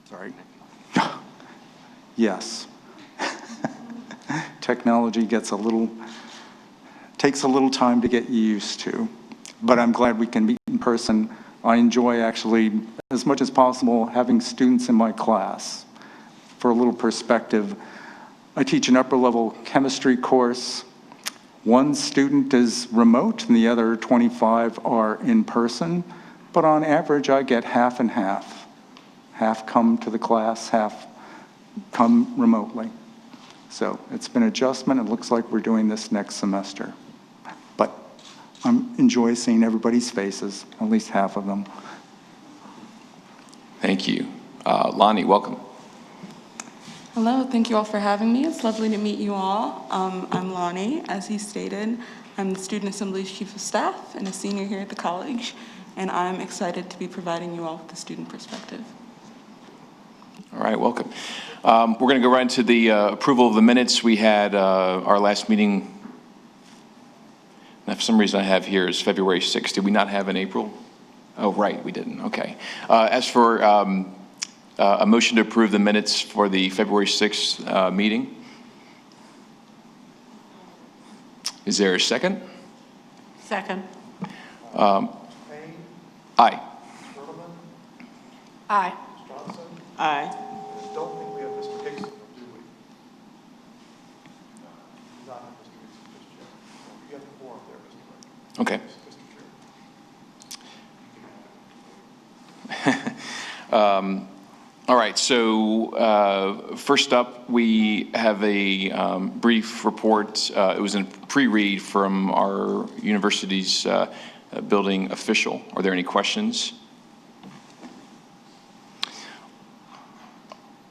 Sorry. Yes. Technology takes a little time to get used to, but I'm glad we can meet in person. I enjoy actually, as much as possible, having students in my class. For a little perspective, I teach an upper-level chemistry course. One student is remote and the other 25 are in person, but on average I get half and half. Half come to the class, half come remotely. So it's been an adjustment. It looks like we're doing this next semester. But I enjoy seeing everybody's faces, at least half of them. Thank you. Lonnie, welcome. Hello, thank you all for having me. It's lovely to meet you all. I'm Lonnie, as he stated. I'm the Student Assembly's Chief of Staff and a senior here at the college, and I'm excited to be providing you all with the student perspective. All right, welcome. We're going to go right into the approval of the minutes. We had our last meeting, now for some reason I have here is February 6th. Did we not have in April? Oh, right, we didn't. Okay. As for a motion to approve the minutes for the February 6th meeting. Is there a second? Second. Aye. Aye. Aye. I don't think we have Mr. Hickson, do we? No, we do not have Mr. Hickson just yet. You have the form there, Mr. Wright. Okay. Mr. Chair. All right, so first up, we have a brief report. It was a pre-read from our university's building official. Are there any questions?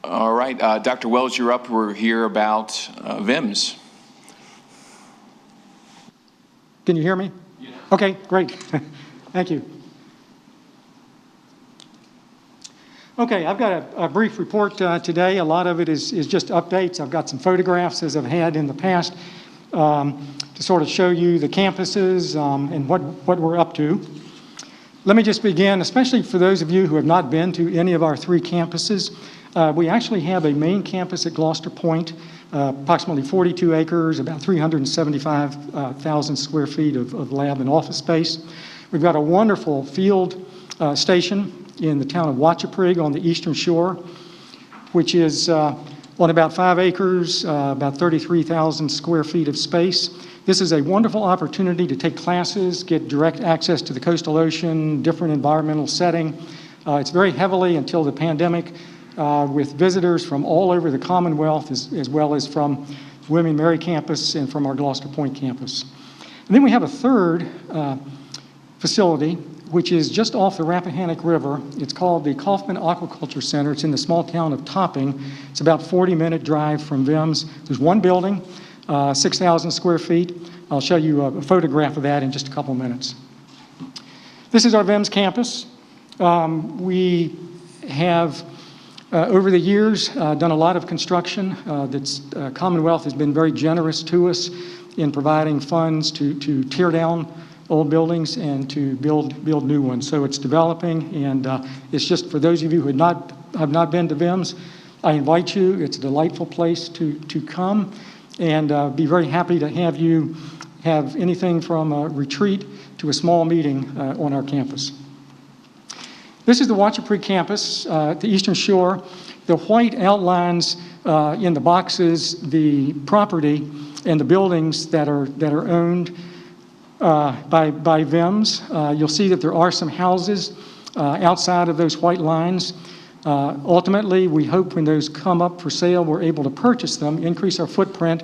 All right, Dr. Wells, you're up. We're here about VIMS. Can you hear me? Yeah. Okay, great. Thank you. Okay, I've got a brief report today. A lot of it is just updates. I've got some photographs, as I've had in the past, to sort of show you the campuses and what we're up to. Let me just begin, especially for those of you who have not been to any of our 3 campuses. We actually have a main campus at Gloucester Point, approximately 42 acres, about 375,000 square feet of lab and office space. We've got a wonderful field station in the town of Wachapreague on the eastern shore, which is on about 5 acres, about 33,000 square feet of space. This is a wonderful opportunity to take classes, get direct access to the coastal ocean, different environmental setting. It's very heavily, until the pandemic, with visitors from all over the Commonwealth, as well as from William and Mary campus and from our Gloucester Point campus. And then we have a third facility, which is just off the Rappahannock River. It's called the Kaufman Aquaculture Center. It's in the small town of Topping. It's about a 40-minute drive from VIMS. There's one building, 6,000 square feet. I'll show you a photograph of that in just a couple minutes. This is our VIMS campus. We have, over the years, done a lot of construction. Commonwealth has been very generous to us in providing funds to tear down old buildings and to build new ones. So it's developing, and it's just for those of you who have not been to VIMS, I invite you. It's a delightful place to come, and be very happy to have you have anything from a retreat to a small meeting on our campus. This is the Wachapreague campus at the eastern shore. The white outlines in the boxes the property and the buildings that are owned by VIMS. You'll see that there are some houses outside of those white lines. Ultimately, we hope when those come up for sale, we're able to purchase them, increase our footprint,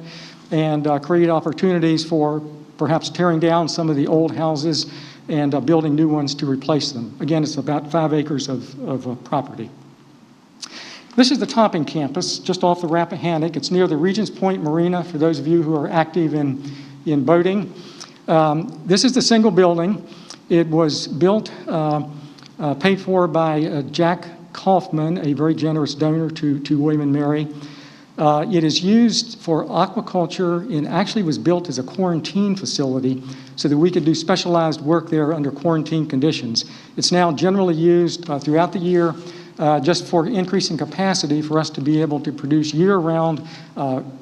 and create opportunities for perhaps tearing down some of the old houses and building new ones to replace them. Again, it's about 5 acres of property. This is the Topping campus, just off the Rappahannock. It's near the Regents Point Marina, for those of you who are active in boating. This is the single building. It was built, paid for by Jack Kaufman, a very generous donor to William and Mary. It is used for aquaculture and actually was built as a quarantine facility so that we could do specialized work there under quarantine conditions. It's now generally used throughout the year just for increasing capacity for us to be able to produce year-round,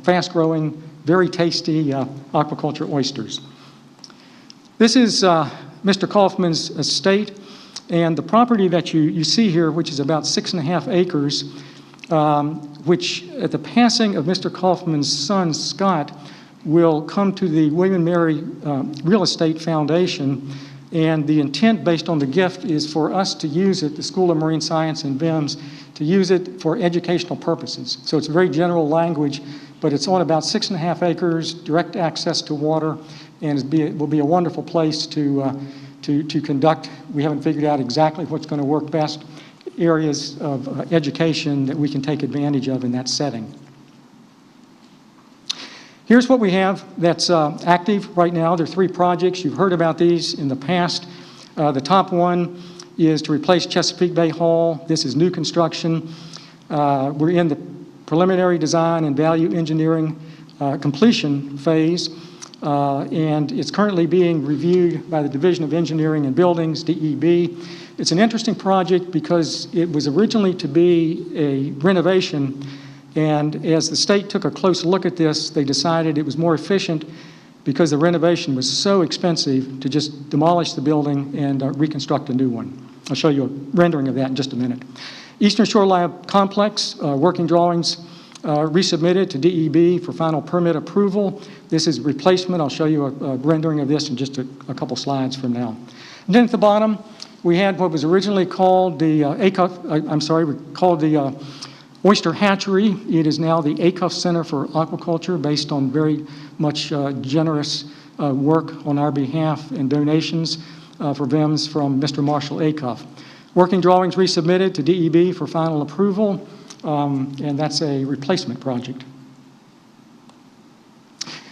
fast-growing, very tasty aquaculture oysters. This is Mr. Kaufman's estate, and the property that you see here, which is about 6.5 acres, which at the passing of Mr. Kaufman's son, Scott, will come to the William and Mary Real Estate Foundation, and the intent based on the gift is for us to use it, the School of Marine Science and BIMS, to use it for educational purposes. So it's very general language, but it's on about 6.5 acres, direct access to water, and it will be a wonderful place to conduct. We haven't figured out exactly what's going to work best, areas of education that we can take advantage of in that setting. Here's what we have that's active right now. There are 3 projects. You've heard about these in the past. The top one is to replace Chesapeake Bay Hall. This is new construction. We're in the preliminary design and value engineering completion phase, and it's currently being reviewed by the Division of Engineering and Buildings, DEB. It's an interesting project because it was originally to be a renovation, and as the state took a close look at this, they decided it was more efficient because the renovation was so expensive to just demolish the building and reconstruct a new one. I'll show you a rendering of that in just a minute. Eastern Shore Lab Complex, working drawings resubmitted to DEB for final permit approval. This is replacement. I'll show you a rendering of this in just a couple slides from now. And then at the bottom, we had what was originally called the Oyster Hatchery. It is now the Acuff Center for Aquaculture, based on very much generous work on our behalf and donations for VIMS from Mr. Marshall Acuff. Working drawings resubmitted to DEB for final approval, and that's a replacement project.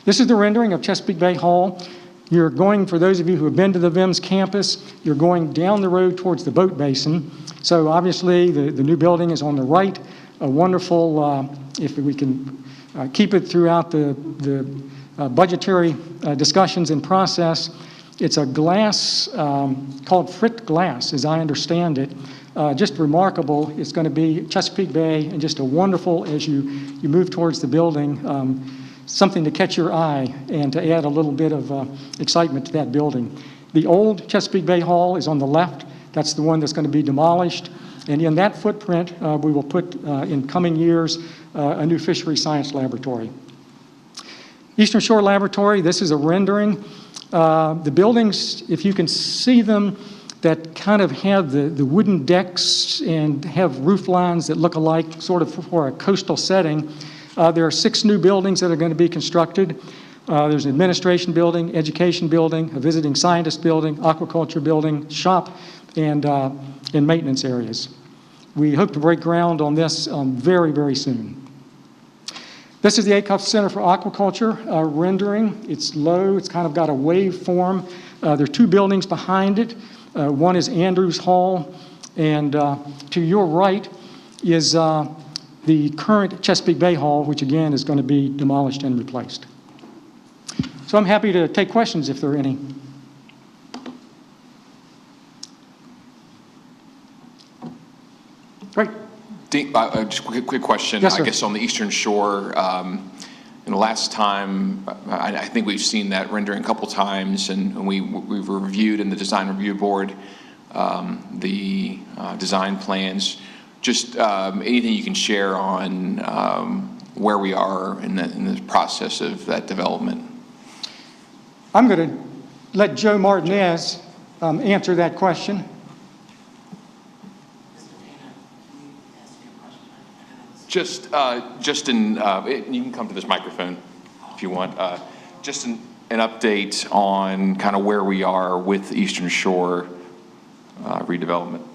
This is the rendering of Chesapeake Bay Hall. You're going, for those of you who have been to the VIMS campus, you're going down the road towards the boat basin. So obviously the new building is on the right. A wonderful, if we can keep it throughout the budgetary discussions and process. It's a glass called Frit glass, as I understand it. Just remarkable. It's going to be Chesapeake Bay, and just a wonderful, as you move towards the building, something to catch your eye and to add a little bit of excitement to that building. The old Chesapeake Bay Hall is on the left. That's the one that's going to be demolished. And in that footprint, we will put, in coming years, a new fishery science laboratory. Eastern Shore Laboratory, this is a rendering. The buildings, if you can see them, that kind of have the wooden decks and have roof lines that look alike, sort of for a coastal setting. There are 6 new buildings that are going to be constructed. There's an administration building, education building, a visiting scientist building, aquaculture building, shop, and maintenance areas. We hope to break ground on this very, very soon. This is the Acuff Center for Aquaculture rendering. It's low. It's kind of got a wave form. There are 2 buildings behind it. One is Andrews Hall, and to your right is the current Chesapeake Bay Hall, which again is going to be demolished and replaced. So I'm happy to take questions if there are any. Great. Just a quick question. Yes, sir. I guess on the Eastern Shore, the last time, I think we've seen that rendering a couple times, and we've reviewed in the design review board the design plans. Just anything you can share on where we are in the process of that development. I'm going to let Joe Martinez answer that question. Just in, you can come to this microphone if you want. Just an update on kind of where we are with Eastern Shore redevelopment.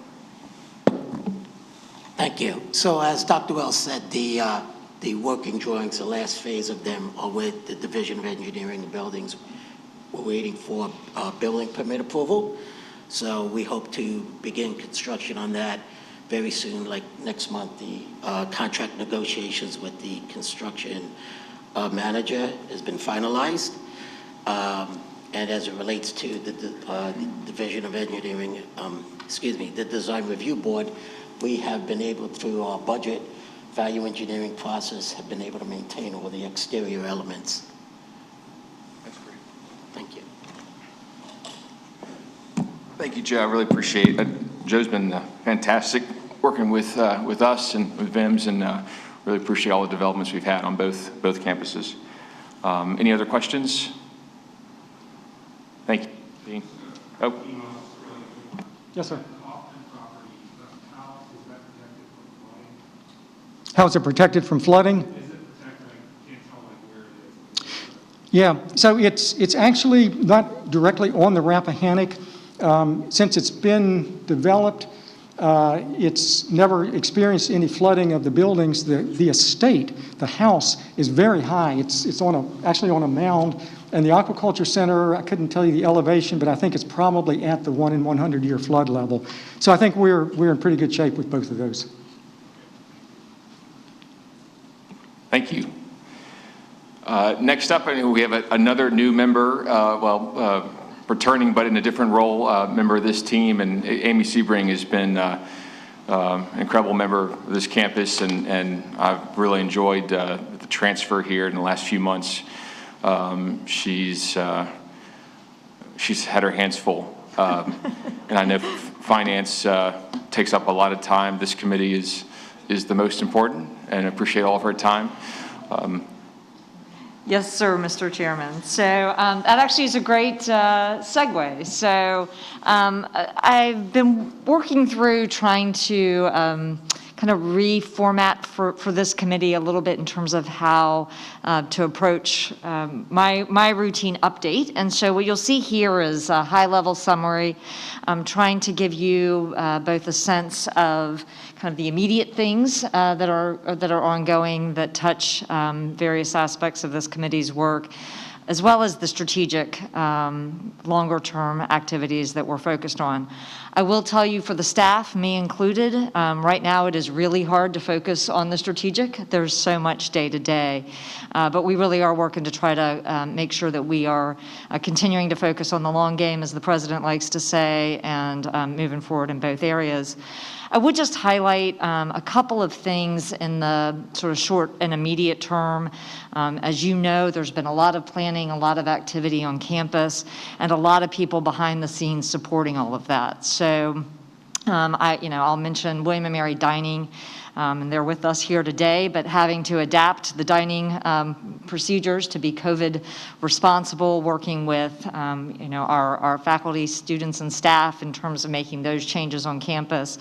Thank you. So as Dr. Wells said, the working drawings, the last phase of them are with the Division of Engineering and Buildings. We're waiting for building permit approval. So we hope to begin construction on that very soon, like next month. The contract negotiations with the construction manager has been finalized. And as it relates to the Division of Engineering, the Design Review Board, we have been able, through our budget value engineering process, have been able to maintain all the exterior elements. That's great. Thank you. Thank you, Joe. I really appreciate it. Joe's been fantastic working with us and with VIMS, and really appreciate all the developments we've had on both campuses. Any other questions? Thank you. Dean? Oh. Yes, sir. How is it protected from flooding? Yeah, so it's actually not directly on the Rappahannock. Since it's been developed, it's never experienced any flooding of the buildings. The estate, the house, is very high. It's actually on a mound. And the Aquaculture Center, I couldn't tell you the elevation, but I think it's probably at the 1 in 100-year flood level. So I think we're in pretty good shape with both of those. Thank you. Next up, we have another new member, returning but in a different role, member of this team, and Amy Sebring has been an incredible member of this campus, and I've really enjoyed the transfer here in the last few months. She's had her hands full, and I know finance takes up a lot of time. This committee is the most important, and I appreciate all of her time. Yes, sir, Mr. Chairman. So that actually is a great segue. So I've been working through trying to kind of reformat for this committee a little bit in terms of how to approach my routine update. And so what you'll see here is a high-level summary. I'm trying to give you both a sense of kind of the immediate things that are ongoing that touch various aspects of this committee's work, as well as the strategic longer-term activities that we're focused on. I will tell you, for the staff, me included, right now it is really hard to focus on the strategic. There's so much day to day, but we really are working to try to make sure that we are continuing to focus on the long game, as the president likes to say, and moving forward in both areas. I would just highlight a couple of things in the sort of short and immediate term. As you know, there's been a lot of planning, a lot of activity on campus, and a lot of people behind the scenes supporting all of that. So I'll mention William & Mary Dining, and they're with us here today, but having to adapt the dining procedures to be COVID responsible, working with our faculty, students, and staff in terms of making those changes on campus.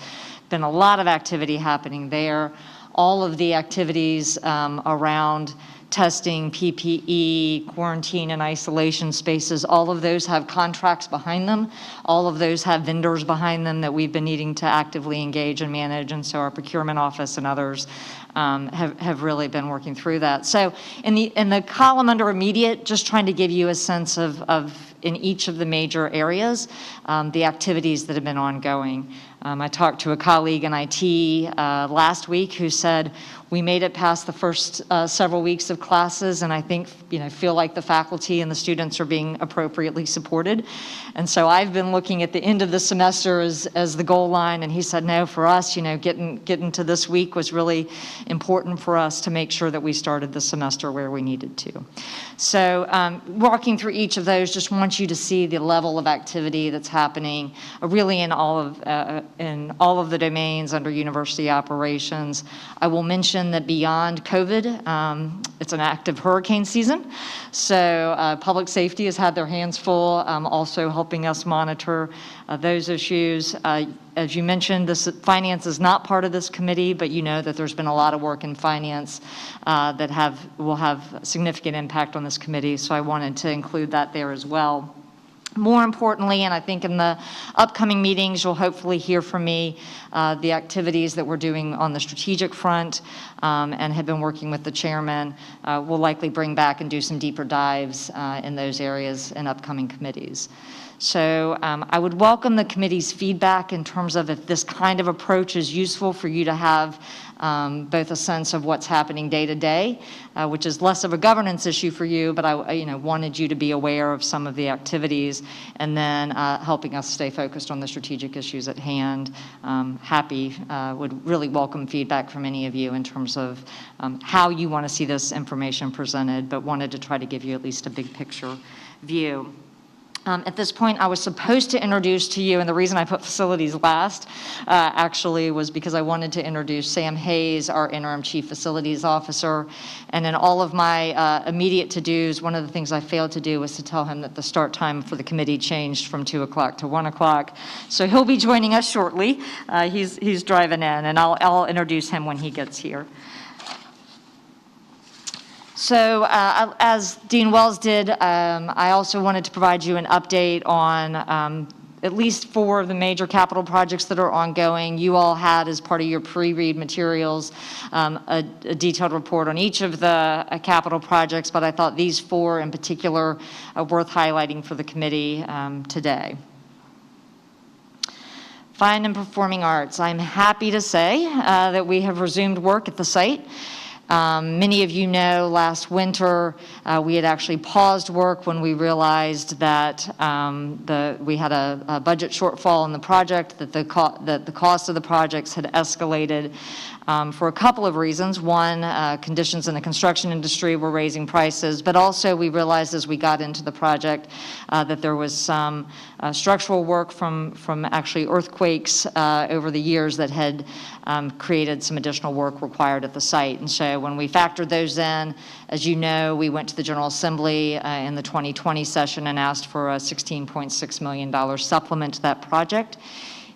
Been a lot of activity happening there. All of the activities around testing, PPE, quarantine and isolation spaces, all of those have contracts behind them. All of those have vendors behind them that we've been needing to actively engage and manage, and so our procurement office and others have really been working through that. So in the column under immediate, just trying to give you a sense of in each of the major areas, the activities that have been ongoing. I talked to a colleague in IT last week who said, we made it past the first several weeks of classes, and I think, feel like the faculty and the students are being appropriately supported. And so I've been looking at the end of the semester as the goal line, and he said, no, for us, getting to this week was really important for us to make sure that we started the semester where we needed to. So walking through each of those, just want you to see the level of activity that's happening really in all of the domains under university operations. I will mention that beyond COVID, it's an active hurricane season. So public safety has had their hands full, also helping us monitor those issues. As you mentioned, finance is not part of this committee, but you know that there's been a lot of work in finance that will have significant impact on this committee, so I wanted to include that there as well. More importantly, and I think in the upcoming meetings, you'll hopefully hear from me the activities that we're doing on the strategic front and have been working with the chairman. We'll likely bring back and do some deeper dives in those areas in upcoming committees. So I would welcome the committee's feedback in terms of if this kind of approach is useful for you to have both a sense of what's happening day to day, which is less of a governance issue for you, but I wanted you to be aware of some of the activities, and then helping us stay focused on the strategic issues at hand. Would really welcome feedback from any of you in terms of how you want to see this information presented, but wanted to try to give you at least a big picture view. At this point, I was supposed to introduce to you, and the reason I put facilities last actually was because I wanted to introduce Sam Hayes, our interim chief facilities officer. And in all of my immediate to-dos, one of the things I failed to do was to tell him that the start time for the committee changed from 2 o'clock to 1 o'clock. So he'll be joining us shortly. He's driving in, and I'll introduce him when he gets here. So as Dean Wells did, I also wanted to provide you an update on at least 4 of the major capital projects that are ongoing. You all had, as part of your pre-read materials, a detailed report on each of the capital projects, but I thought these 4 in particular are worth highlighting for the committee today. Fine and Performing Arts. I'm happy to say that we have resumed work at the site. Many of you know last winter we had actually paused work when we realized that we had a budget shortfall in the project, that the cost of the projects had escalated for a couple of reasons. One, conditions in the construction industry were raising prices, but also we realized as we got into the project that there was some structural work from actually earthquakes over the years that had created some additional work required at the site. And so when we factored those in, as you know, we went to the General Assembly in the 2020 session and asked for a $16.6 million supplement to that project.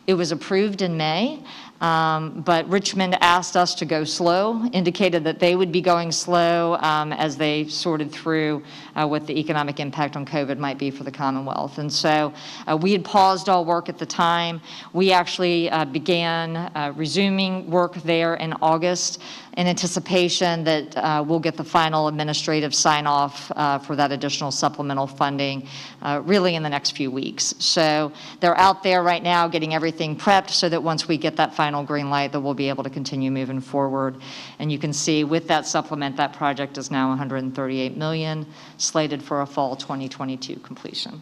It was approved in May. But Richmond asked us to go slow, indicated that they would be going slow as they sorted through what the economic impact on COVID might be for the Commonwealth. And so we had paused all work at the time. We actually began resuming work there in August in anticipation that we'll get the final administrative sign-off for that additional supplemental funding really in the next few weeks. So they're out there right now getting everything prepped so that once we get that final green light, that we'll be able to continue moving forward. And you can see with that supplement, that project is now $138 million, slated for a fall 2022 completion.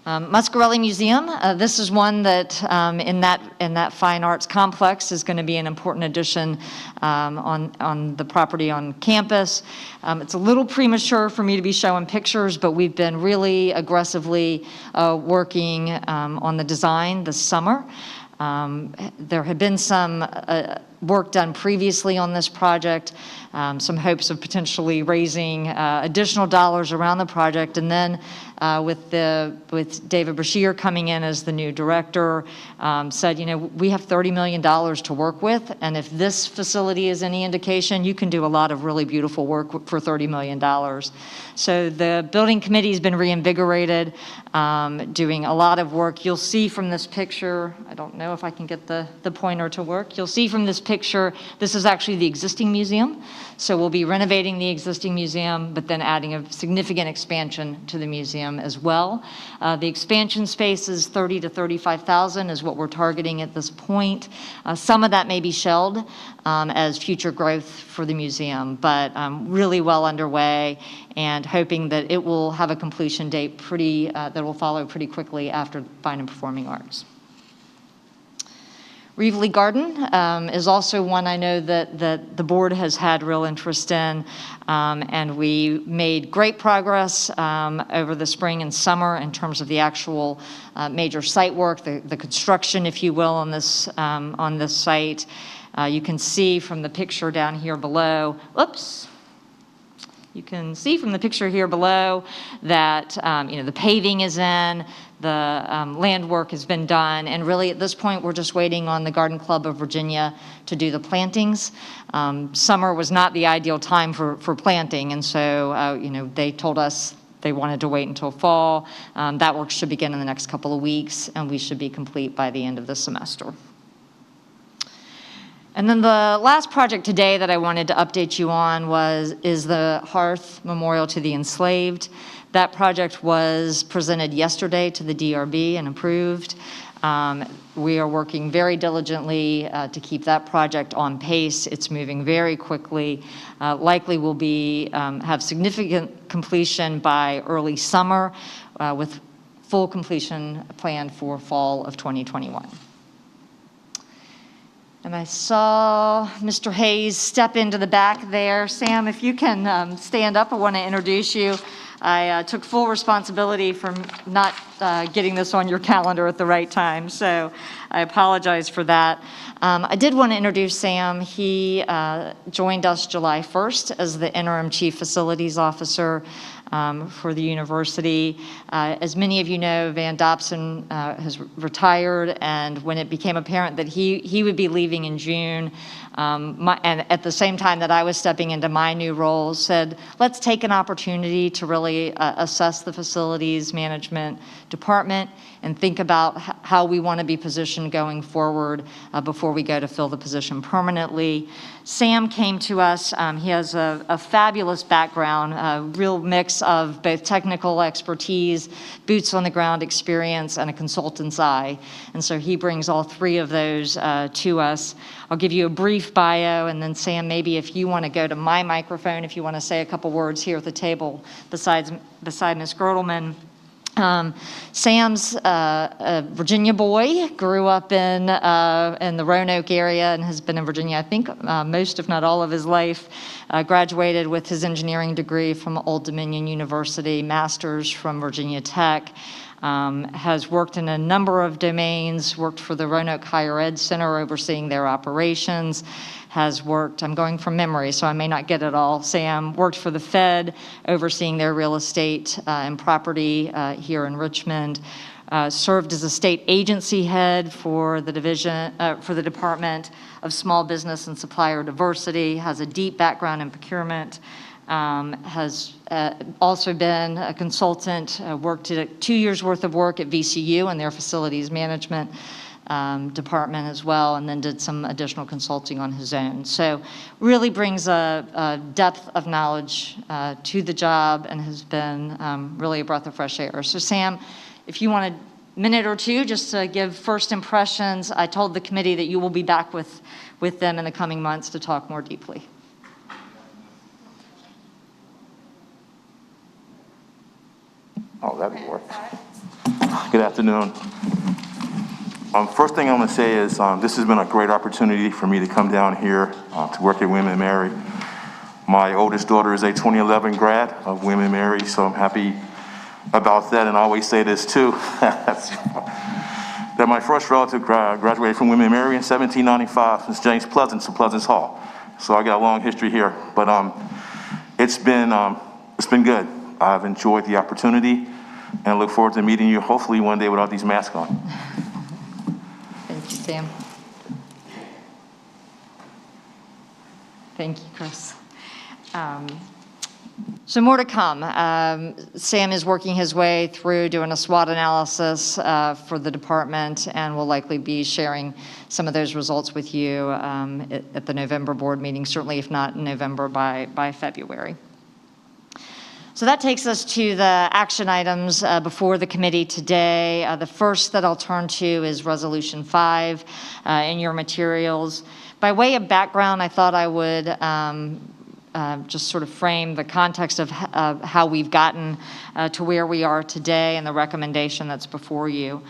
Muscarelli Museum, this is one that in that fine arts complex is going to be an important addition on the property on campus. It's a little premature for me to be showing pictures, but we've been really aggressively working on the design this summer. There had been some work done previously on this project, some hopes of potentially raising additional dollars around the project, and then with David Brashear coming in as the new director, said, we have $30 million to work with, and if this facility is any indication, you can do a lot of really beautiful work for $30 million. So the building committee has been reinvigorated, doing a lot of work. You'll see from this picture, I don't know if I can get the pointer to work. You'll see from this picture, this is actually the existing museum. So we'll be renovating the existing museum, but then adding a significant expansion to the museum as well. The expansion space is 30 to 35,000 is what we're targeting at this point. Some of that may be shelled as future growth for the museum, but really well underway and hoping that it will have a completion date that will follow pretty quickly after Fine and Performing Arts. Reevely Garden is also one I know that the board has had real interest in, and we made great progress over the spring and summer in terms of the actual major site work, the construction, if you will, on this site. You can see from the picture down here below, you can see from the picture here below that the paving is in, the land work has been done, and really at this point we're just waiting on the Garden Club of Virginia to do the plantings. Summer was not the ideal time for planting, and so they told us they wanted to wait until fall. That work should begin in the next couple of weeks, and we should be complete by the end of the semester. And then the last project today that I wanted to update you on is the Hearth Memorial to the Enslaved. That project was presented yesterday to the DRB and approved. We are working very diligently to keep that project on pace. It's moving very quickly. Likely will have significant completion by early summer, with full completion planned for fall of 2021. And I saw Mr. Hayes step into the back there. Sam, if you can stand up, I want to introduce you. I took full responsibility for not getting this on your calendar at the right time, so I apologize for that. I did want to introduce Sam. He joined us July 1st as the interim chief facilities officer for the university. As many of you know, Van Dobson has retired, and when it became apparent that he would be leaving in June, and at the same time that I was stepping into my new role, said, let's take an opportunity to really assess the facilities management department and think about how we want to be positioned going forward before we go to fill the position permanently. Sam came to us. He has a fabulous background, a real mix of both technical expertise, boots on the ground experience, and a consultant's eye. And so he brings all three of those to us. I'll give you a brief bio, and then Sam, maybe if you want to go to my microphone, if you want to say a couple words here at the table beside Ms. Gertelman. Sam's a Virginia boy, grew up in the Roanoke area and has been in Virginia, I think, most, if not all of his life. Graduated with his engineering degree from Old Dominion University, master's from Virginia Tech. Has worked in a number of domains, worked for the Roanoke Higher Ed Center overseeing their operations, has worked, I'm going from memory, so I may not get it all, Sam, worked for the Fed overseeing their real estate and property here in Richmond, served as a state agency head for the Department of Small Business and Supplier Diversity, has a deep background in procurement, has also been a consultant, worked at 2 years worth of work at VCU and their facilities management department as well, and then did some additional consulting on his own. So really brings a depth of knowledge to the job and has been really a breath of fresh air. So Sam, if you want a minute or two just to give first impressions. I told the committee that you will be back with them in the coming months to talk more deeply. Oh, that'd work. Good afternoon. First thing I'm going to say is this has been a great opportunity for me to come down here to work at William & Mary. My oldest daughter is a 2011 grad of William & Mary, so I'm happy about that. And I always say this too, that my first relative graduated from William & Mary in 1795. It's James Pleasance of Pleasance Hall. So I got a long history here, but it's been good. I've enjoyed the opportunity and look forward to meeting you hopefully one day without these masks on. Thank you, Sam. Thank you, Chris. So more to come. Sam is working his way through doing a SWOT analysis for the department and will likely be sharing some of those results with you at the November board meeting, certainly if not in November, by February. So that takes us to the action items before the committee today. The first that I'll turn to is Resolution 5 in your materials. By way of background, I thought I would just sort of frame the context of how we've gotten to where we are today and the recommendation that's before you.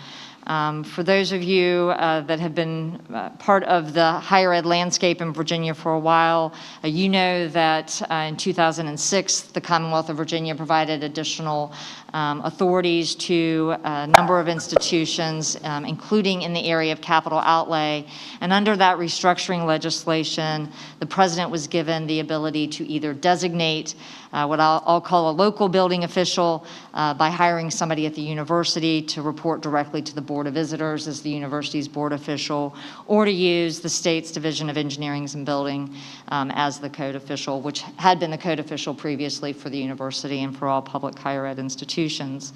For those of you that have been part of the higher ed landscape in Virginia for a while, you know that in 2006, the Commonwealth of Virginia provided additional authorities to a number of institutions, including in the area of capital outlay. And under that restructuring legislation, the president was given the ability to either designate what I'll call a local building official by hiring somebody at the university to report directly to the Board of Visitors as the university's board official, or to use the state's Division of Engineering and Building as the code official, which had been the code official previously for the university and for all public higher ed institutions.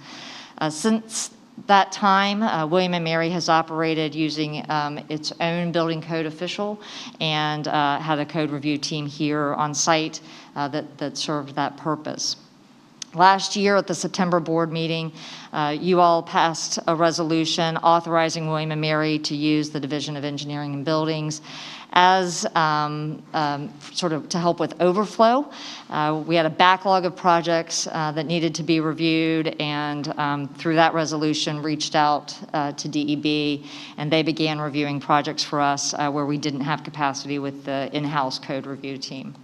Since that time, William & Mary has operated using its own building code official and had a code review team here on site that served that purpose. Last year at the September board meeting, you all passed a resolution authorizing William & Mary to use the Division of Engineering and Buildings as sort of to help with overflow. We had a backlog of projects that needed to be reviewed, and through that resolution reached out to DEB, and they began reviewing projects for us where we didn't have capacity with the in-house code review team.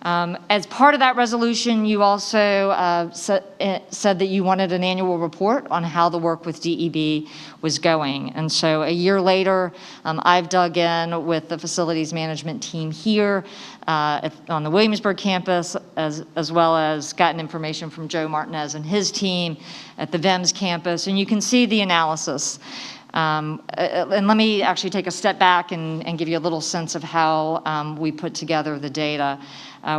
As part of that resolution, you also said that you wanted an annual report on how the work with DEB was going. And so a year later, I've dug in with the facilities management team here on the Williamsburg campus, as well as gotten information from Joe Martinez and his team at the VEMS campus. And you can see the analysis. And let me actually take a step back and give you a little sense of how we put together the data.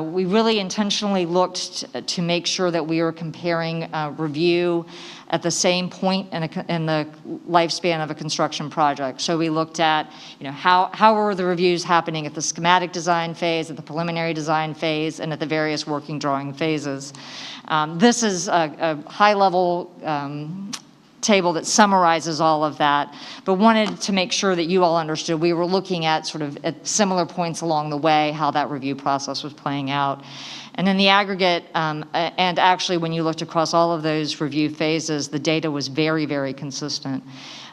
We really intentionally looked to make sure that we were comparing review at the same point in the lifespan of a construction project. So we looked at, how were the reviews happening at the schematic design phase, at the preliminary design phase, and at the various working drawing phases. This is a high-level table that summarizes all of that, but wanted to make sure that you all understood we were looking at sort of at similar points along the way how that review process was playing out. And in the aggregate, and actually when you looked across all of those review phases, the data was very, very consistent.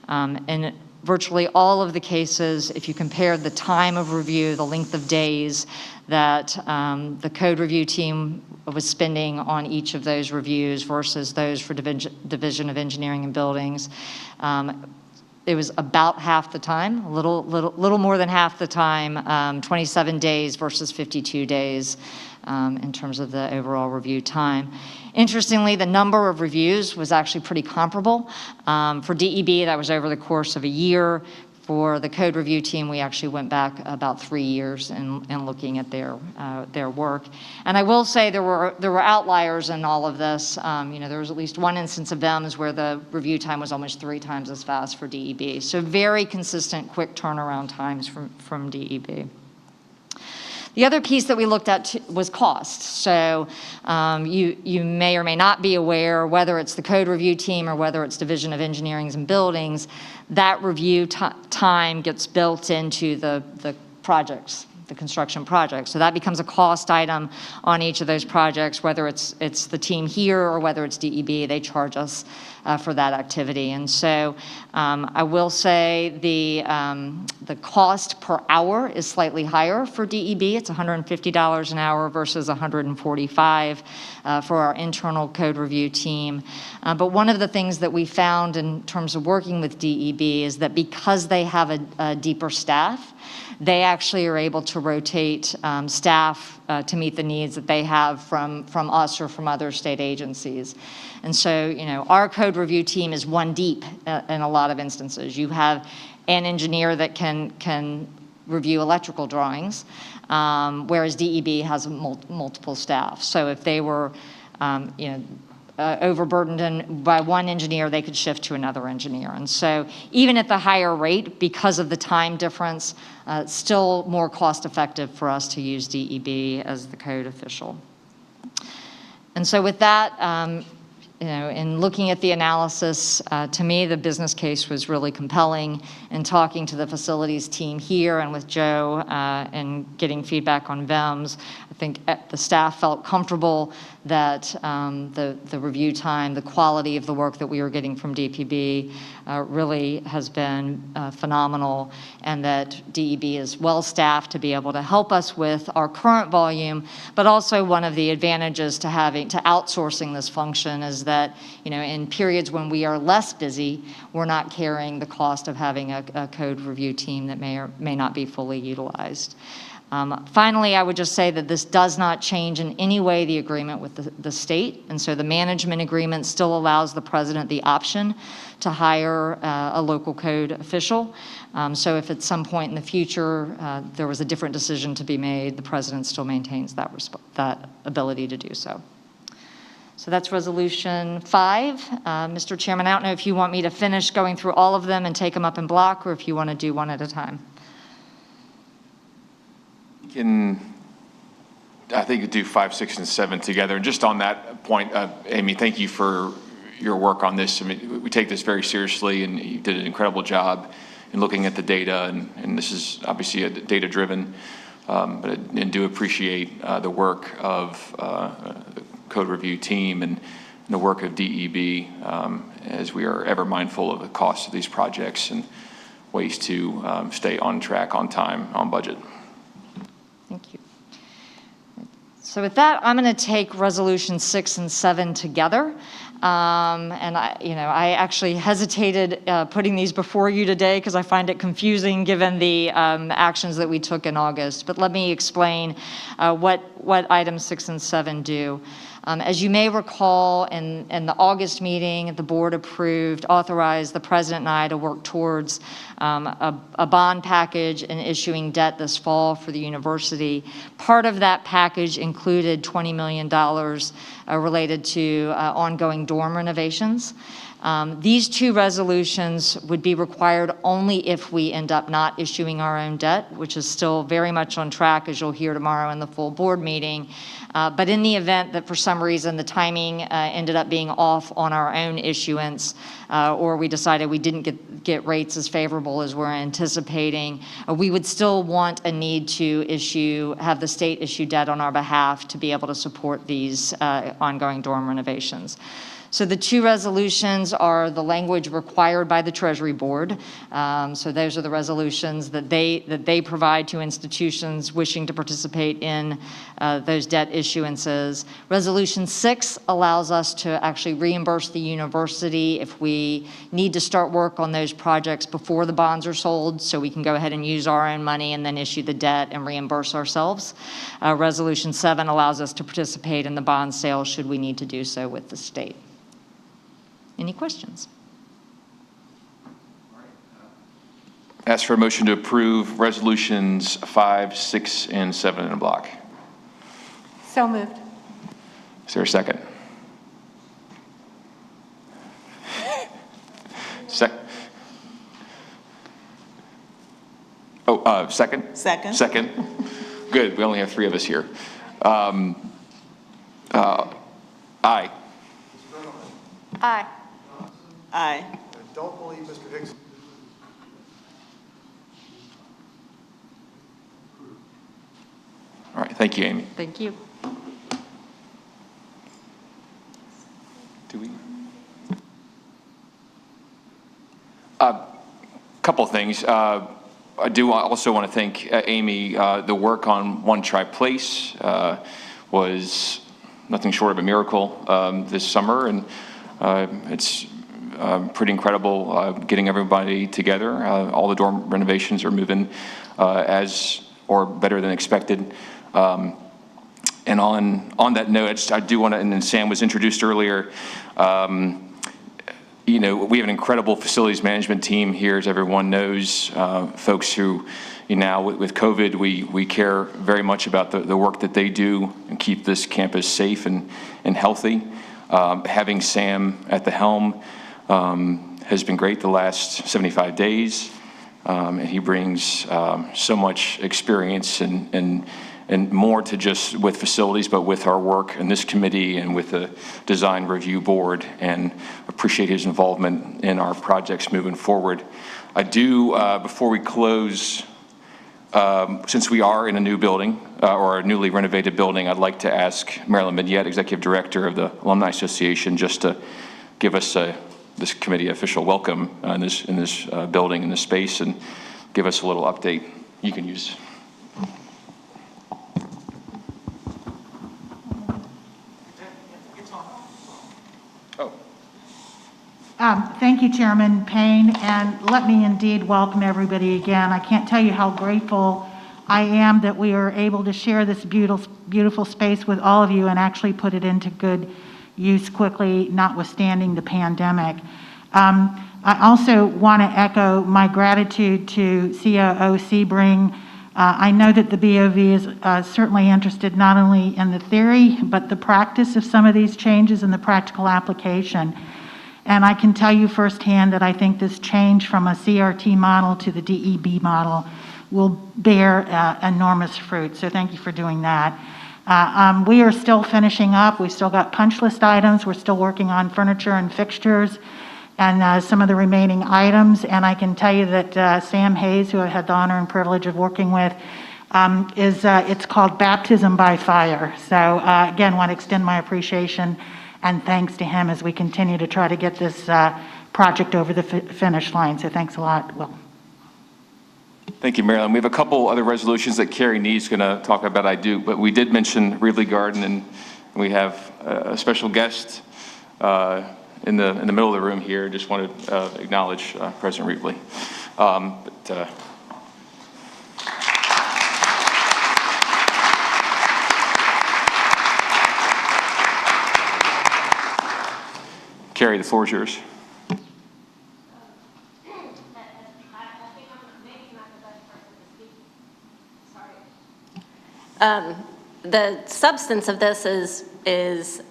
In virtually all of the cases, if you compared the time of review, the length of days that the code review team was spending on each of those reviews versus those for Division of Engineering and Buildings, it was about half the time, a little more than half the time, 27 days versus 52 days in terms of the overall review time. Interestingly, the number of reviews was actually pretty comparable. For DEB, that was over the course of a year. For the code review team, we actually went back about 3 years in looking at their work. And I will say there were outliers in all of this. There was at least one instance of VEMS where the review time was almost 3 times as fast for DEB. So very consistent, quick turnaround times from DEB. The other piece that we looked at was cost. So you may or may not be aware, whether it's the code review team or whether it's Division of Engineering and Buildings, that review time gets built into the projects, the construction projects. So that becomes a cost item on each of those projects, whether it's the team here or whether it's DEB, they charge us for that activity. And so I will say the cost per hour is slightly higher for DEB. It's $150 an hour versus $145 for our internal code review team. But one of the things that we found in terms of working with DEB is that because they have a deeper staff, they actually are able to rotate staff to meet the needs that they have from us or from other state agencies. And so, our code review team is one deep in a lot of instances. You have an engineer that can review electrical drawings, whereas DEB has multiple staff. So if they were, overburdened by one engineer, they could shift to another engineer. And so even at the higher rate, because of the time difference, it's still more cost effective for us to use DEB as the code official. And so with that, in looking at the analysis, to me, the business case was really compelling. In talking to the facilities team here and with Joe and getting feedback on VEMS, I think the staff felt comfortable that the review time, the quality of the work that we were getting from DPB really has been phenomenal, and that DEB is well-staffed to be able to help us with our current volume, but also one of the advantages to outsourcing this function is that, in periods when we are less busy, we're not carrying the cost of having a code review team that may or may not be fully utilized. Finally, I would just say that this does not change in any way the agreement with the state, and so the management agreement still allows the president the option to hire a local code official. So if at some point in the future there was a different decision to be made, the president still maintains that ability to do so. So that's Resolution 5. Mr. Chairman, I don't know if you want me to finish going through all of them and take them up in block, or if you want to do one at a time. I think you do 5, 6, and 7 together. And just on that point, Amy, thank you for your work on this. I mean, we take this very seriously, and you did an incredible job in looking at the data, and this is obviously a data-driven, but I do appreciate the work of the code review team and the work of DEB, as we are ever mindful of the cost of these projects and ways to stay on track, on time, on budget. Thank you. So with that, I'm going to take Resolution 6 and 7 together. And I actually hesitated putting these before you today because I find it confusing given the actions that we took in August. But let me explain what items 6 and 7 do. As you may recall, in the August meeting, the board authorized the president and I to work towards a bond package and issuing debt this fall for the university. Part of that package included $20 million related to ongoing dorm renovations. These two resolutions would be required only if we end up not issuing our own debt, which is still very much on track, as you'll hear tomorrow in the full board meeting. But in the event that for some reason the timing ended up being off on our own issuance, or we decided we didn't get rates as favorable as we're anticipating, we would still want a need to have the state issue debt on our behalf to be able to support these ongoing dorm renovations. So the two resolutions are the language required by the Treasury Board. So those are the resolutions that they provide to institutions wishing to participate in those debt issuances. Resolution 6 allows us to actually reimburse the university if we need to start work on those projects before the bonds are sold, so we can go ahead and use our own money and then issue the debt and reimburse ourselves. Resolution 7 allows us to participate in the bond sale should we need to do so with the state. Any questions? Ask for a motion to approve resolutions 5, 6, and 7 in a block. So moved. Is there a second? Second? Second. Second. Good. We only have 3 of us here. Aye. Aye. Aye. I don't believe Mr. Hicks. All right. Thank you, Amy. Thank you. Do we? Couple things. I do also want to thank Amy. The work on One Tri Place was nothing short of a miracle this summer, and it's pretty incredible getting everybody together. All the dorm renovations are moving as or better than expected. And on that note, I do want to, and then Sam was introduced earlier, we have an incredible facilities management team here, as everyone knows, folks who, now with COVID, we care very much about the work that they do and keep this campus safe and healthy. Having Sam at the helm has been great the last 75 days, and he brings so much experience and more to just with facilities, but with our work in this committee and with the design review board, and appreciate his involvement in our projects moving forward. I do, before we close, since we are in a new building, or a newly renovated building, I'd like to ask Marilyn Mignette, Executive Director of the Alumni Association, just to give us this committee official welcome in this building, in this space, and give us a little update. You can use. Thank you, Chairman Payne, and let me indeed welcome everybody again. I can't tell you how grateful I am that we are able to share this beautiful space with all of you and actually put it into good use quickly, notwithstanding the pandemic. I also want to echo my gratitude to COO Sebring I know that the BOV is certainly interested not only in the theory, but the practice of some of these changes and the practical application. And I can tell you firsthand that I think this change from a CRT model to the DEB model will bear enormous fruit. So thank you for doing that. We are still finishing up. We've still got punch list items. We're still working on furniture and fixtures and some of the remaining items. And I can tell you that Sam Hayes, who I had the honor and privilege of working with, it's called Baptism by Fire. So again, want to extend my appreciation and thanks to him as we continue to try to get this project over the finish line. So thanks a lot, Will. Thank you, Marilyn. We have a couple other resolutions that Carrie Nee's going to talk about. But we did mention Reedley Garden, and we have a special guest in the middle of the room here. Just want to acknowledge President Reedley. Carrie, the floor is yours. The substance of this is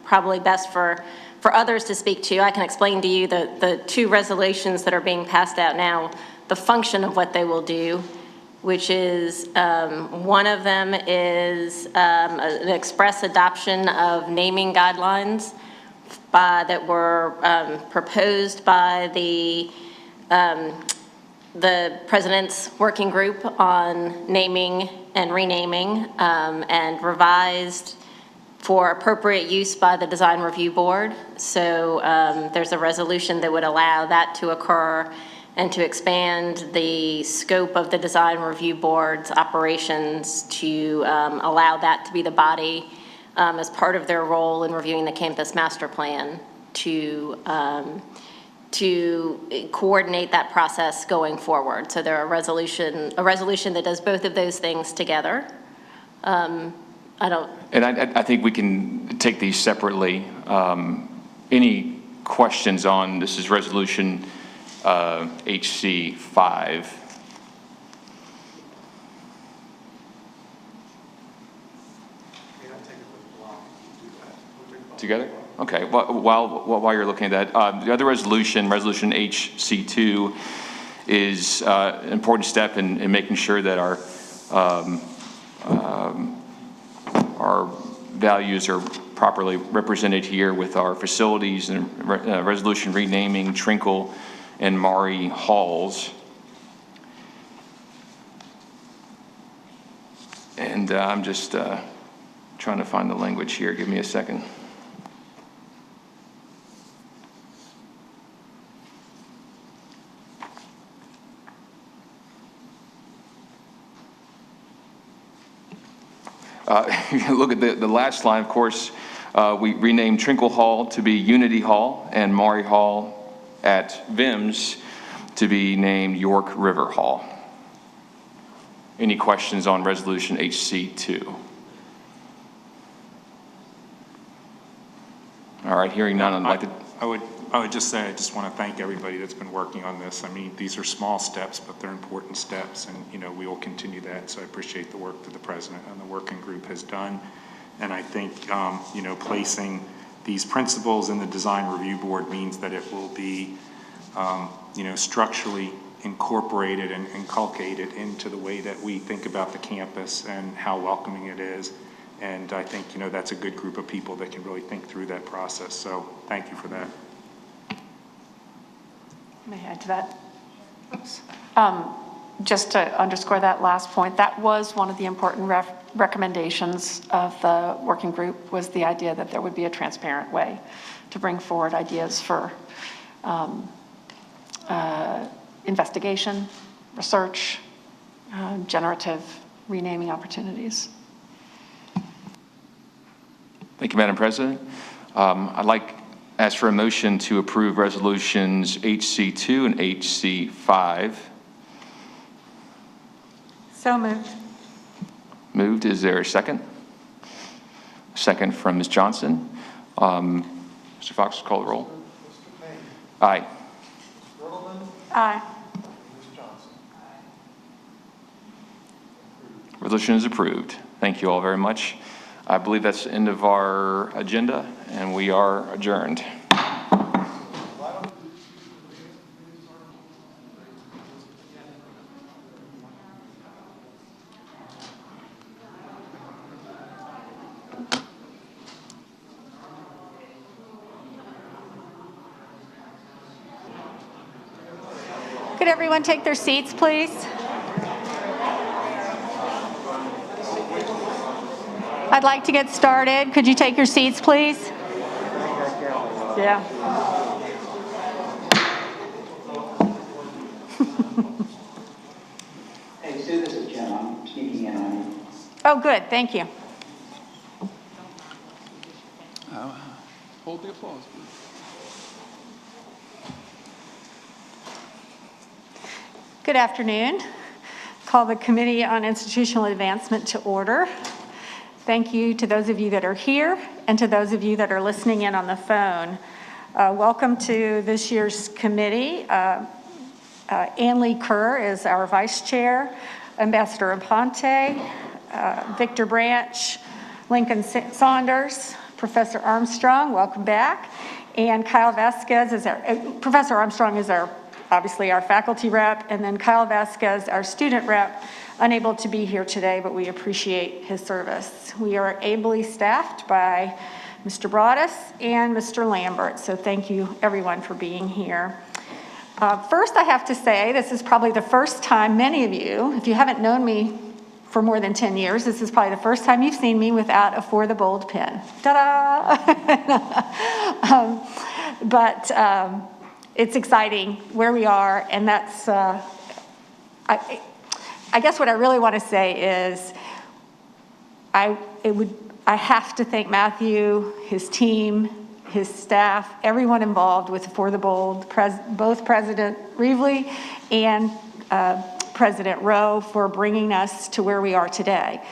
probably best for others to speak to. I can explain to you the two resolutions that are being passed out now, the function of what they will do, which is one of them is an express adoption of naming guidelines that were proposed by the President's Working Group on naming and renaming and revised for appropriate use by the Design Review Board. So there's a resolution that would allow that to occur and to expand the scope of the Design Review Board's operations to allow that to be the body as part of their role in reviewing the campus master plan to coordinate that process going forward. So there are a resolution that does both of those things together. And I think we can take these separately. Any questions on, this is resolution HC 5. Together? Okay, while you're looking at that, the other resolution HC2, is an important step in making sure that our values are properly represented here with our facilities, and resolution renaming Trinkle and Maury Halls. And I'm just trying to find the language here. Give me a second. Look at the last line, of course. We renamed Trinkle Hall to be Unity Hall, and Maury Hall at VIMS to be named York River Hall. Any questions on resolution HC2? All right, hearing none, I'd like to... I would just say, I just want to thank everybody that's been working on this. I mean, these are small steps, but they're important steps, and we will continue that. So I appreciate the work that the president and the working group has done. And I think, placing these principles in the Design Review Board means that it will be, structurally incorporated and inculcated into the way that we think about the campus and how welcoming it is. And I think, that's a good group of people that can really think through that process. So thank you for that. May I add to that? Oops. Just to underscore that last point, that was one of the important recommendations of the working group, was the idea that there would be a transparent way to bring forward ideas for investigation, research, generative renaming opportunities. Thank you, Madam President. I'd like to ask for a motion to approve resolutions HC2 and HC5. So moved. Moved. Is there a second? Second from Ms. Johnson. Mr. Fox, call the roll. Mr. Payne. Aye. Ms. Riddleman. Aye. Ms. Johnson. Resolution is approved. Thank you all very much. I believe that's the end of our agenda, and we are adjourned. Could everyone take their seats, please? I'd like to get started. Could you take your seats, please? Yeah. Hey, Sue, this is Jim. I'm sneaking in on you. Oh, good. Thank you. Hold the applause, please. Good afternoon. Call the Committee on Institutional Advancement to order. Thank you to those of you that are here and to those of you that are listening in on the phone. Welcome to this year's committee. Ann Lee Kerr is our vice chair, Ambassador Aponte, Victor Branch, Lincoln Saunders, Professor Armstrong, welcome back, and Kyle Vasquez is Professor Armstrong is obviously our faculty rep, and then Kyle Vasquez, our student rep, unable to be here today, but we appreciate his service. We are ably staffed by Mr. Broadus and Mr. Lambert, so thank you everyone for being here. First, I have to say, this is probably the first time many of you, if you haven't known me for more than 10 years, this is probably the first time you've seen me without a For the Bold pen. Ta-da! It's exciting where we are, and that's, I guess what I really want to say is, I have to thank Matthew, his team, his staff, everyone involved with For the Bold, both President Reevely and President Rowe for bringing us to where we are today.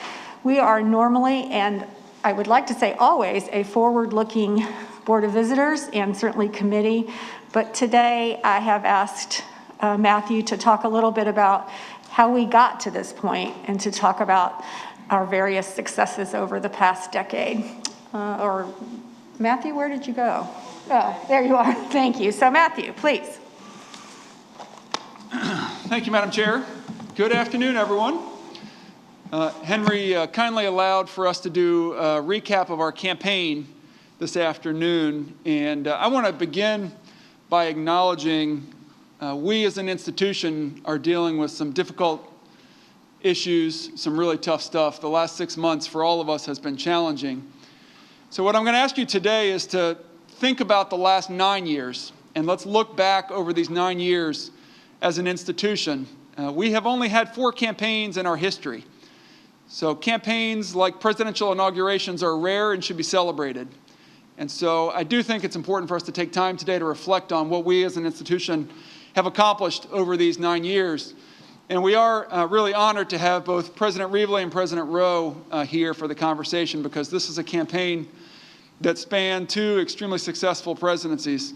We are normally, and I would like to say always, a forward-looking Board of Visitors and certainly committee, but today I have asked Matthew to talk a little bit about how we got to this point and to talk about our various successes over the past decade. Matthew, where did you go? Oh, there you are. Thank you. So Matthew, please. Thank you, Madam Chair. Good afternoon, everyone. Henry kindly allowed for us to do a recap of our campaign this afternoon, and I want to begin by acknowledging we as an institution are dealing with some difficult issues, some really tough stuff. The last 6 months for all of us has been challenging. So what I'm going to ask you today is to think about the last 9 years, and let's look back over these 9 years as an institution. We have only had 4 campaigns in our history. So campaigns like presidential inaugurations are rare and should be celebrated. And so I do think it's important for us to take time today to reflect on what we as an institution have accomplished over these 9 years. And we are really honored to have both President Reevely and President Rowe here for the conversation, because this is a campaign that spanned 2 extremely successful presidencies.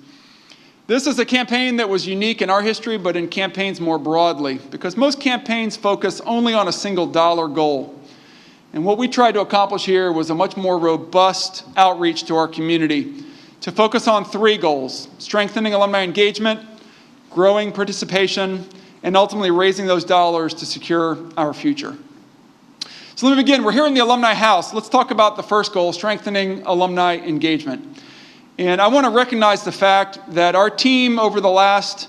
This is a campaign that was unique in our history, but in campaigns more broadly, because most campaigns focus only on a single dollar goal. And what we tried to accomplish here was a much more robust outreach to our community to focus on 3 goals: strengthening alumni engagement, growing participation, and ultimately raising those dollars to secure our future. So let me begin. We're here in the Alumni House. Let's talk about the first goal, strengthening alumni engagement. And I want to recognize the fact that our team over the last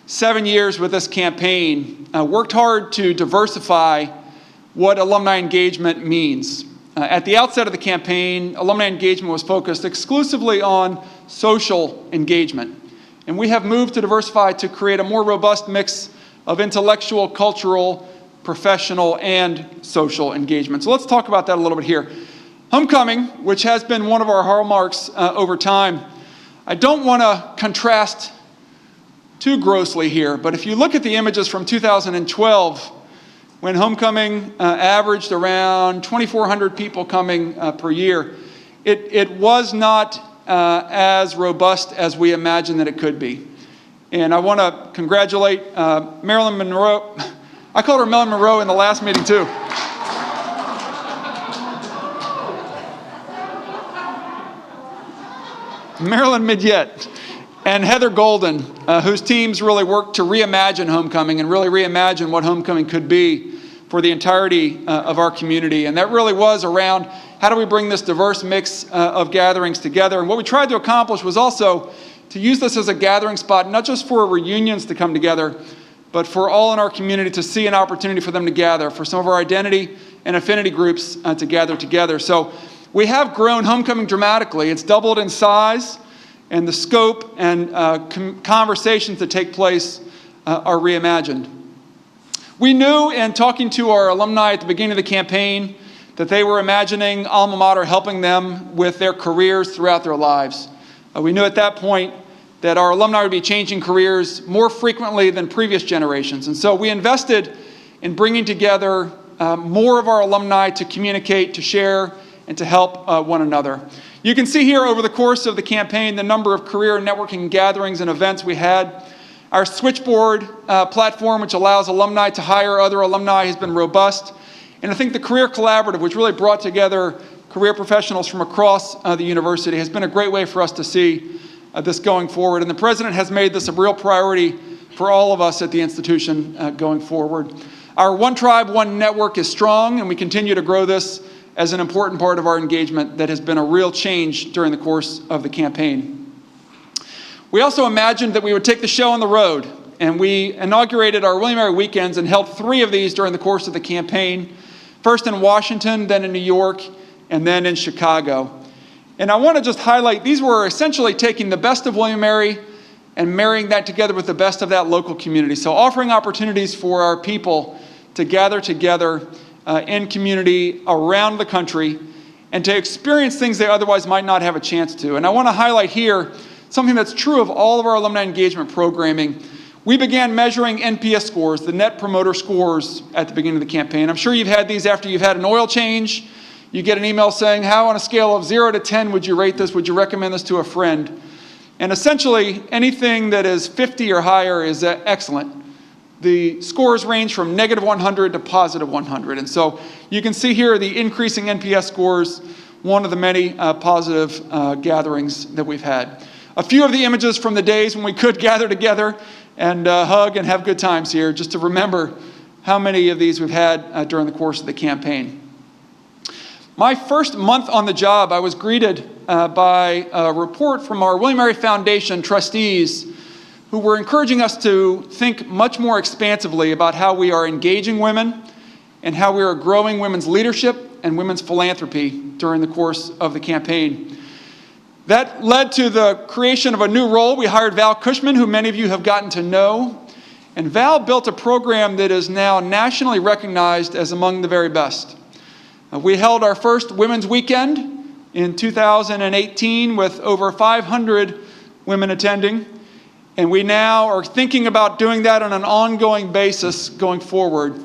7 years with this campaign worked hard to diversify what alumni engagement means. At the outset of the campaign, alumni engagement was focused exclusively on social engagement. And we have moved to diversify to create a more robust mix of intellectual, cultural, professional, and social engagement. So let's talk about that a little bit here. Homecoming, which has been one of our hallmarks over time, I don't want to contrast too grossly here, but if you look at the images from 2012, when homecoming averaged around 2,400 people coming per year, it was not as robust as we imagined that it could be. And I want to congratulate Marilyn Monroe. I called her Marilyn Monroe in the last meeting too. Maryland Midyet, and Heather Golden, whose teams really worked to reimagine homecoming and really reimagine what homecoming could be for the entirety of our community. And that really was around how do we bring this diverse mix of gatherings together. And what we tried to accomplish was also to use this as a gathering spot, not just for reunions to come together, but for all in our community to see an opportunity for them to gather, for some of our identity and affinity groups to gather together. So we have grown homecoming dramatically. It's doubled in size, and the scope and conversations that take place are reimagined. We knew in talking to our alumni at the beginning of the campaign that they were imagining alma mater helping them with their careers throughout their lives. We knew at that point that our alumni would be changing careers more frequently than previous generations. And so we invested in bringing together more of our alumni to communicate, to share, and to help one another. You can see here over the course of the campaign the number of career networking gatherings and events we had. Our switchboard platform, which allows alumni to hire other alumni, has been robust. And I think the Career Collaborative, which really brought together career professionals from across the university, has been a great way for us to see this going forward. And the president has made this a real priority for all of us at the institution going forward. Our One Tribe, One Network is strong, and we continue to grow this as an important part of our engagement that has been a real change during the course of the campaign. We also imagined that we would take the show on the road, and we inaugurated our William & Mary Weekends and held 3 of these during the course of the campaign, first in Washington, then in New York, and then in Chicago. And I want to just highlight, these were essentially taking the best of William & Mary and marrying that together with the best of that local community. So offering opportunities for our people to gather together in community around the country and to experience things they otherwise might not have a chance to. And I want to highlight here something that's true of all of our alumni engagement programming. We began measuring NPS scores, the Net Promoter Scores, at the beginning of the campaign. I'm sure you've had these after you've had an oil change. You get an email saying, how on a scale of 0 to 10 would you rate this? Would you recommend this to a friend? And essentially, anything that is 50 or higher is excellent. The scores range from -100 to +100. And so you can see here the increasing NPS scores, one of the many positive gatherings that we've had. A few of the images from the days when we could gather together and hug and have good times here, just to remember how many of these we've had during the course of the campaign. My first month on the job, I was greeted by a report from our William & Mary Foundation trustees who were encouraging us to think much more expansively about how we are engaging women and how we are growing women's leadership and women's philanthropy during the course of the campaign. That led to the creation of a new role. We hired Val Cushman, who many of you have gotten to know. And Val built a program that is now nationally recognized as among the very best. We held our first Women's Weekend in 2018 with over 500 women attending. And we now are thinking about doing that on an ongoing basis going forward.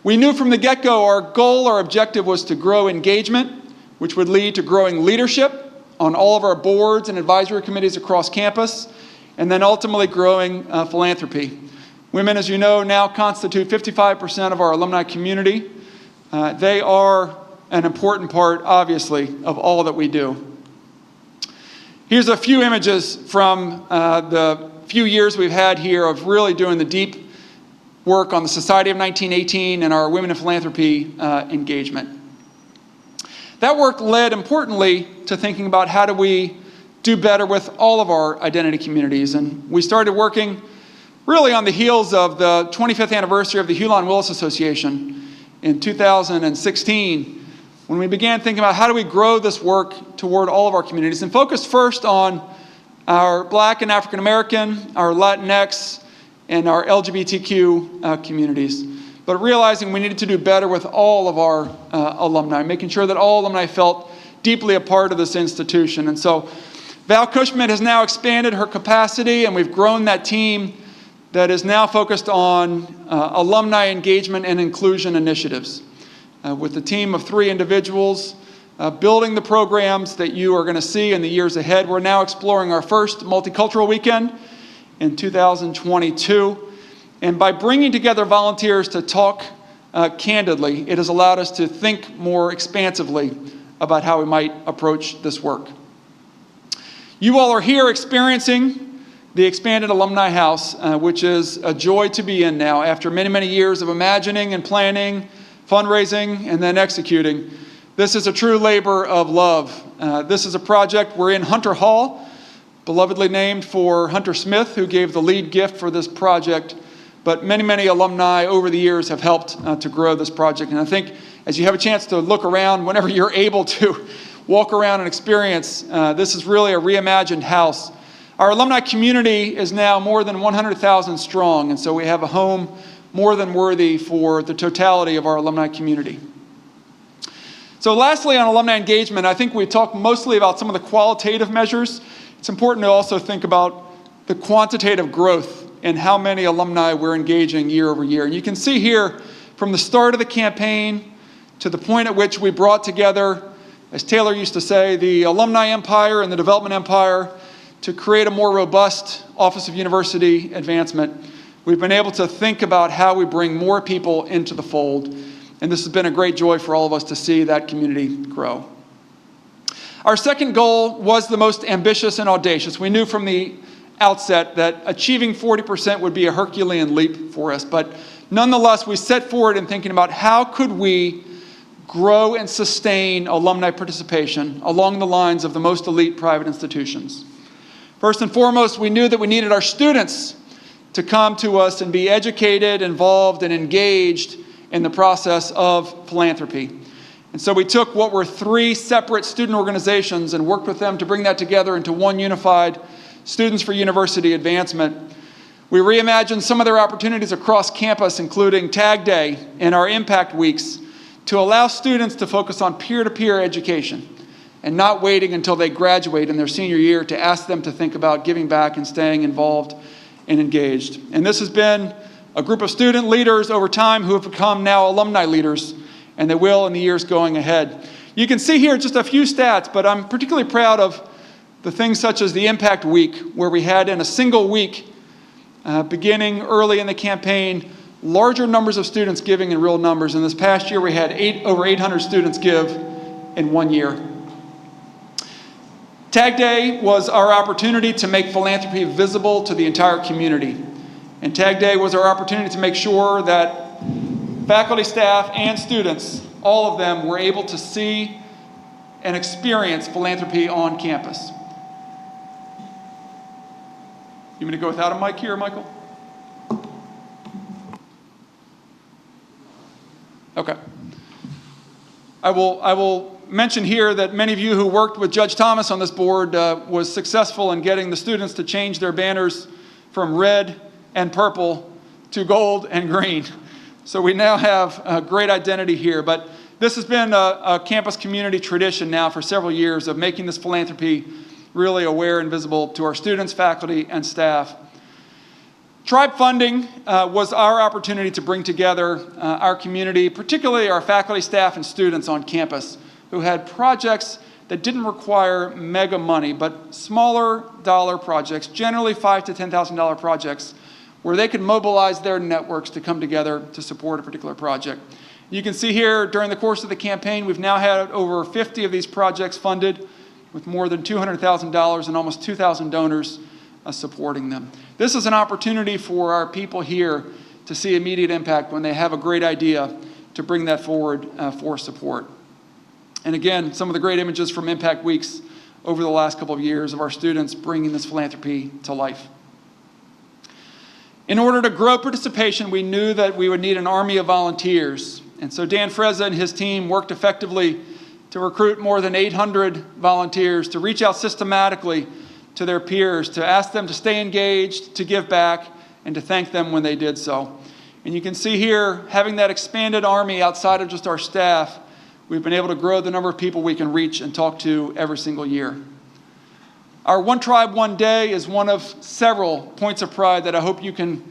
We knew from the get-go our goal, our objective was to grow engagement, which would lead to growing leadership on all of our boards and advisory committees across campus, and then ultimately growing philanthropy. Women, as you know, now constitute 55% of our alumni community. They are an important part, obviously, of all that we do. Here's a few images from the few years we've had here of really doing the deep work on the Society of 1918 and our Women in Philanthropy engagement. That work led, importantly, to thinking about how do we do better with all of our identity communities. And we started working really on the heels of the 25th anniversary of the Hulan Willis Association in 2016, when we began thinking about how do we grow this work toward all of our communities, and focused first on our Black and African American, our Latinx, and our LGBTQ communities. But realizing we needed to do better with all of our alumni, making sure that all alumni felt deeply a part of this institution. And so Val Cushman has now expanded her capacity, and we've grown that team that is now focused on alumni engagement and inclusion initiatives. With a team of 3 individuals building the programs that you are going to see in the years ahead. We're now exploring our first multicultural weekend in 2022. And by bringing together volunteers to talk candidly, it has allowed us to think more expansively about how we might approach this work. You all are here experiencing the expanded Alumni House, which is a joy to be in now after many, many years of imagining and planning, fundraising, and then executing. This is a true labor of love. This is a project. We're in Hunter Hall, belovedly named for Hunter Smith, who gave the lead gift for this project. But many, many alumni over the years have helped to grow this project. And I think as you have a chance to look around, whenever you're able to walk around and experience, this is really a reimagined house. Our alumni community is now more than 100,000 strong, and so we have a home more than worthy for the totality of our alumni community. So lastly, on alumni engagement, I think we talked mostly about some of the qualitative measures. It's important to also think about the quantitative growth and how many alumni we're engaging year over year. And you can see here from the start of the campaign to the point at which we brought together, as Taylor used to say, the alumni empire and the development empire to create a more robust Office of University Advancement. We've been able to think about how we bring more people into the fold. And this has been a great joy for all of us to see that community grow. Our second goal was the most ambitious and audacious. We knew from the outset that achieving 40% would be a Herculean leap for us, but nonetheless, we set forward in thinking about how could we grow and sustain alumni participation along the lines of the most elite private institutions. First and foremost, we knew that we needed our students to come to us and be educated, involved, and engaged in the process of philanthropy. And so we took what were 3 separate student organizations and worked with them to bring that together into one unified Students for University Advancement. We reimagined some of their opportunities across campus, including Tag Day and our Impact Weeks, to allow students to focus on peer-to-peer education and not waiting until they graduate in their senior year to ask them to think about giving back and staying involved and engaged. And this has been a group of student leaders over time who have become now alumni leaders, and they will in the years going ahead. You can see here just a few stats, but I'm particularly proud of the things such as the Impact Week, where we had in a single week, beginning early in the campaign, larger numbers of students giving in real numbers. And this past year, we had over 800 students give in 1 year. Tag Day was our opportunity to make philanthropy visible to the entire community. And Tag Day was our opportunity to make sure that faculty, staff, and students, all of them, were able to see and experience philanthropy on campus. You want me to go without a mic here, Michael? Okay. I will mention here that many of you who worked with Judge Thomas on this board was successful in getting the students to change their banners from red and purple to gold and green. So we now have a great identity here. But this has been a campus community tradition now for several years of making this philanthropy really aware and visible to our students, faculty, and staff. Tribe funding was our opportunity to bring together our community, particularly our faculty, staff, and students on campus who had projects that didn't require mega money, but smaller dollar projects, generally $5,000 to $10,000 projects, where they could mobilize their networks to come together to support a particular project. You can see here during the course of the campaign, we've now had over 50 of these projects funded with more than $200,000 and almost 2,000 donors supporting them. This is an opportunity for our people here to see immediate impact when they have a great idea to bring that forward for support. And again, some of the great images from Impact Weeks over the last couple of years of our students bringing this philanthropy to life. In order to grow participation, we knew that we would need an army of volunteers. And so Dan Frezza and his team worked effectively to recruit more than 800 volunteers, to reach out systematically to their peers, to ask them to stay engaged, to give back, and to thank them when they did so. And you can see here, having that expanded army outside of just our staff, we've been able to grow the number of people we can reach and talk to every single year. Our One Tribe, One Day is one of several points of pride that I hope you can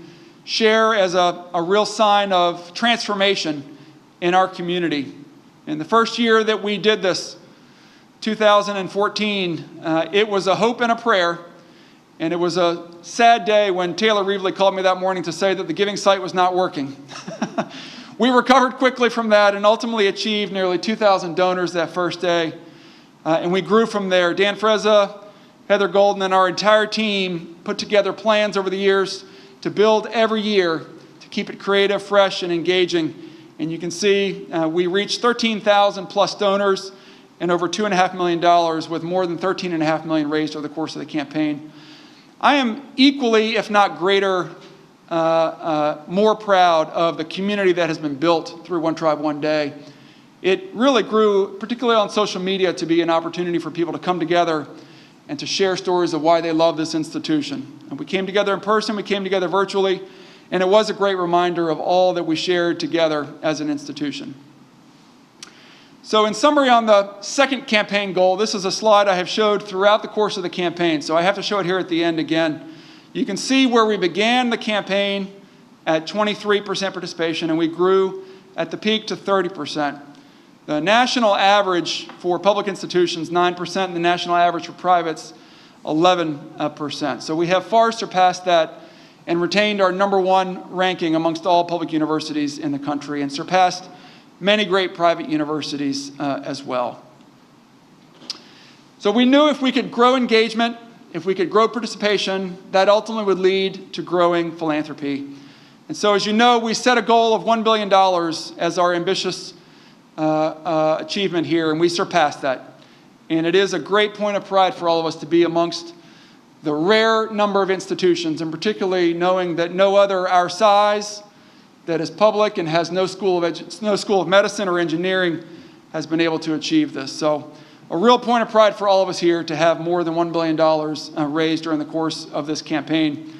share as a real sign of transformation in our community. In the first year that we did this, 2014, it was a hope and a prayer, and it was a sad day when Taylor Reevely called me that morning to say that the giving site was not working. We recovered quickly from that and ultimately achieved nearly 2,000 donors that first day, and we grew from there. Dan Frezza Heather Golden and our entire team put together plans over the years to build every year to keep it creative, fresh, and engaging. And you can see we reached 13,000 plus donors and over $2.5 million, with more than $13.5 million raised over the course of the campaign. I am equally, if not greater, more proud of the community that has been built through One Tribe, One Day. It really grew, particularly on social media, to be an opportunity for people to come together and to share stories of why they love this institution. And we came together in person, we came together virtually, and it was a great reminder of all that we shared together as an institution. So in summary, on the second campaign goal, this is a slide I have showed throughout the course of the campaign, so I have to show it here at the end again. You can see where we began the campaign at 23% participation, and we grew at the peak to 30%. The national average for public institutions, 9%, and the national average for privates, 11%. So we have far surpassed that and retained our #1 ranking amongst all public universities in the country, and surpassed many great private universities as well. So we knew if we could grow engagement, if we could grow participation, that ultimately would lead to growing philanthropy. And so, as you know, we set a goal of $1 billion as our ambitious achievement here, and we surpassed that. And it is a great point of pride for all of us to be amongst the rare number of institutions, and particularly knowing that no other our size that is public and has no school of medicine or engineering has been able to achieve this. So a real point of pride for all of us here to have more than $1 billion raised during the course of this campaign.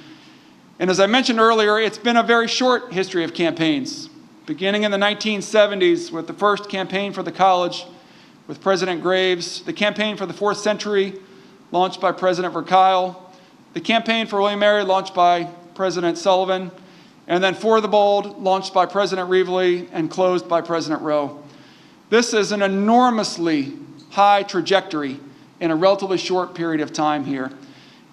And as I mentioned earlier, it's been a very short history of campaigns, beginning in the 1970s with the first campaign for the college with President Graves, the campaign for the 4th century launched by President Verkyle, the campaign for William & Mary launched by President Sullivan, and then For the Bold launched by President Reevely and closed by President Rowe. This is an enormously high trajectory in a relatively short period of time here.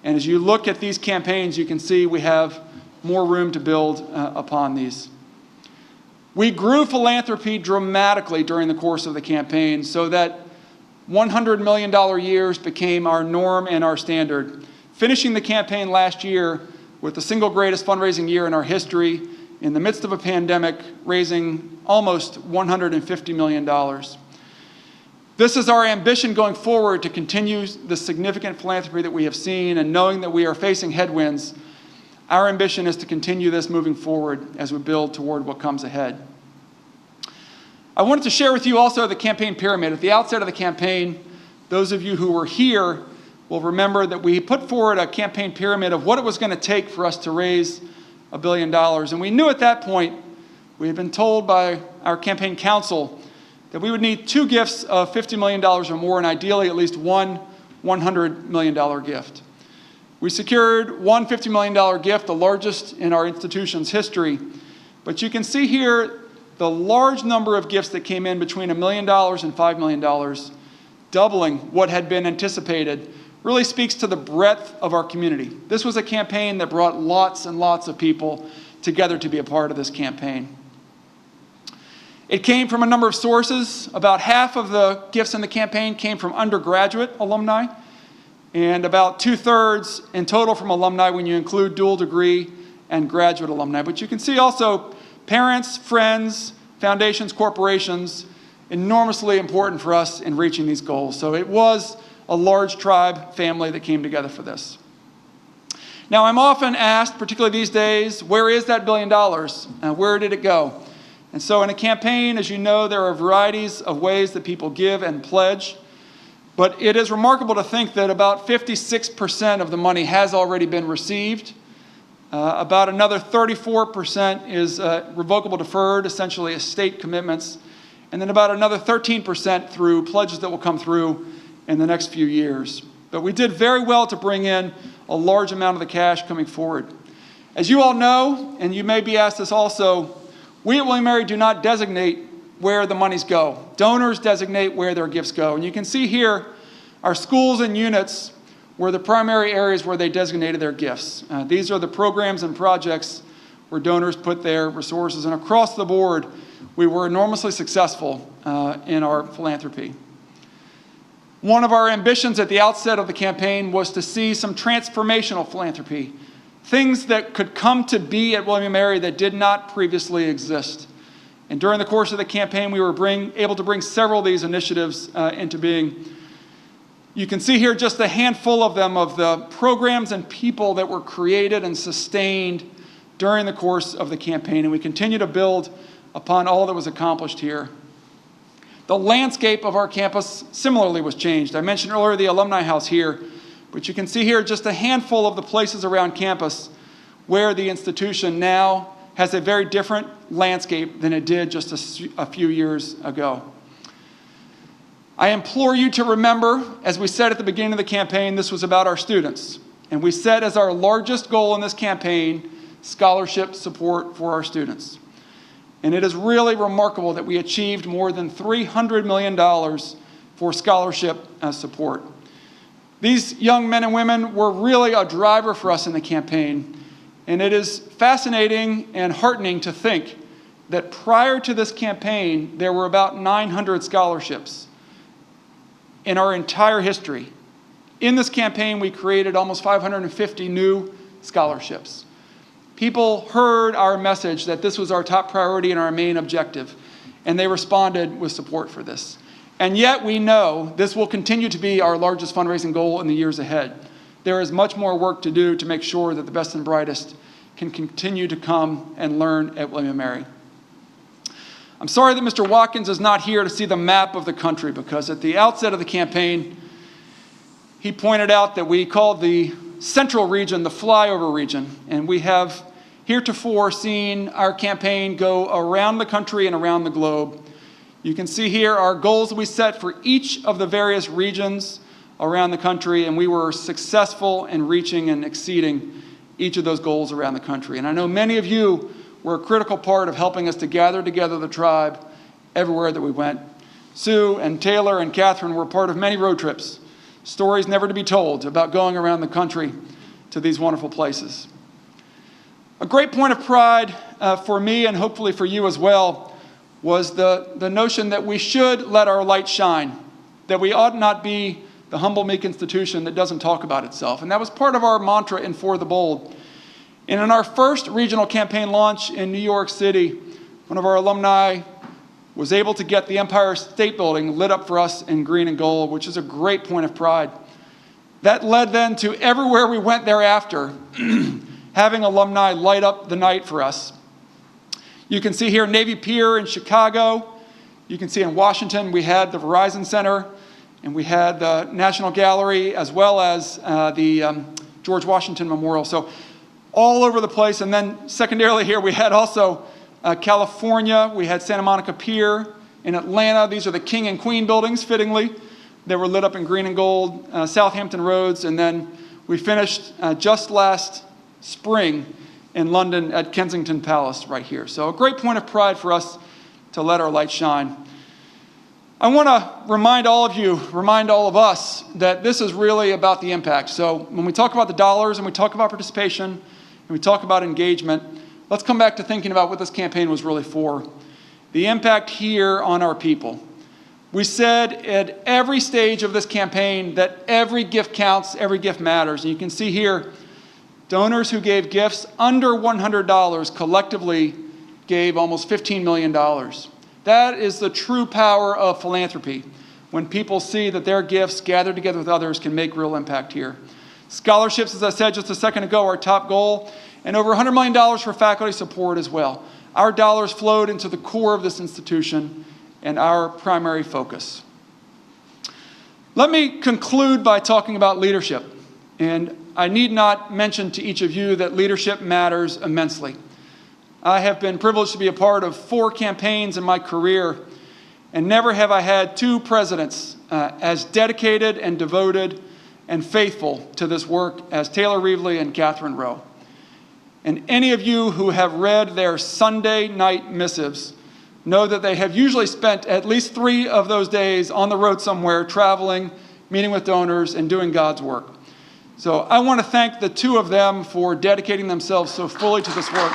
And as you look at these campaigns, you can see we have more room to build upon these. We grew philanthropy dramatically during the course of the campaign so that $100 million years became our norm and our standard, finishing the campaign last year with the single greatest fundraising year in our history, in the midst of a pandemic, raising almost $150 million. This is our ambition going forward, to continue the significant philanthropy that we have seen, and knowing that we are facing headwinds, our ambition is to continue this moving forward as we build toward what comes ahead. I wanted to share with you also the campaign pyramid. At the outset of the campaign, those of you who were here will remember that we put forward a campaign pyramid of what it was going to take for us to raise $1 billion. And we knew at that point, we had been told by our campaign council that we would need 2 gifts of $50 million or more, and ideally at least one $100 million gift. We secured one $50 million gift, the largest in our institution's history. But you can see here the large number of gifts that came in between $1 million and $5 million, doubling what had been anticipated, really speaks to the breadth of our community. This was a campaign that brought lots and lots of people together to be a part of this campaign. It came from a number of sources. About half of the gifts in the campaign came from undergraduate alumni, and about 2/3 in total from alumni when you include dual degree and graduate alumni. But you can see also parents, friends, foundations, corporations, enormously important for us in reaching these goals. So it was a large tribe family that came together for this. Now, I'm often asked, particularly these days, where is that $1 billion? Where did it go? And so in a campaign, as you know, there are varieties of ways that people give and pledge. But it is remarkable to think that about 56% of the money has already been received. About another 34% is revocable deferred, essentially estate commitments. And then about another 13% through pledges that will come through in the next few years. But we did very well to bring in a large amount of the cash coming forward. As you all know, and you may be asked this also, we at William & Mary do not designate where the monies go. Donors designate where their gifts go. And you can see here our schools and units were the primary areas where they designated their gifts. These are the programs and projects where donors put their resources. And across the board, we were enormously successful in our philanthropy. One of our ambitions at the outset of the campaign was to see some transformational philanthropy, things that could come to be at William & Mary that did not previously exist. And during the course of the campaign, we were able to bring several of these initiatives into being. You can see here just a handful of them, of the programs and people that were created and sustained during the course of the campaign, and we continue to build upon all that was accomplished here. The landscape of our campus similarly was changed. I mentioned earlier the alumni house here, but you can see here just a handful of the places around campus where the institution now has a very different landscape than it did just a few years ago. I implore you to remember, as we said at the beginning of the campaign, this was about our students. And we set as our largest goal in this campaign, scholarship support for our students. And it is really remarkable that we achieved more than $300 million for scholarship support. These young men and women were really a driver for us in the campaign. And it is fascinating and heartening to think that prior to this campaign, there were about 900 scholarships in our entire history. In this campaign, we created almost 550 new scholarships. People heard our message that this was our top priority and our main objective, and they responded with support for this. And yet we know this will continue to be our largest fundraising goal in the years ahead. There is much more work to do to make sure that the best and brightest can continue to come and learn at William & Mary. I'm sorry that Mr. Watkins is not here to see the map of the country, because at the outset of the campaign, he pointed out that we called the central region the flyover region, and we have heretofore seen our campaign go around the country and around the globe. You can see here our goals we set for each of the various regions around the country, and we were successful in reaching and exceeding each of those goals around the country. And I know many of you were a critical part of helping us to gather together the tribe everywhere that we went. Sue and Taylor and Catherine were part of many road trips, stories never to be told about going around the country to these wonderful places. A great point of pride for me, and hopefully for you as well, was the notion that we should let our light shine, that we ought not be the humble, meek institution that doesn't talk about itself. And that was part of our mantra in For the Bold. And in our first regional campaign launch in New York City, one of our alumni was able to get the Empire State Building lit up for us in green and gold, which is a great point of pride. That led then to everywhere we went thereafter, having alumni light up the night for us. You can see here Navy Pier in Chicago. You can see in Washington we had the Verizon Center, and we had the National Gallery, as well as the George Washington Memorial. So all over the place. And then secondarily here we had also California. We had Santa Monica Pier. In Atlanta, these are the King and Queen buildings, fittingly. They were lit up in green and gold. Southampton Roads. And then we finished just last spring in London at Kensington Palace right here. So a great point of pride for us to let our light shine. I want to remind all of us that this is really about the impact. So when we talk about the dollars and we talk about participation and we talk about engagement, let's come back to thinking about what this campaign was really for. The impact here on our people. We said at every stage of this campaign that every gift counts, every gift matters. And you can see here, donors who gave gifts under $100 collectively gave almost $15 million. That is the true power of philanthropy, when people see that their gifts gathered together with others can make real impact here. Scholarships, as I said just a second ago, are our top goal, and over $100 million for faculty support as well. Our dollars flowed into the core of this institution and our primary focus. Let me conclude by talking about leadership. And I need not mention to each of you that leadership matters immensely. I have been privileged to be a part of 4 campaigns in my career, and never have I had 2 presidents as dedicated and devoted and faithful to this work as Taylor Reevely and Catherine Rowe. And any of you who have read their Sunday night missives know that they have usually spent at least 3 of those days on the road somewhere, traveling, meeting with donors, and doing God's work. So I want to thank the 2 of them for dedicating themselves so fully to this work.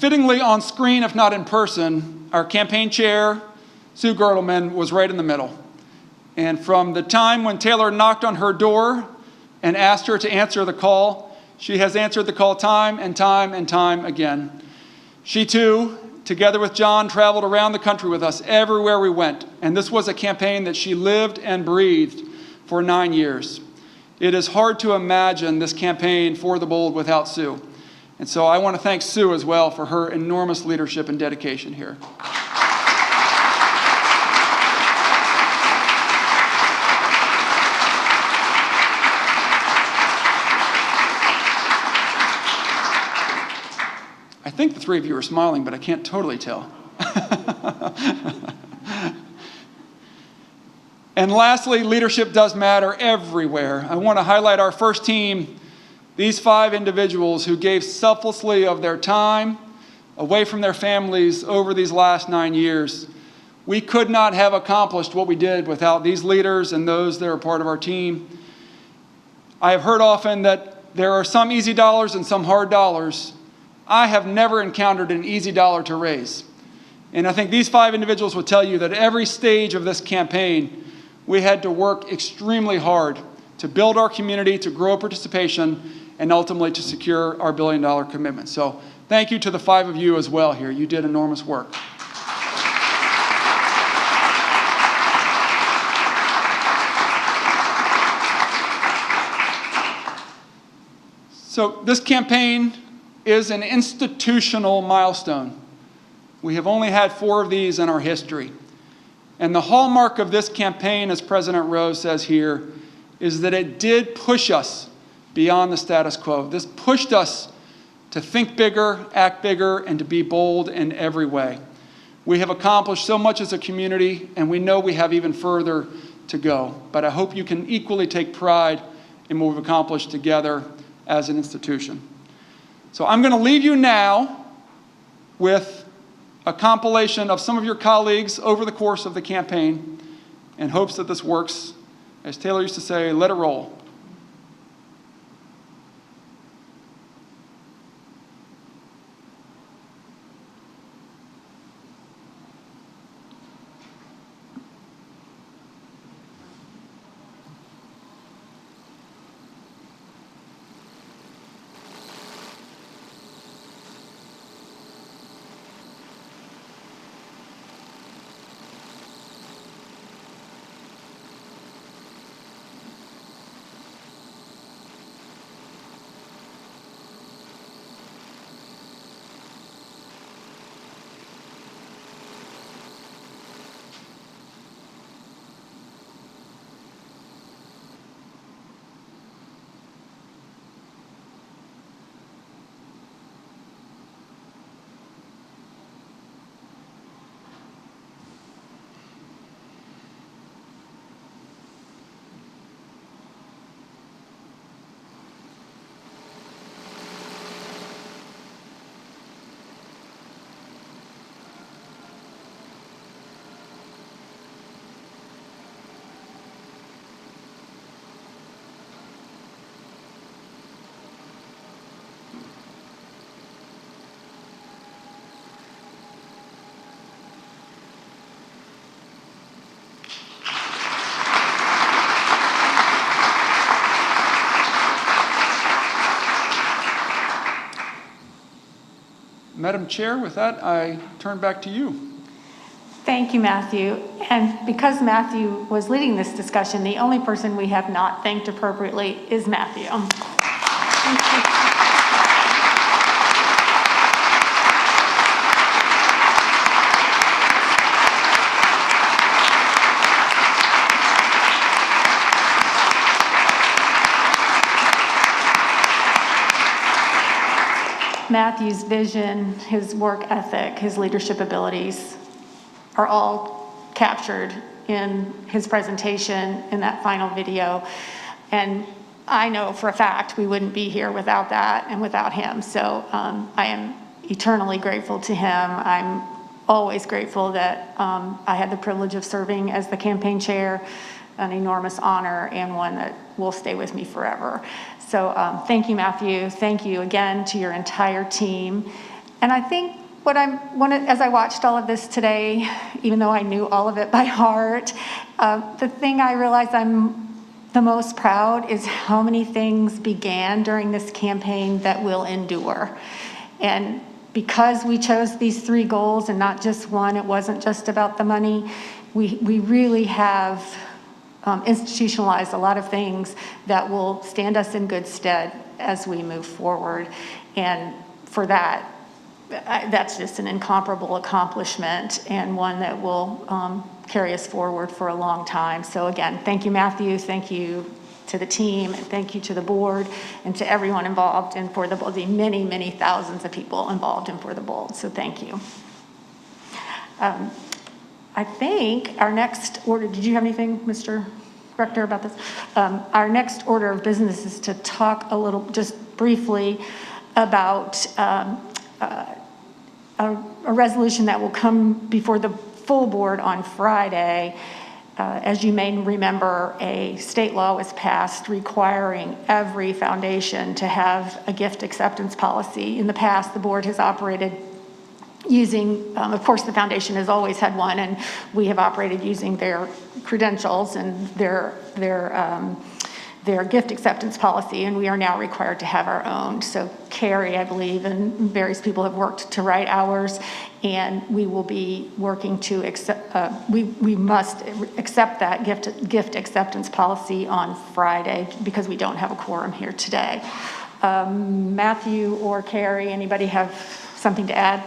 Fittingly on screen, if not in person, our campaign chair, Sue Gertelman, was right in the middle. And from the time when Taylor knocked on her door and asked her to answer the call, she has answered the call time and time and time again. She too, together with John, traveled around the country with us everywhere we went. And this was a campaign that she lived and breathed for 9 years. It is hard to imagine this campaign for the Bold without Sue. And so I want to thank Sue as well for her enormous leadership and dedication here. I think the three of you are smiling, but I can't totally tell. And lastly, leadership does matter everywhere. I want to highlight our first team, these 5 individuals who gave selflessly of their time away from their families over these last 9 years. We could not have accomplished what we did without these leaders and those that are part of our team. I have heard often that there are some easy dollars and some hard dollars. I have never encountered an easy dollar to raise. And I think these 5 individuals will tell you that at every stage of this campaign, we had to work extremely hard to build our community, to grow participation, and ultimately to secure our $1 billion commitment. So thank you to the 5 of you as well here. You did enormous work. So this campaign is an institutional milestone. We have only had 4 of these in our history. And the hallmark of this campaign, as President Rose says here, is that it did push us beyond the status quo. This pushed us to think bigger, act bigger, and to be bold in every way. We have accomplished so much as a community, and we know we have even further to go. But I hope you can equally take pride in what we've accomplished together as an institution. So I'm going to leave you now with a compilation of some of your colleagues over the course of the campaign in hopes that this works. As Taylor used to say, let it roll. Madam Chair, with that, I turn back to you. Thank you, Matthew. And because Matthew was leading this discussion, the only person we have not thanked appropriately is Matthew. Thank you. Matthew's vision, his work ethic, his leadership abilities are all captured in his presentation in that final video. And I know for a fact we wouldn't be here without that and without him. So I am eternally grateful to him. I'm always grateful that I had the privilege of serving as the campaign chair, an enormous honor and one that will stay with me forever. So thank you, Matthew. Thank you again to your entire team. And I think as I watched all of this today, even though I knew all of it by heart, the thing I realized I'm the most proud is how many things began during this campaign that will endure. And because we chose these 3 goals and not just one, it wasn't just about the money, we really have institutionalized a lot of things that will stand us in good stead as we move forward. And for that, that's just an incomparable accomplishment and one that will carry us forward for a long time. So again, thank you, Matthew. Thank you to the team, and thank you to the board and to everyone involved and for the many, many thousands of people involved in For the Bold. So thank you. I think our next order, did you have anything, Mr. Rector, about this? Our next order of business is to talk a little, just briefly, about a resolution that will come before the full board on Friday. As you may remember, a state law was passed requiring every foundation to have a gift acceptance policy. In the past, the board has operated using, of course, the foundation has always had one, and we have operated using their credentials and their gift acceptance policy, and we are now required to have our own. So Carrie, I believe, and various people have worked to write ours, and we will be working to accept, we must accept that gift acceptance policy on Friday because we don't have a quorum here today. Matthew or Carrie, anybody have something to add?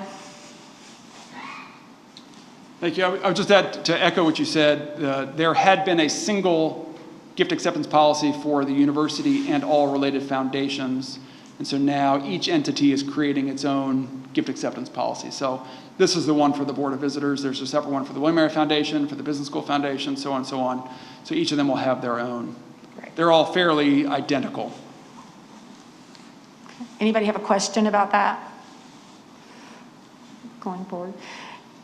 Thank you. I would just add to echo what you said. There had been a single gift acceptance policy for the university and all related foundations. And so now each entity is creating its own gift acceptance policy. So this is the one for the Board of Visitors. There's a separate one for the William Mary Foundation, for the Business School Foundation, so on and so on. So each of them will have their own. Right. They're all fairly identical. Anybody have a question about that? Going forward.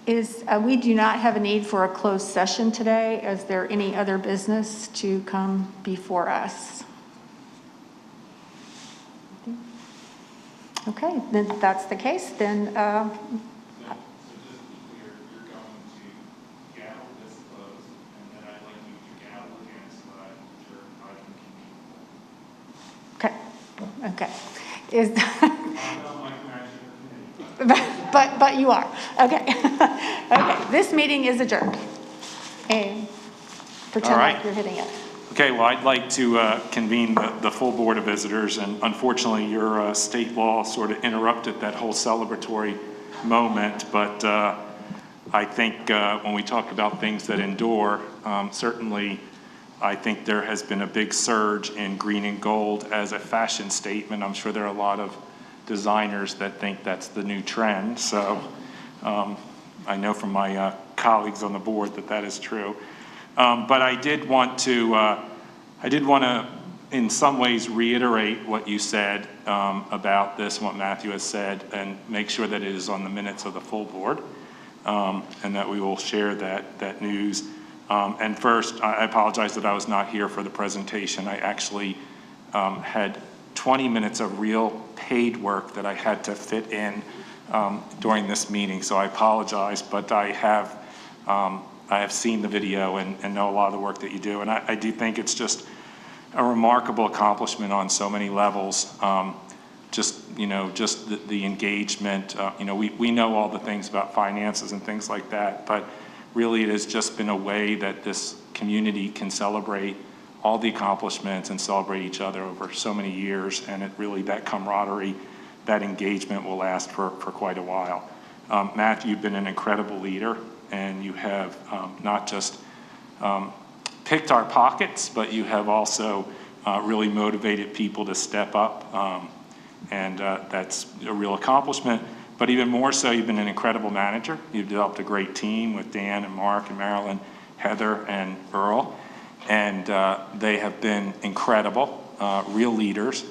We do not have a need for a closed session today. Is there any other business to come before us? Okay, then if that's the case, then. So just to be clear, you're going to gavel this close, and then I'd like you to gavel again so that I'm sure I can Okay. But you are. Okay. Okay. This meeting is adjourned. And pretend like you're hitting it. Okay, well, I'd like to convene the full Board of Visitors, and unfortunately, your state law sort of interrupted that whole celebratory moment, but I think when we talk about things that endure, certainly I think there has been a big surge in green and gold as a fashion statement. I'm sure there are a lot of designers that think that's the new trend, so I know from my colleagues on the board that that is true. But I did want to, in some ways, reiterate what you said about this and what Matthew has said, and make sure that it is on the minutes of the full board, and that we will share that news. And first, I apologize that I was not here for the presentation. I actually had 20 minutes of real paid work that I had to fit in during this meeting, so I apologize, but I have seen the video and know a lot of the work that you do, and I do think it's just a remarkable accomplishment on so many levels. Just the engagement. We know all the things about finances and things like that, but really it has just been a way that this community can celebrate all the accomplishments and celebrate each other over so many years, and it really, that camaraderie, that engagement will last for quite a while. Matthew, you've been an incredible leader, and you have not just picked our pockets, but you have also really motivated people to step up, and that's a real accomplishment. But even more so, you've been an incredible manager. You've developed a great team with Dan and Mark and Marilyn, Heather and Earl, and they have been incredible, real leaders,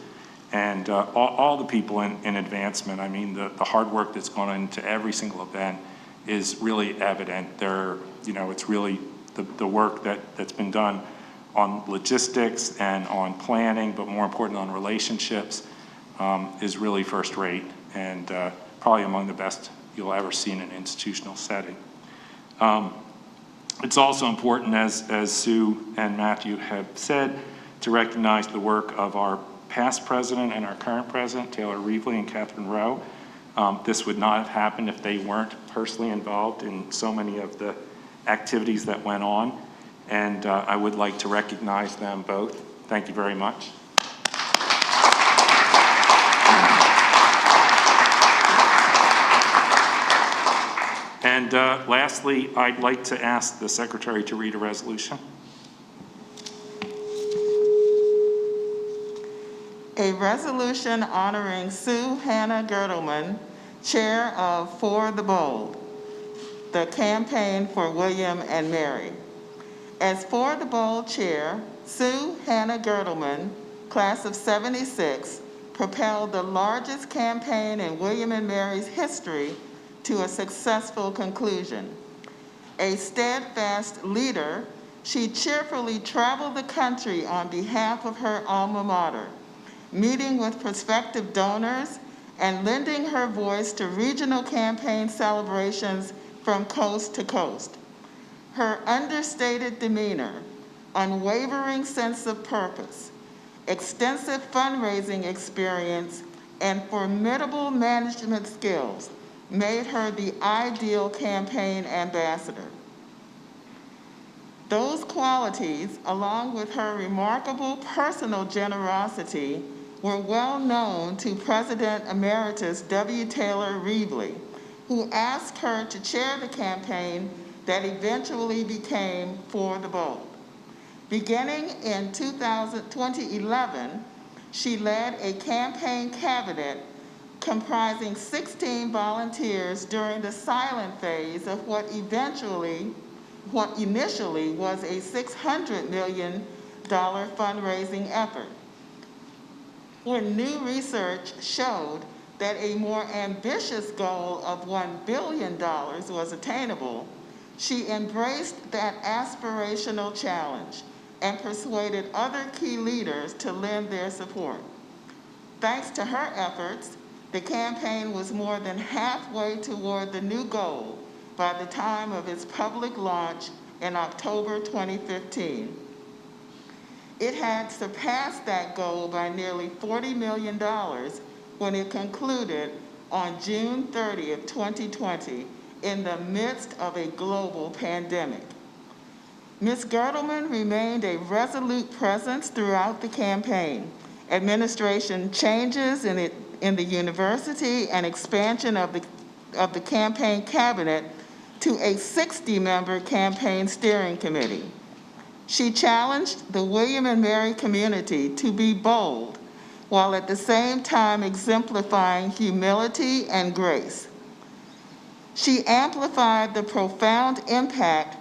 and all the people in advancement. I mean, the hard work that's gone into every single event is really evident. It's really the work that's been done on logistics and on planning, but more important on relationships, is really first rate, and probably among the best you'll ever see in an institutional setting. It's also important, as Sue and Matthew have said, to recognize the work of our past president and our current president, Taylor Reevely and Catherine Rowe. This would not have happened if they weren't personally involved in so many of the activities that went on. And I would like to recognize them both. Thank you very much. And lastly, I'd like to ask the secretary to read a resolution. A resolution honoring Sue Hannah Gertelman, Chair of For the Bold, the campaign for William and Mary. As For the Bold Chair, Sue Hannah Gertelman, class of '76, propelled the largest campaign in William and Mary's history to a successful conclusion. A steadfast leader, she cheerfully traveled the country on behalf of her alma mater, meeting with prospective donors and lending her voice to regional campaign celebrations from coast to coast. Her understated demeanor, unwavering sense of purpose, extensive fundraising experience, and formidable management skills made her the ideal campaign ambassador. Those qualities, along with her remarkable personal generosity, were well known to President Emeritus W. Taylor Reevely, who asked her to chair the campaign that eventually became For the Bold. Beginning in 2011, she led a campaign cabinet comprising 16 volunteers during the silent phase of what initially was a $600 million fundraising effort. When new research showed that a more ambitious goal of $1 billion was attainable, she embraced that aspirational challenge and persuaded other key leaders to lend their support. Thanks to her efforts, the campaign was more than halfway toward the new goal by the time of its public launch in October 2015. It had surpassed that goal by nearly $40 million when it concluded on June 30th, 2020, in the midst of a global pandemic. Ms. Gertelman remained a resolute presence throughout the campaign. Administration changes in the university and expansion of the campaign cabinet to a 60-member campaign steering committee. She challenged the William and Mary community to be bold, while at the same time exemplifying humility and grace. She amplified the profound impact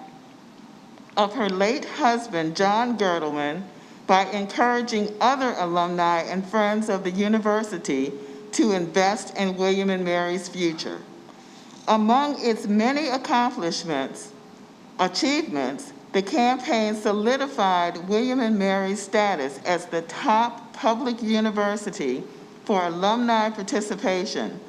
of her late husband, John Gertelman, by encouraging other alumni and friends of the university to invest in William and Mary's future. Among its many achievements, the campaign solidified William and Mary's status as the top public university for alumni participation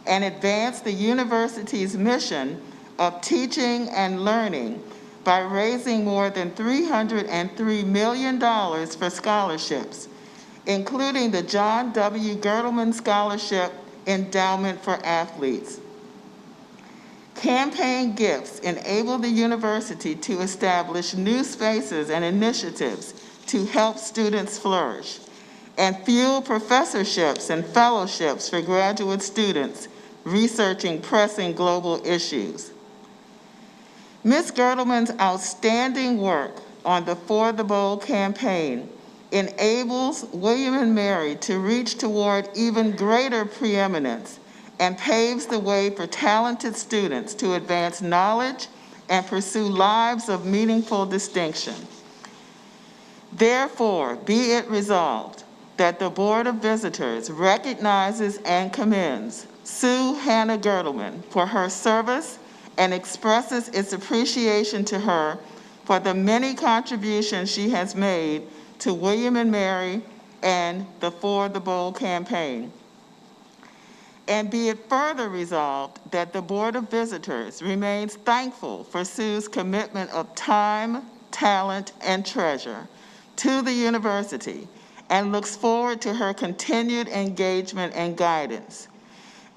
and advanced the university's mission of teaching and learning by raising more than $303 million for scholarships, including the John W. Gertelman Scholarship Endowment for Athletes. Campaign gifts enable the university to establish new spaces and initiatives to help students flourish, and fuel professorships and fellowships for graduate students researching pressing global issues. Ms. Gertelman's outstanding work on the For the Bold campaign enables William and Mary to reach toward even greater preeminence and paves the way for talented students to advance knowledge and pursue lives of meaningful distinction. Therefore, be it resolved that the Board of Visitors recognizes and commends Sue Hannah Gertelman for her service and expresses its appreciation to her for the many contributions she has made to William and Mary and the For the Bold campaign. And be it further resolved that the Board of Visitors remains thankful for Sue's commitment of time, talent, and treasure to the university and looks forward to her continued engagement and guidance.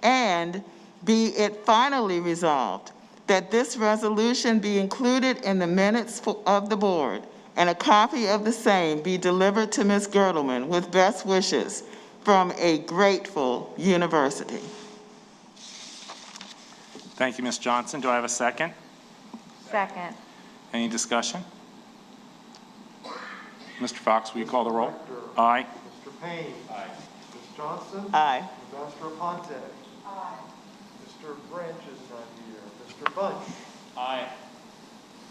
And be it finally resolved that this resolution be included in the minutes of the board and a copy of the same be delivered to Ms. Girdleman with best wishes from a grateful university. Thank you, Ms. Johnson. Do I have a second? Second. Any discussion? Mr. Fox, will you call the roll? Aye. Mr. Payne. Aye. Ms. Johnson. Aye. Ambassador Ponte. Aye. Mr. Branch is not here. Mr. Bunch. Aye.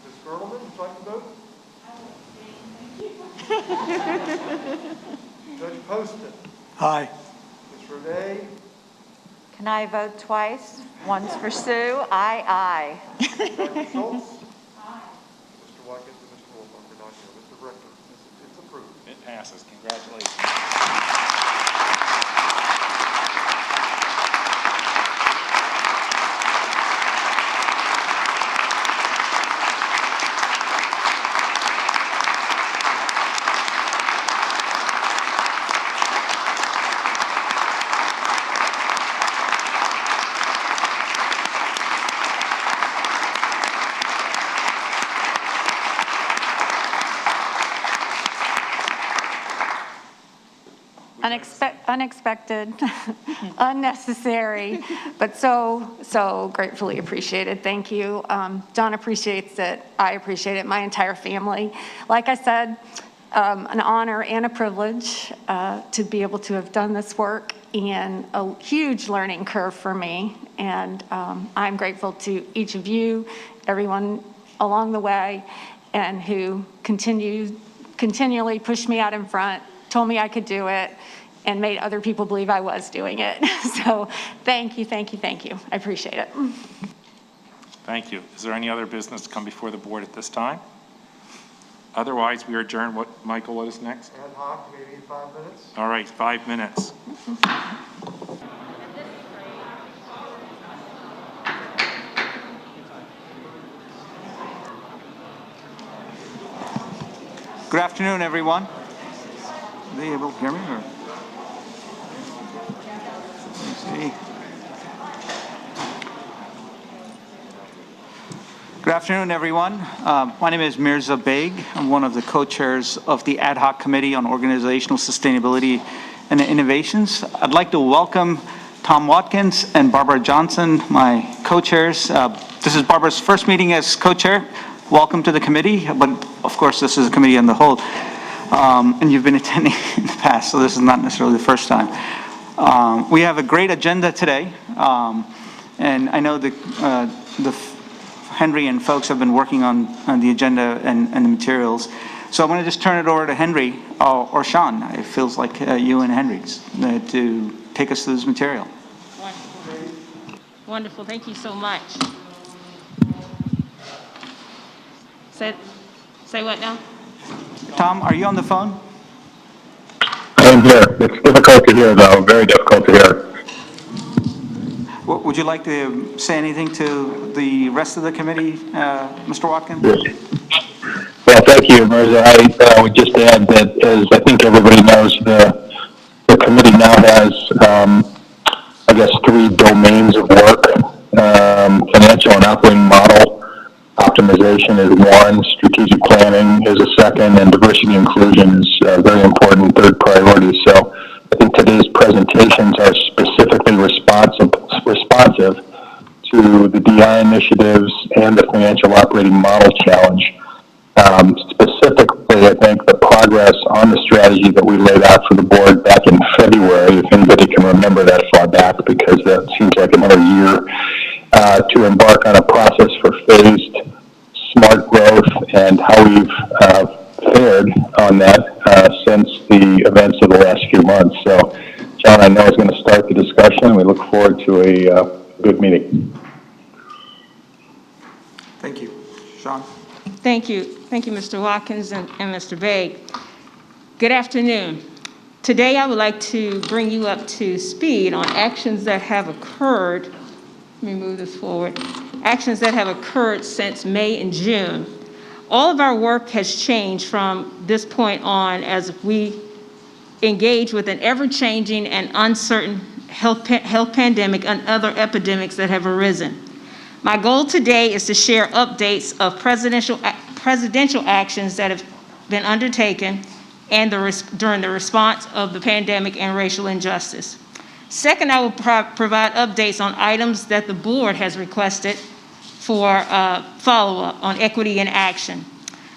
Ms. Girdleman, would you like to vote? Judge Poston. Aye. Ms. Renee. Can I vote twice? Once for Sue, aye. Dr. Schultz. Aye. Mr. Watkins and Mr. Wolf are not here. Mr. Rector, it's approved. It passes. Congratulations. Unexpected, unnecessary, but so gratefully appreciated. Thank you. John appreciates it. I appreciate it. My entire family. Like I said, an honor and a privilege to be able to have done this work, and a huge learning curve for me. And I'm grateful to each of you, everyone along the way, and who continually pushed me out in front, told me I could do it, and made other people believe I was doing it. So thank you, thank you, thank you. I appreciate it. Thank you. Is there any other business to come before the board at this time? Otherwise, we are adjourned. Michael, what is next? Ad hoc, maybe 5 minutes. All right, 5 minutes. Good afternoon, everyone. Are they able to hear me? Or? Let's see. Good afternoon, everyone. My name is Mirza Beg. I'm one of the co-chairs of the Ad Hoc Committee on Organizational Sustainability and Innovations. I'd like to welcome Tom Watkins and Barbara Johnson, my co-chairs. This is Barbara's first meeting as co-chair. Welcome to the committee, but of course this is a committee on the whole. And you've been attending in the past, so this is not necessarily the first time. We have a great agenda today, and I know the Henry and folks have been working on the agenda and the materials. So I'm going to just turn it over to Henry or Sean. It feels like you and Henry to take us through this material. Wonderful. Wonderful. Thank you so much. Say what now? Tom, are you on the phone? I am here. It's difficult to hear, though. Very difficult to hear. Would you like to say anything to the rest of the committee, Mr. Watkins? Well, thank you, Mirza. I would just add that, as I think everybody knows, the committee now has, I guess, 3 domains of work. Financial and operating model optimization is one, strategic planning is a second, and diversity and inclusion is a very important third priority. So I think today's presentations are specifically responsive to the DI initiatives and the financial operating model challenge. Specifically, I think the progress on the strategy that we laid out for the board back in February, if anybody can remember that far back, because that seems like another year, to embark on a process for phased smart growth and how we've fared on that since the events of the last few months. So, John, I know is going to start the discussion. We look forward to a good meeting. Thank you. Sean? Thank you. Thank you, Mr. Watkins and Mr. Beg. Good afternoon. Today, I would like to bring you up to speed on actions that have occurred. Let me move this forward. Actions that have occurred since May and June. All of our work has changed from this point on as we engage with an ever-changing and uncertain health pandemic and other epidemics that have arisen. My goal today is to share updates of presidential actions that have been undertaken and during the response of the pandemic and racial injustice. Second, I will provide updates on items that the board has requested for follow-up on equity in action.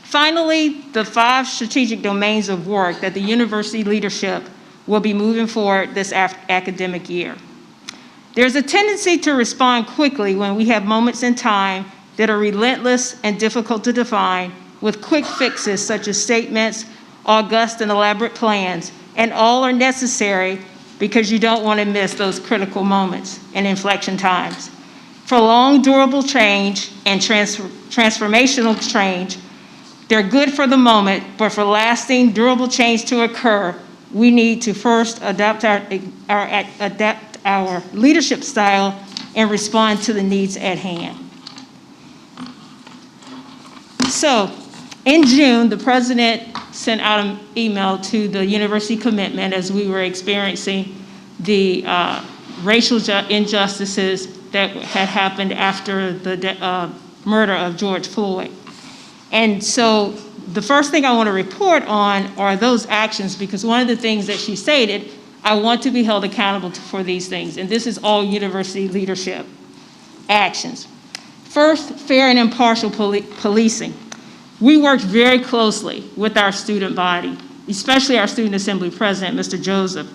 Finally, the 5 strategic domains of work that the university leadership will be moving forward this academic year. There's a tendency to respond quickly when we have moments in time that are relentless and difficult to define, with quick fixes such as statements, august and elaborate plans, and all are necessary because you don't want to miss those critical moments and inflection times. For long, durable change and transformational change, they're good for the moment, but for lasting, durable change to occur, we need to first adapt our leadership style and respond to the needs at hand. So, in June, the president sent out an email to the university commitment as we were experiencing the racial injustices that had happened after the murder of George Floyd. And so the first thing I want to report on are those actions, because one of the things that she stated, I want to be held accountable for these things. And this is all university leadership actions. First, fair and impartial policing. We worked very closely with our student body, especially our student assembly president, Mr. Joseph,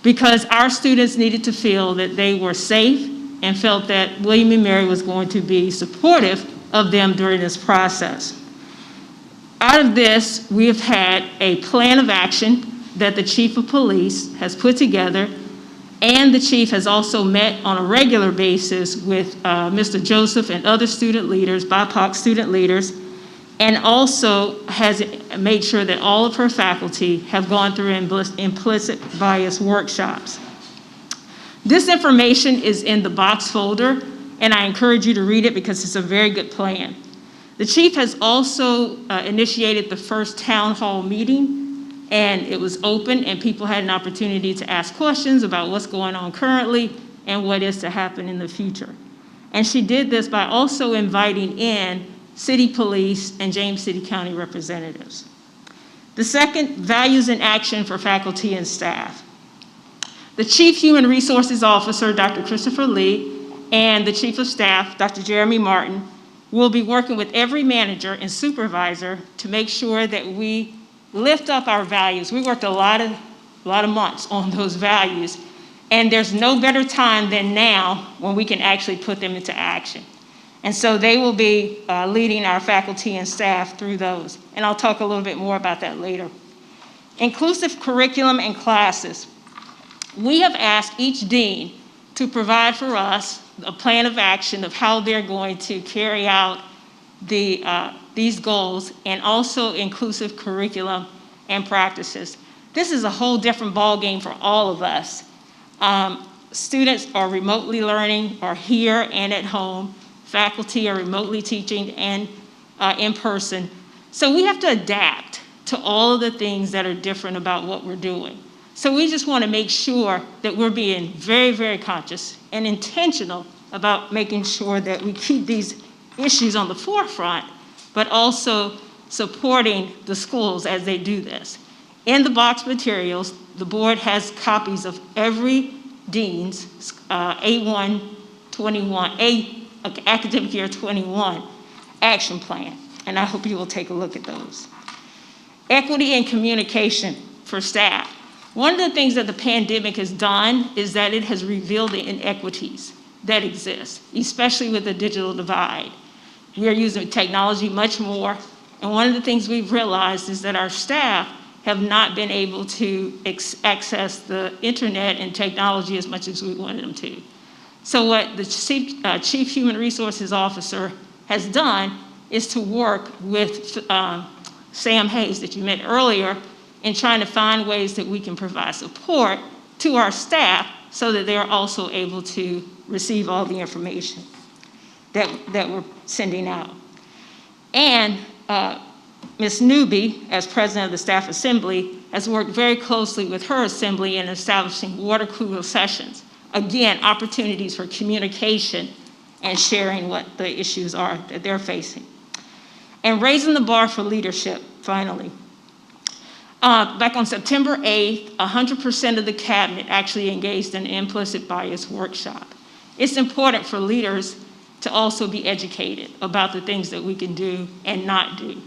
because our students needed to feel that they were safe and felt that William & Mary was going to be supportive of them during this process. Out of this, we have had a plan of action that the chief of police has put together, and the chief has also met on a regular basis with Mr. Joseph and other student leaders, BIPOC student leaders, and also has made sure that all of her faculty have gone through implicit bias workshops. This information is in the box folder, and I encourage you to read it because it's a very good plan. The chief has also initiated the first town hall meeting, and it was open and people had an opportunity to ask questions about what's going on currently and what is to happen in the future. And she did this by also inviting in city police and James City County representatives. The second, values in action for faculty and staff. The Chief Human Resources Officer, Dr. Christopher Lee, and the Chief of Staff, Dr. Jeremy Martin, will be working with every manager and supervisor to make sure that we lift up our values. We worked a lot of months on those values, and there's no better time than now when we can actually put them into action. And so they will be leading our faculty and staff through those, and I'll talk a little bit more about that later. Inclusive curriculum and classes. We have asked each dean to provide for us a plan of action of how they're going to carry out these goals, and also inclusive curriculum and practices. This is a whole different ballgame for all of us. Students are remotely learning, are here and at home. Faculty are remotely teaching and in person. So we have to adapt to all of the things that are different about what we're doing. So we just want to make sure that we're being very, very conscious and intentional about making sure that we keep these issues on the forefront, but also supporting the schools as they do this. In the box materials, the board has copies of every dean's academic year 21 action plan, and I hope you will take a look at those. Equity and communication for staff. One of the things that the pandemic has done is that it has revealed the inequities that exist, especially with the digital divide. We are using technology much more, and one of the things we've realized is that our staff have not been able to access the internet and technology as much as we wanted them to. So what the Chief Human Resources Officer has done is to work with Sam Hayes that you met earlier in trying to find ways that we can provide support to our staff so that they're also able to receive all the information that we're sending out. And Ms. Newby, as president of the Staff Assembly, has worked very closely with her assembly in establishing water cooler sessions. Again, opportunities for communication and sharing what the issues are that they're facing. And raising the bar for leadership, finally. Back on September 8th, 100% of the cabinet actually engaged in an implicit bias workshop. It's important for leaders to also be educated about the things that we can do and not do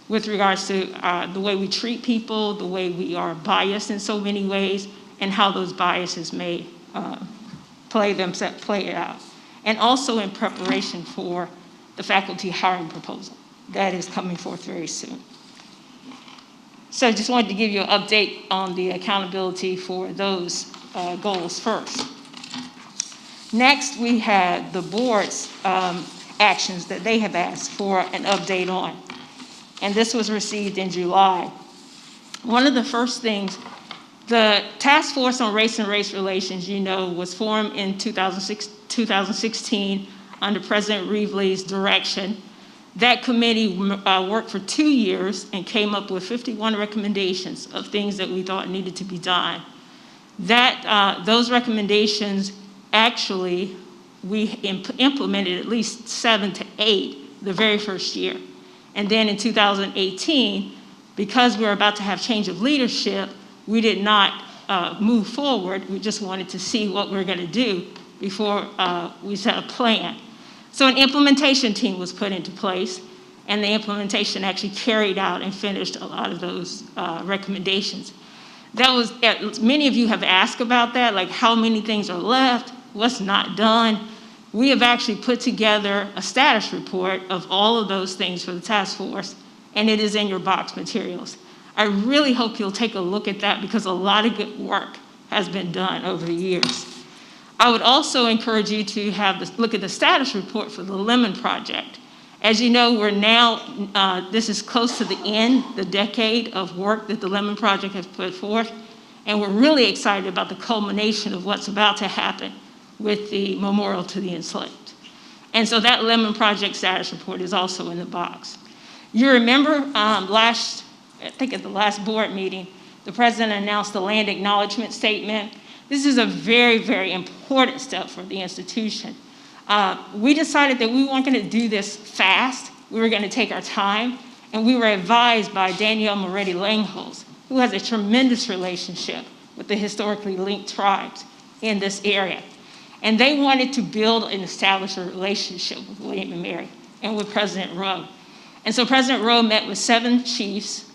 with regards to the way we treat people, the way we are biased in so many ways, and how those biases may play it out. And also in preparation for the faculty hiring proposal that is coming forth very soon. So I just wanted to give you an update on the accountability for those goals first. Next, we had the board's actions that they have asked for an update on. And this was received in July. One of the first things, the Task Force on Race and Race Relations, you know, was formed in 2016 under President Reevely's direction. That committee worked for 2 years and came up with 51 recommendations of things that we thought needed to be done. Those recommendations, actually, we implemented at least 7 to 8 the very first year. And then in 2018, because we were about to have change of leadership, we did not move forward. We just wanted to see what we were going to do before we set a plan. So an implementation team was put into place, and the implementation actually carried out and finished a lot of those recommendations. That was, many of you have asked about that, like how many things are left, what's not done. We have actually put together a status report of all of those things for the task force, and it is in your box materials. I really hope you'll take a look at that because a lot of good work has been done over the years. I would also encourage you to look at the status report for the Lemon Project. As you know, we're now, this is close to the end, the decade of work that the Lemon Project has put forth, and we're really excited about the culmination of what's about to happen with the memorial to the enslaved. And so that Lemon Project status report is also in the box. You remember I think at the last board meeting, the president announced the land acknowledgement statement. This is a very, very important step for the institution. We decided that we weren't going to do this fast. We were going to take our time, and we were advised by Danielle Moretti-Langholz, who has a tremendous relationship with the historically linked tribes in this area. And they wanted to build and establish a relationship with William and Mary and with President Rowe. And so President Rowe met with 7 chiefs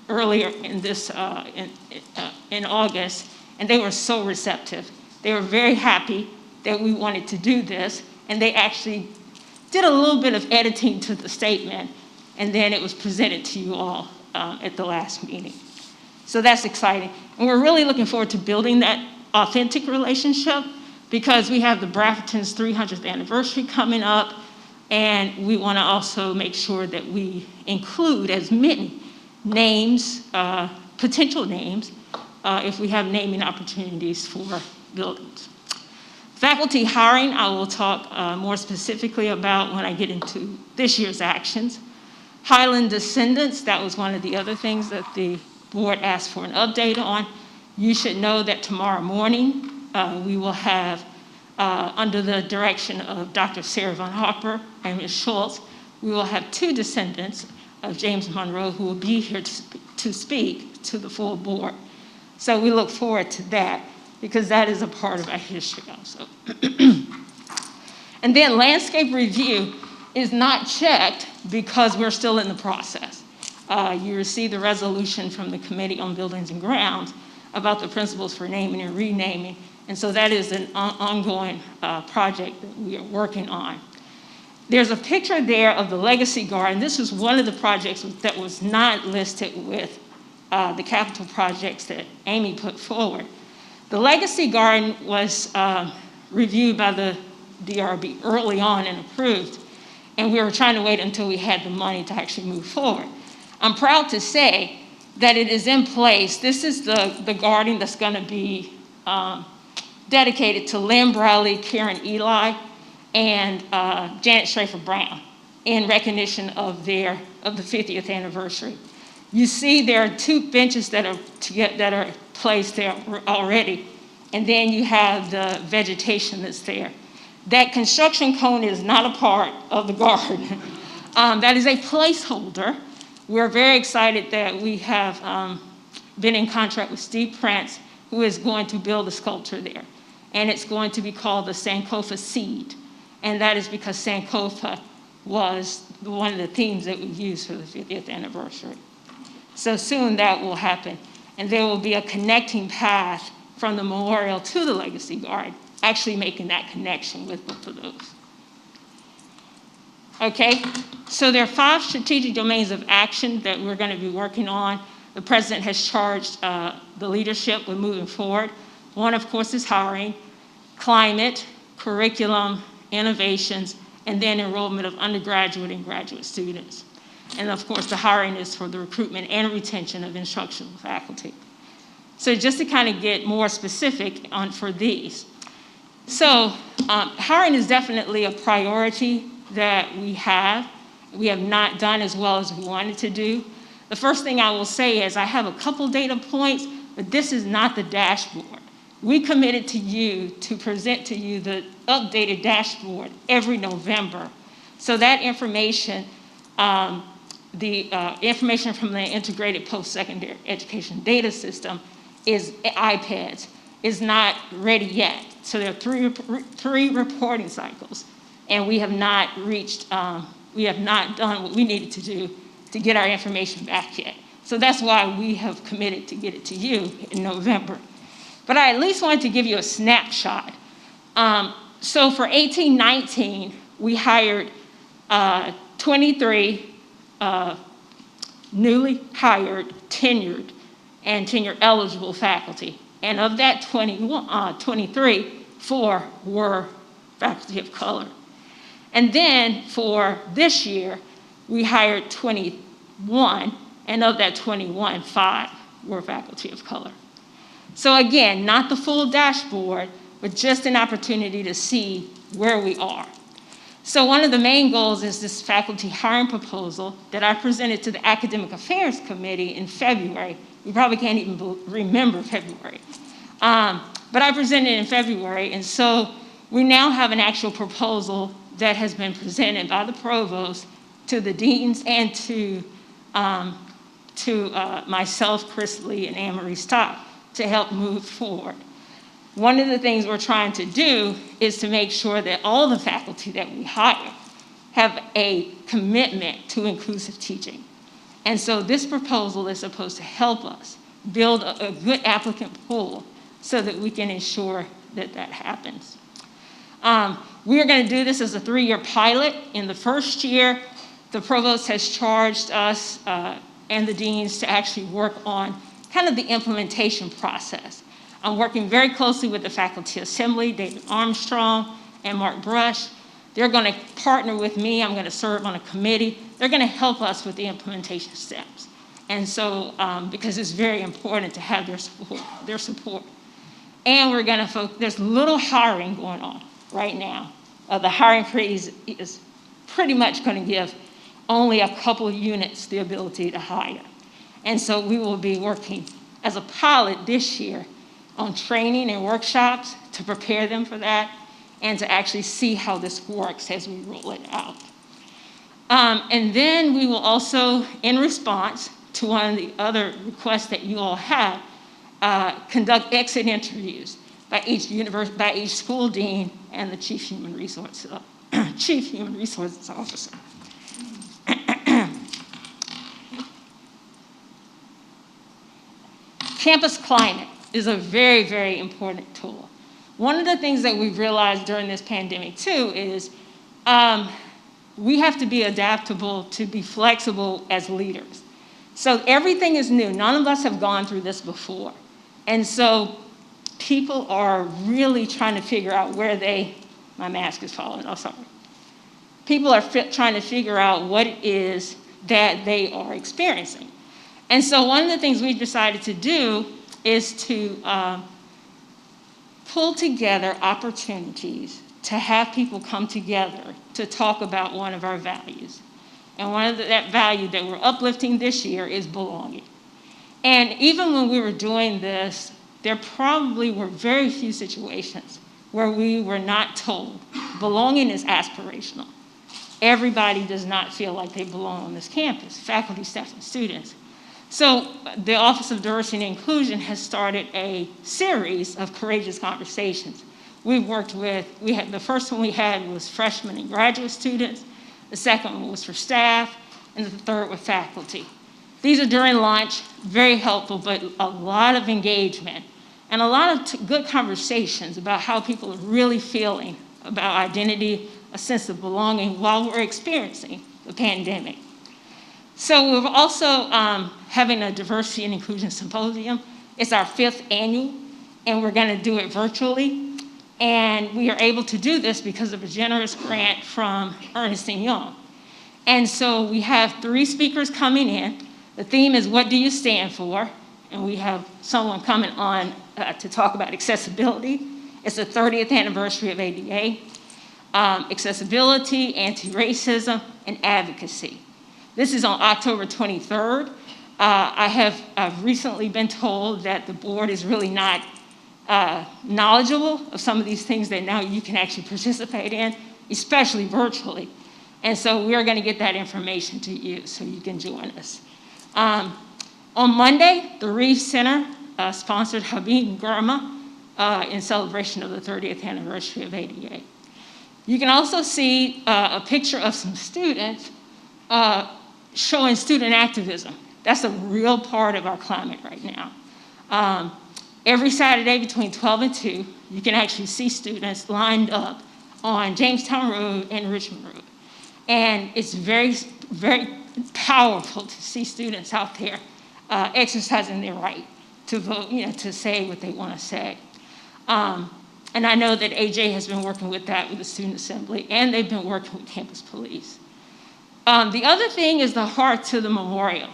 earlier in August, and they were so receptive. They were very happy that we wanted to do this, and they actually did a little bit of editing to the statement, and then it was presented to you all at the last meeting. So that's exciting. And we're really looking forward to building that authentic relationship because we have the Brafferton's 300th anniversary coming up, and we want to also make sure that we include as many names, potential names, if we have naming opportunities for buildings. Faculty hiring, I will talk more specifically about when I get into this year's actions. Highland descendants, that was one of the other things that the board asked for an update on. You should know that tomorrow morning we will have, under the direction of Dr. Sarah Von Hopper and Ms. Schultz, we will have 2 descendants of James Monroe who will be here to speak to the full board. So we look forward to that because that is a part of our history also. And then landscape review is not checked because we're still in the process. You received the resolution from the Committee on Buildings and Grounds about the principles for naming and renaming. And so that is an ongoing project that we are working on. There's a picture there of the Legacy Garden. This is one of the projects that was not listed with the capital projects that Amy put forward. The Legacy Garden was reviewed by the DRB early on and approved, and we were trying to wait until we had the money to actually move forward. I'm proud to say that it is in place. This is the garden that's going to be dedicated to Lynn Bradley, Karen Eli, and Janet Schaefer Brown in recognition of the 50th anniversary. You see there are 2 benches that are placed there already, and then you have the vegetation that's there. That construction cone is not a part of the garden. That is a placeholder. We're very excited that we have been in contract with Steve Prince, who is going to build a sculpture there. And it's going to be called the Sankofa Seed. And that is because Sankofa was one of the themes that we used for the 50th anniversary. So soon that will happen. And there will be a connecting path from the memorial to the Legacy Garden, actually making that connection with both of those. Okay, so there are 5 strategic domains of action that we're going to be working on. The president has charged the leadership with moving forward. One, of course, is hiring, climate, curriculum, innovations, and then enrollment of undergraduate and graduate students. And of course, the hiring is for the recruitment and retention of instructional faculty. So just to kind of get more specific for these. So hiring is definitely a priority that we have. We have not done as well as we wanted to do. The first thing I will say is I have a couple data points, but this is not the dashboard. We committed to you to present to you the updated dashboard every November. So that information, the information from the Integrated Post-Secondary Education Data System is iPads, is not ready yet. So there are three reporting cycles, and we have not reached, we have not done what we needed to do to get our information back yet. So that's why we have committed to get it to you in November. But I at least wanted to give you a snapshot. So for 18-19, we hired 23 newly hired, tenured, and tenure-eligible faculty. And of that 23, 4 were faculty of color. And then for this year, we hired 21, and of that 21, 5 were faculty of color. So again, not the full dashboard, but just an opportunity to see where we are. So one of the main goals is this faculty hiring proposal that I presented to the Academic Affairs Committee in February. You probably can't even remember February. But I presented it in February, and so we now have an actual proposal that has been presented by the provost to the deans and to myself, Chris Lee, and Anne-Marie Stock to help move forward. One of the things we're trying to do is to make sure that all the faculty that we hire have a commitment to inclusive teaching. And so this proposal is supposed to help us build a good applicant pool so that we can ensure that that happens. We are going to do this as a 3-year pilot. In the first year, the provost has charged us and the deans to actually work on kind of the implementation process. I'm working very closely with the Faculty Assembly, David Armstrong and Mark Brush. They're going to partner with me. I'm going to serve on a committee. They're going to help us with the implementation steps. And so, because it's very important to have their support. And we're going to there's little hiring going on right now. The hiring freeze is pretty much going to give only a couple of units the ability to hire. And so we will be working as a pilot this year on training and workshops to prepare them for that and to actually see how this works as we roll it out. And then we will also, in response to one of the other requests that you all have, conduct exit interviews by each school dean and the chief human resources officer. Campus climate is a very, very important tool. One of the things that we've realized during this pandemic too is we have to be adaptable, to be flexible as leaders. So everything is new. None of us have gone through this before. And so people are really trying to figure out where my mask is falling, oh, sorry. People are trying to figure out what it is that they are experiencing. And so one of the things we've decided to do is to pull together opportunities to have people come together to talk about one of our values. And one of that value that we're uplifting this year is belonging. And even when we were doing this, there probably were very few situations where we were not told belonging is aspirational. Everybody does not feel like they belong on this campus, faculty, staff, and students. So the Office of Diversity and Inclusion has started a series of courageous conversations. We've worked with, the first one we had was freshmen and graduate students, the second one was for staff, and the third with faculty. These are during lunch, very helpful, but a lot of engagement and a lot of good conversations about how people are really feeling about identity, a sense of belonging while we're experiencing the pandemic. So we're also having a diversity and inclusion symposium. It's our 5th annual, and we're going to do it virtually. And we are able to do this because of a generous grant from Ernst & Young. And so we have 3 speakers coming in. The theme is, what do you stand for? And we have someone coming on to talk about accessibility. It's the 30th anniversary of ADA. Accessibility, anti-racism, and advocacy. This is on October 23rd. I've recently been told that the board is really not knowledgeable of some of these things that now you can actually participate in, especially virtually. And so we're going to get that information to you so you can join us. On Monday, the Reeve Center sponsored Habib Gurma in celebration of the 30th anniversary of ADA. You can also see a picture of some students showing student activism. That's a real part of our climate right now. Every Saturday between 12 and 2, you can actually see students lined up on Jamestown Road and Richmond Road. And it's very, very powerful to see students out there exercising their right to vote, to say what they want to say. And I know that AJ has been working with that with the Student Assembly, and they've been working with Campus Police. The other thing is the Hearth to the Memorial.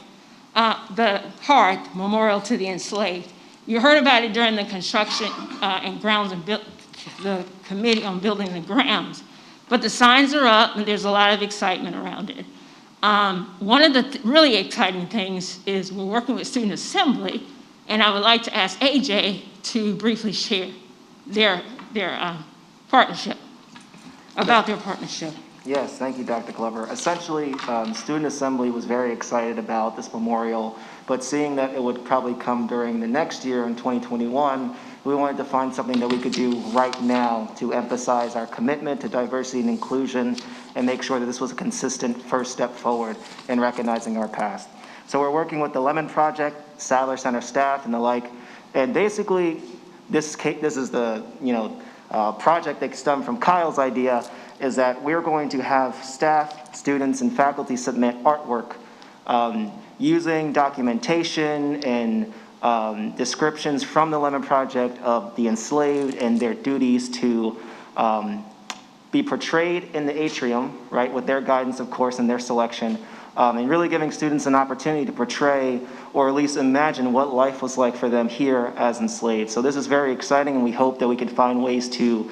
The Hearth, Memorial to the Enslaved. You heard about it during the construction and grounds and the committee on building the grounds. But the signs are up, and there's a lot of excitement around it. One of the really exciting things is we're working with Student Assembly, and I would like to ask AJ to briefly share their partnership, about their partnership. Yes, thank you, Dr. Glover. Essentially, Student Assembly was very excited about this memorial, but seeing that it would probably come during the next year in 2021, we wanted to find something that we could do right now to emphasize our commitment to diversity and inclusion and make sure that this was a consistent first step forward in recognizing our past. So we're working with the Lemon Project, Sadler Center staff, and the like, and basically this is the project that stemmed from Kyle's idea, is that we're going to have staff, students, and faculty submit artwork using documentation and descriptions from the Lemon Project of the enslaved and their duties to be portrayed in the atrium, right, with their guidance, of course, and their selection, and really giving students an opportunity to portray or at least imagine what life was like for them here as enslaved. So this is very exciting, and we hope that we can find ways to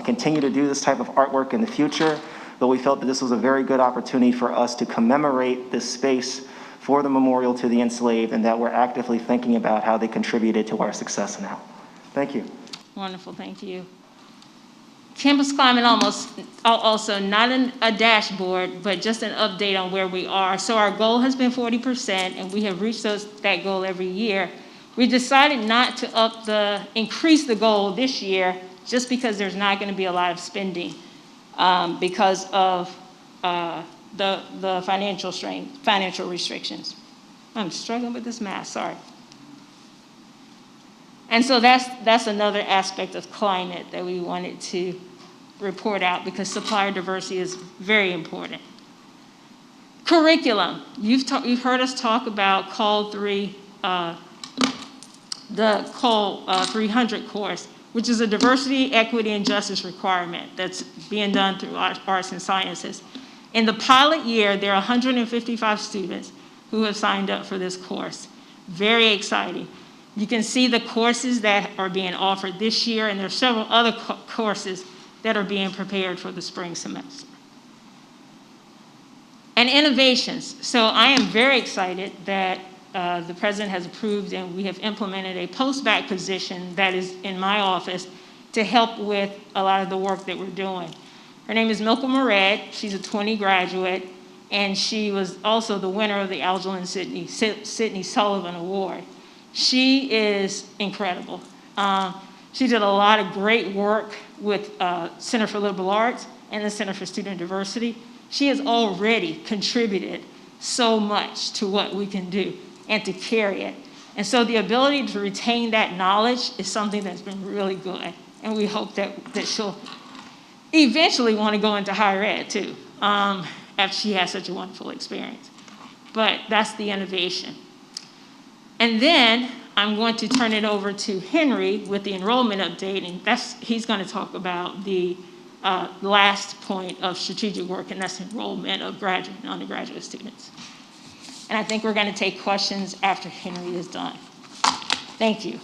continue to do this type of artwork in the future, but we felt that this was a very good opportunity for us to commemorate this space for the memorial to the enslaved, and that we're actively thinking about how they contributed to our success now. Thank you. Wonderful, thank you. Campus Climate also not a dashboard, but just an update on where we are. So our goal has been 40%, and we have reached that goal every year. We decided not to increase the goal this year, just because there's not going to be a lot of spending because of the financial restrictions. I'm struggling with this math, sorry. And so that's another aspect of climate that we wanted to report out, because supplier diversity is very important. Curriculum, you've heard us talk about Call 3, the Call 300 course, which is a diversity, equity, and justice requirement that's being done through arts and sciences. In the pilot year, there are 155 students. who have signed up for this course. Very exciting. You can see the courses that are being offered this year, and there are several other courses that are being prepared for the spring semester. And innovations. So I am very excited that the president has approved and we have implemented a post-bac position that is in my office to help with a lot of the work that we're doing. Her name is Milka Moret. She's a 20 graduate, and she was also the winner of the Algernon Sidney Sullivan Award. She is incredible. She did a lot of great work with Center for Liberal Arts and the Center for Student Diversity. She has already contributed so much to what we can do and to carry it. And so the ability to retain that knowledge is something that's been really good. And we hope that she'll eventually want to go into higher ed too, after she has such a wonderful experience. But that's the innovation. And then I'm going to turn it over to Henry with the enrollment update, and he's going to talk about the last point of strategic work, and that's enrollment of graduate and undergraduate students. And I think we're going to take questions after Henry is done. Thank you.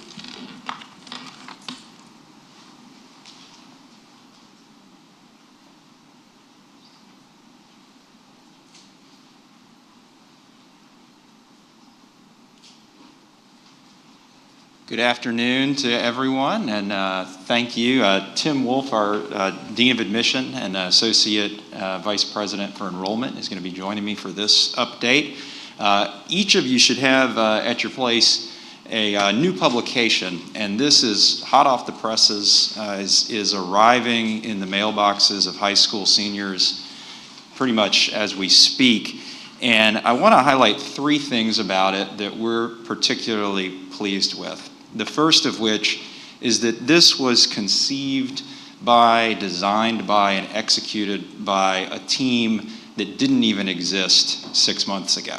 Good afternoon to everyone, and thank you. Tim Wolf, our Dean of Admission and Associate Vice President for Enrollment, is going to be joining me for this update. Each of you should have at your place a new publication, and this is hot off the presses, is arriving in the mailboxes of high school seniors pretty much as we speak. And I want to highlight three things about it that we're particularly pleased with. The first of which is that this was conceived by, designed by, and executed by a team that didn't even exist 6 months ago.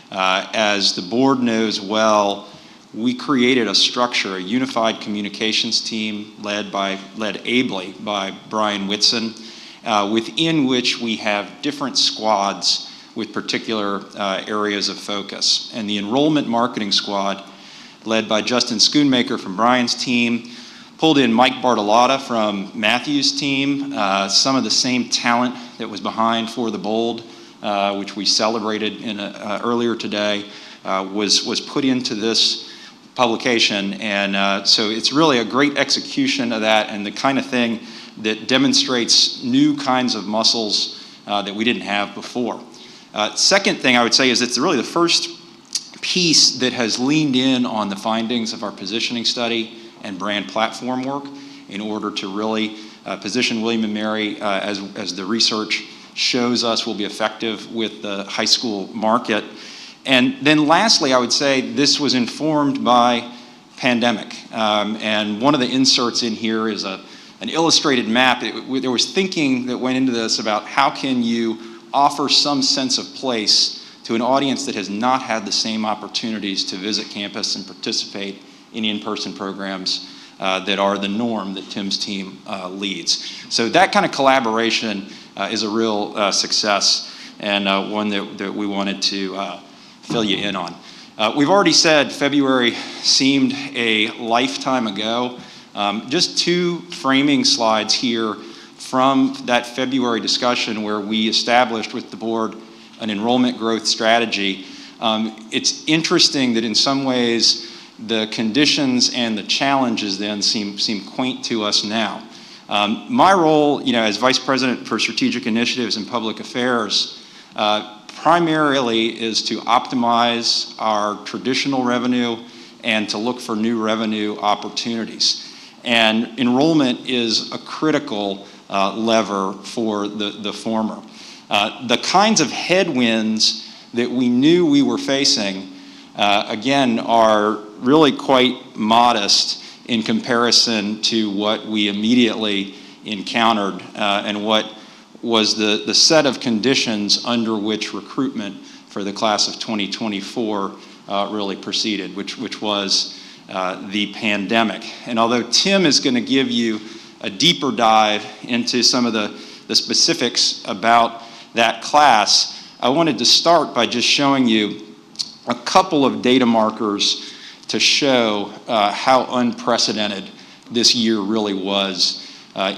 As the board knows well, we created a structure, a unified communications team led ably by Brian Whitson, within which we have different squads with particular areas of focus. And the enrollment marketing squad, led by Justin Schoonmaker from Brian's team, pulled in Mike Bartolotta from Matthew's team, some of the same talent that was behind For the Bold, which we celebrated earlier today, was put into this publication. And so it's really a great execution of that and the kind of thing that demonstrates new kinds of muscles that we didn't have before. Second thing I would say is it's really the first piece that has leaned in on the findings of our positioning study and brand platform work in order to really position William & Mary as the research shows us will be effective with the high school market. And then lastly, I would say this was informed by pandemic. And one of the inserts in here is an illustrated map. There was thinking that went into this about how can you offer some sense of place to an audience that has not had the same opportunities to visit campus and participate in in-person programs that are the norm that Tim's team leads. So that kind of collaboration is a real success and one that we wanted to fill you in on. We've already said February seemed a lifetime ago. Just two framing slides here from that February discussion where we established with the board an enrollment growth strategy. It's interesting that in some ways the conditions and the challenges then seem quaint to us now. My role, as Vice President for Strategic Initiatives and Public Affairs, primarily is to optimize our traditional revenue and to look for new revenue opportunities. And enrollment is a critical lever for the former. The kinds of headwinds that we knew we were facing, again, are really quite modest in comparison to what we immediately encountered and what was the set of conditions under which recruitment for the class of 2024 really proceeded, which was the pandemic. And although Tim is going to give you a deeper dive into some of the specifics about that class, I wanted to start by just showing you a couple of data markers to show how unprecedented this year really was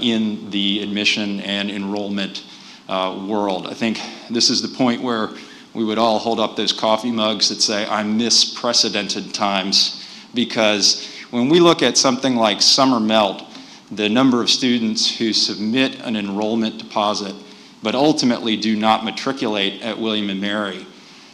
in the admission and enrollment world. I think this is the point where we would all hold up those coffee mugs that say, I miss precedented times, because when we look at something like summer melt, the number of students who submit an enrollment deposit but ultimately do not matriculate at William & Mary,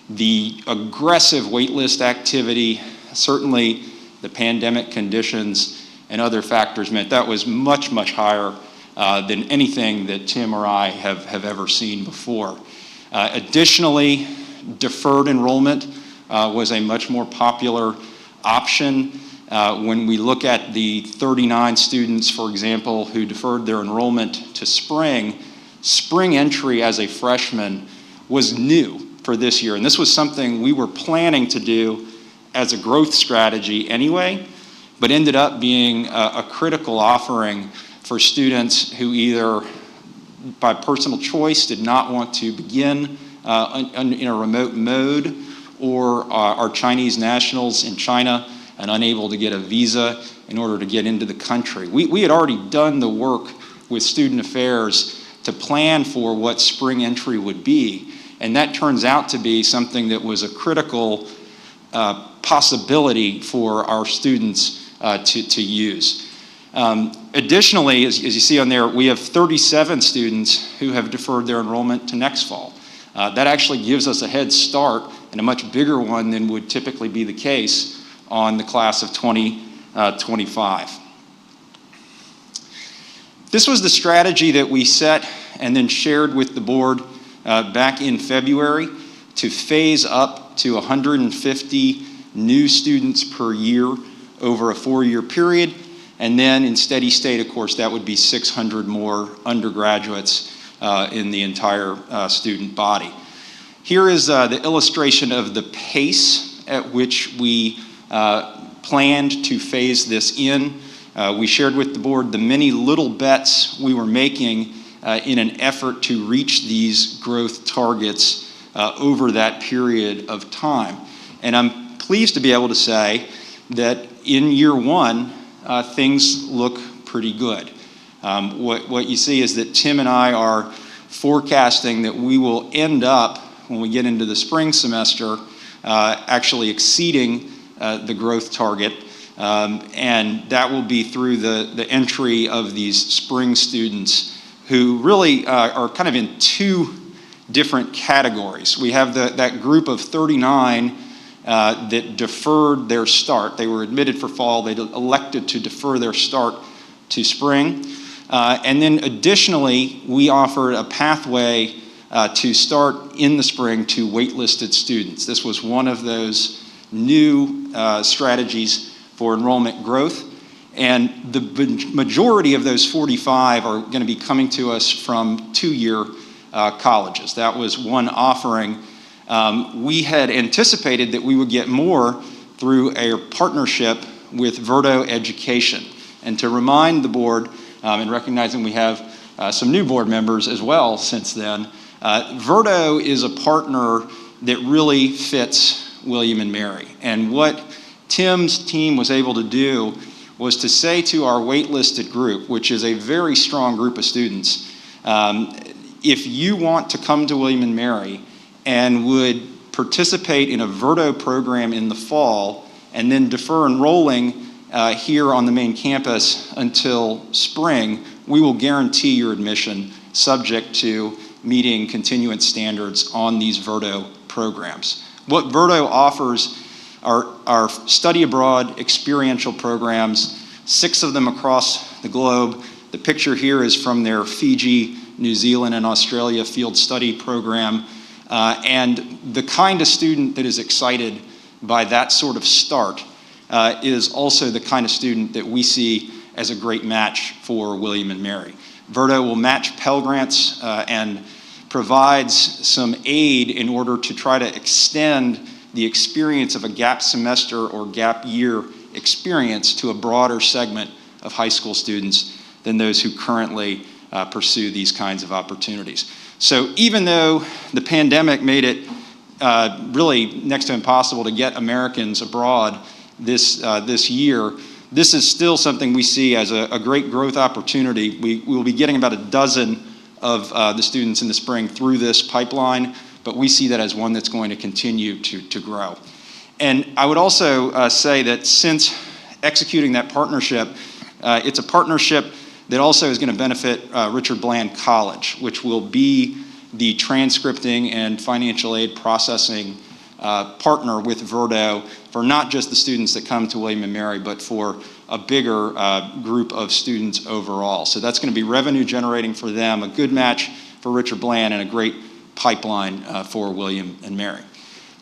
the aggressive waitlist activity, certainly the pandemic conditions and other factors meant that was much, much higher than anything that Tim or I have ever seen before. Additionally, deferred enrollment was a much more popular option. When we look at the 39 students, for example, who deferred their enrollment to spring entry as a freshman was new for this year. And this was something we were planning to do as a growth strategy anyway, but ended up being a critical offering for students who either by personal choice did not want to begin in a remote mode, or are Chinese nationals in China and unable to get a visa in order to get into the country. We had already done the work with Student Affairs to plan for what spring entry would be, and that turns out to be something that was a critical possibility for our students to use. Additionally, as you see on there, we have 37 students who have deferred their enrollment to next fall. That actually gives us a head start, and a much bigger one than would typically be the case on the class of 2025. This was the strategy that we set and then shared with the board back in February to phase up to 150 new students per year over a 4-year period. And then in steady state, of course, that would be 600 more undergraduates in the entire student body. Here is the illustration of the pace at which we planned to phase this in. We shared with the board the many little bets we were making in an effort to reach these growth targets over that period of time. And I'm pleased to be able to say that in year one, things look pretty good. What you see is that Tim and I are forecasting that we will end up, when we get into the spring semester, actually exceeding the growth target. And that will be through the entry of these spring students who really are kind of in two different categories. We have that group of 39 that deferred their start. They were admitted for fall. They elected to defer their start to spring. And then additionally, we offered a pathway to start in the spring to waitlisted students. This was one of those new strategies for enrollment growth. And the majority of those 45 are going to be coming to us from 2-year colleges. That was one offering. We had anticipated that we would get more through a partnership with Verdo Education. And to remind the board, and recognizing we have some new board members as well since then, Verdo is a partner that really fits William & Mary. And what Tim's team was able to do was to say to our waitlisted group, which is a very strong group of students, if you want to come to William & Mary and would participate in a Verdo program in the fall and then defer enrolling here on the main campus until spring, we will guarantee your admission subject to meeting continuance standards on these Verdo programs. What Verdo offers are study abroad experiential programs, 6 of them across the globe. The picture here is from their Fiji, New Zealand, and Australia field study program. And the kind of student that is excited by that sort of start is also the kind of student that we see as a great match for William & Mary. Verdo will match Pell Grants and provides some aid in order to try to extend the experience of a gap semester or gap year experience to a broader segment of high school students than those who currently pursue these kinds of opportunities. So even though the pandemic made it really next to impossible to get Americans abroad this year, this is still something we see as a great growth opportunity. We will be getting about a dozen of the students in the spring through this pipeline, but we see that as one that's going to continue to grow. And I would also say that since executing that partnership, it's a partnership that also is going to benefit Richard Bland College, which will be the transcripting and financial aid processing partner with Verdo for not just the students that come to William & Mary, but for a bigger group of students overall. So that's going to be revenue generating for them, a good match for Richard Bland, and a great pipeline for William & Mary.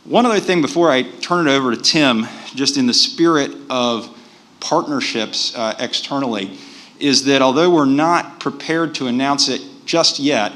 One other thing before I turn it over to Tim, just in the spirit of partnerships externally, is that although we're not prepared to announce it just yet,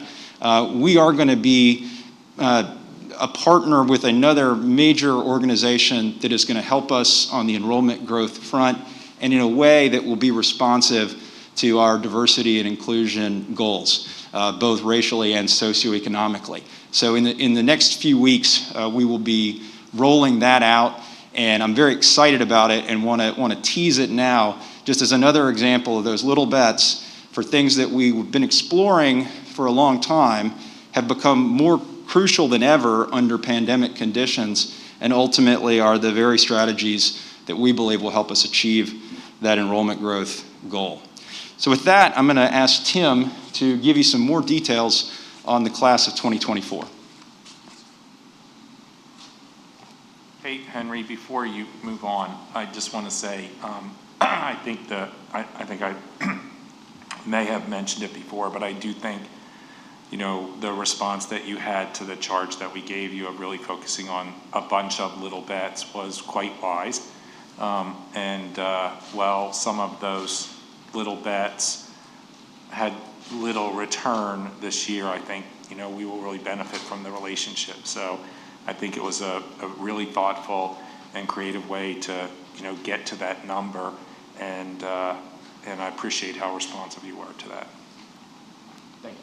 we are going to be a partner with another major organization that is going to help us on the enrollment growth front, and in a way that will be responsive to our diversity and inclusion goals, both racially and socioeconomically. So in the next few weeks, we will be rolling that out, and I'm very excited about it and want to tease it now, just as another example of those little bets for things that we've been exploring for a long time have become more crucial than ever under pandemic conditions, and ultimately are the very strategies that we believe will help us achieve that enrollment growth goal. So with that, I'm going to ask Tim to give you some more details on the class of 2024. Hey, Henry, before you move on, I just want to say, I think I may have mentioned it before, but I do think, you know, the response that you had to the charge that we gave you of really focusing on a bunch of little bets was quite wise. While some of those little bets had little return this year, I think, you know, we will really benefit from the relationship. So I think it was a really thoughtful and creative way to, you know, get to that number, and I appreciate how responsive you were to that. Thank you.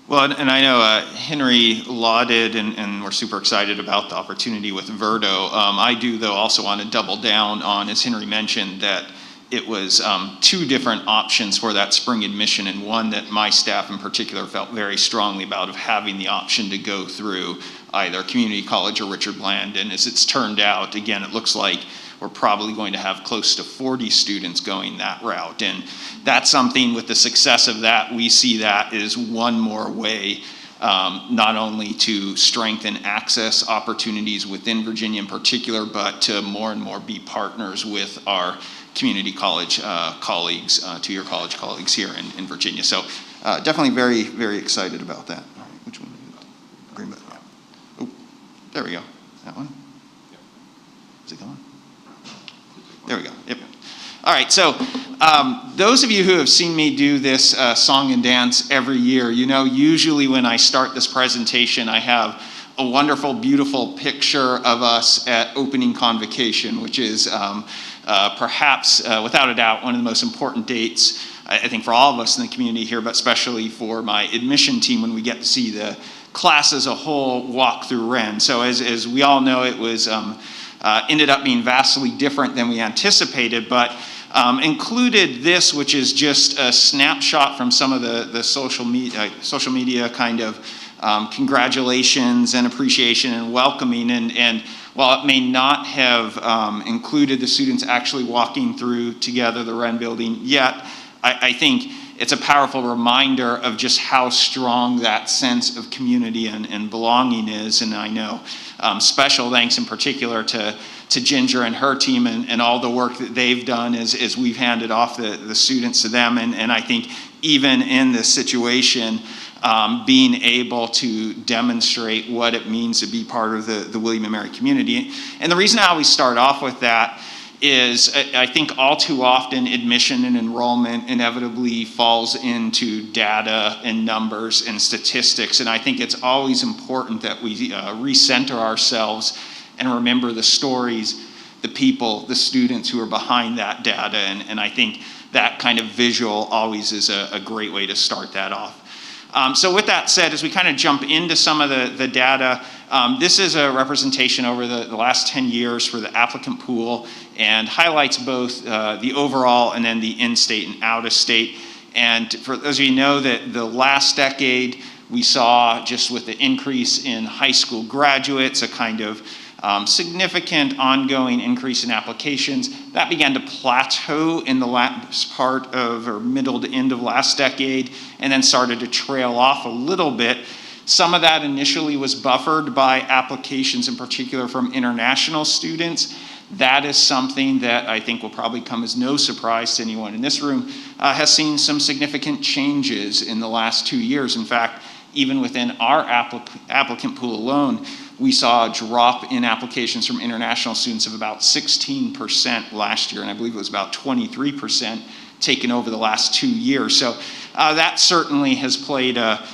Well, and I know Henry lauded and we're super excited about the opportunity with Verdo. I do, though, also want to double down on, as Henry mentioned, that it was two different options for that spring admission, and one that my staff in particular felt very strongly about, of having the option to go through either community college or Richard Bland. And as it's turned out, again, it looks like we're probably going to have close to 40 students going that route. And that's something, with the success of that, we see that as one more way not only to strengthen access opportunities within Virginia in particular, but to more and more be partners with our community college colleagues, two-year college colleagues here in Virginia. So definitely very, very excited about that. All right, which one? Green button. Yeah. Oh, there we go. That one? Is it going? There we go. Yep. All right, so those of you who have seen me do this song and dance every year, you know, usually when I start this presentation, I have a wonderful, beautiful picture of us at opening convocation, which is perhaps, without a doubt, one of the most important dates, I think, for all of us in the community here, but especially for my admission team, when we get to see the class as a whole walk through Wren. So as we all know, it was ended up being vastly different than we anticipated, but included this, which is just a snapshot from some of the social media kind of congratulations and appreciation and welcoming. And while it may not have included the students actually walking through together the Wren building yet, I think it's a powerful reminder of just how strong that sense of community and belonging is. And I know special thanks in particular to Ginger and her team and all the work that they've done as we've handed off the students to them. And I think even in this situation, being able to demonstrate what it means to be part of the William & Mary community. And the reason I always start off with that is I think all too often admission and enrollment inevitably falls into data and numbers and statistics. And I think it's always important that we recenter ourselves and remember the stories, the people, the students who are behind that data. And I think that kind of visual always is a great way to start that off. So with that said, as we kind of jump into some of the data, this is a representation over the last 10 years for the applicant pool and highlights both the overall and then the in-state and out-of-state. And for those of you who know that the last decade, we saw just with the increase in high school graduates, a kind of significant ongoing increase in applications. That began to plateau in the last part of, or middle to end of last decade, and then started to trail off a little bit. Some of that initially was buffered by applications in particular from international students. That is something that I think will probably come as no surprise to anyone in this room, has seen some significant changes in the last 2 years. In fact, even within our applicant pool alone, we saw a drop in applications from international students of about 16% last year, and I believe it was about 23% taken over the last 2 years. So that certainly has played a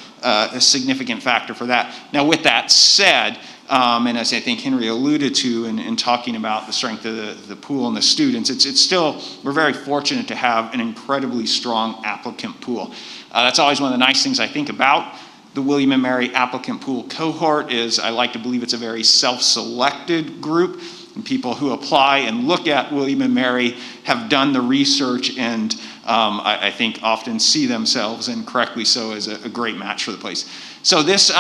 significant factor for that. Now, with that said, and as I think Henry alluded to in talking about the strength of the pool and the students, it's still, we're very fortunate to have an incredibly strong applicant pool. That's always one of the nice things I think about the William & Mary applicant pool cohort is I like to believe it's a very self-selected group. And people who apply and look at William & Mary have done the research and I think often see themselves, and correctly so, as a great match for the place. So this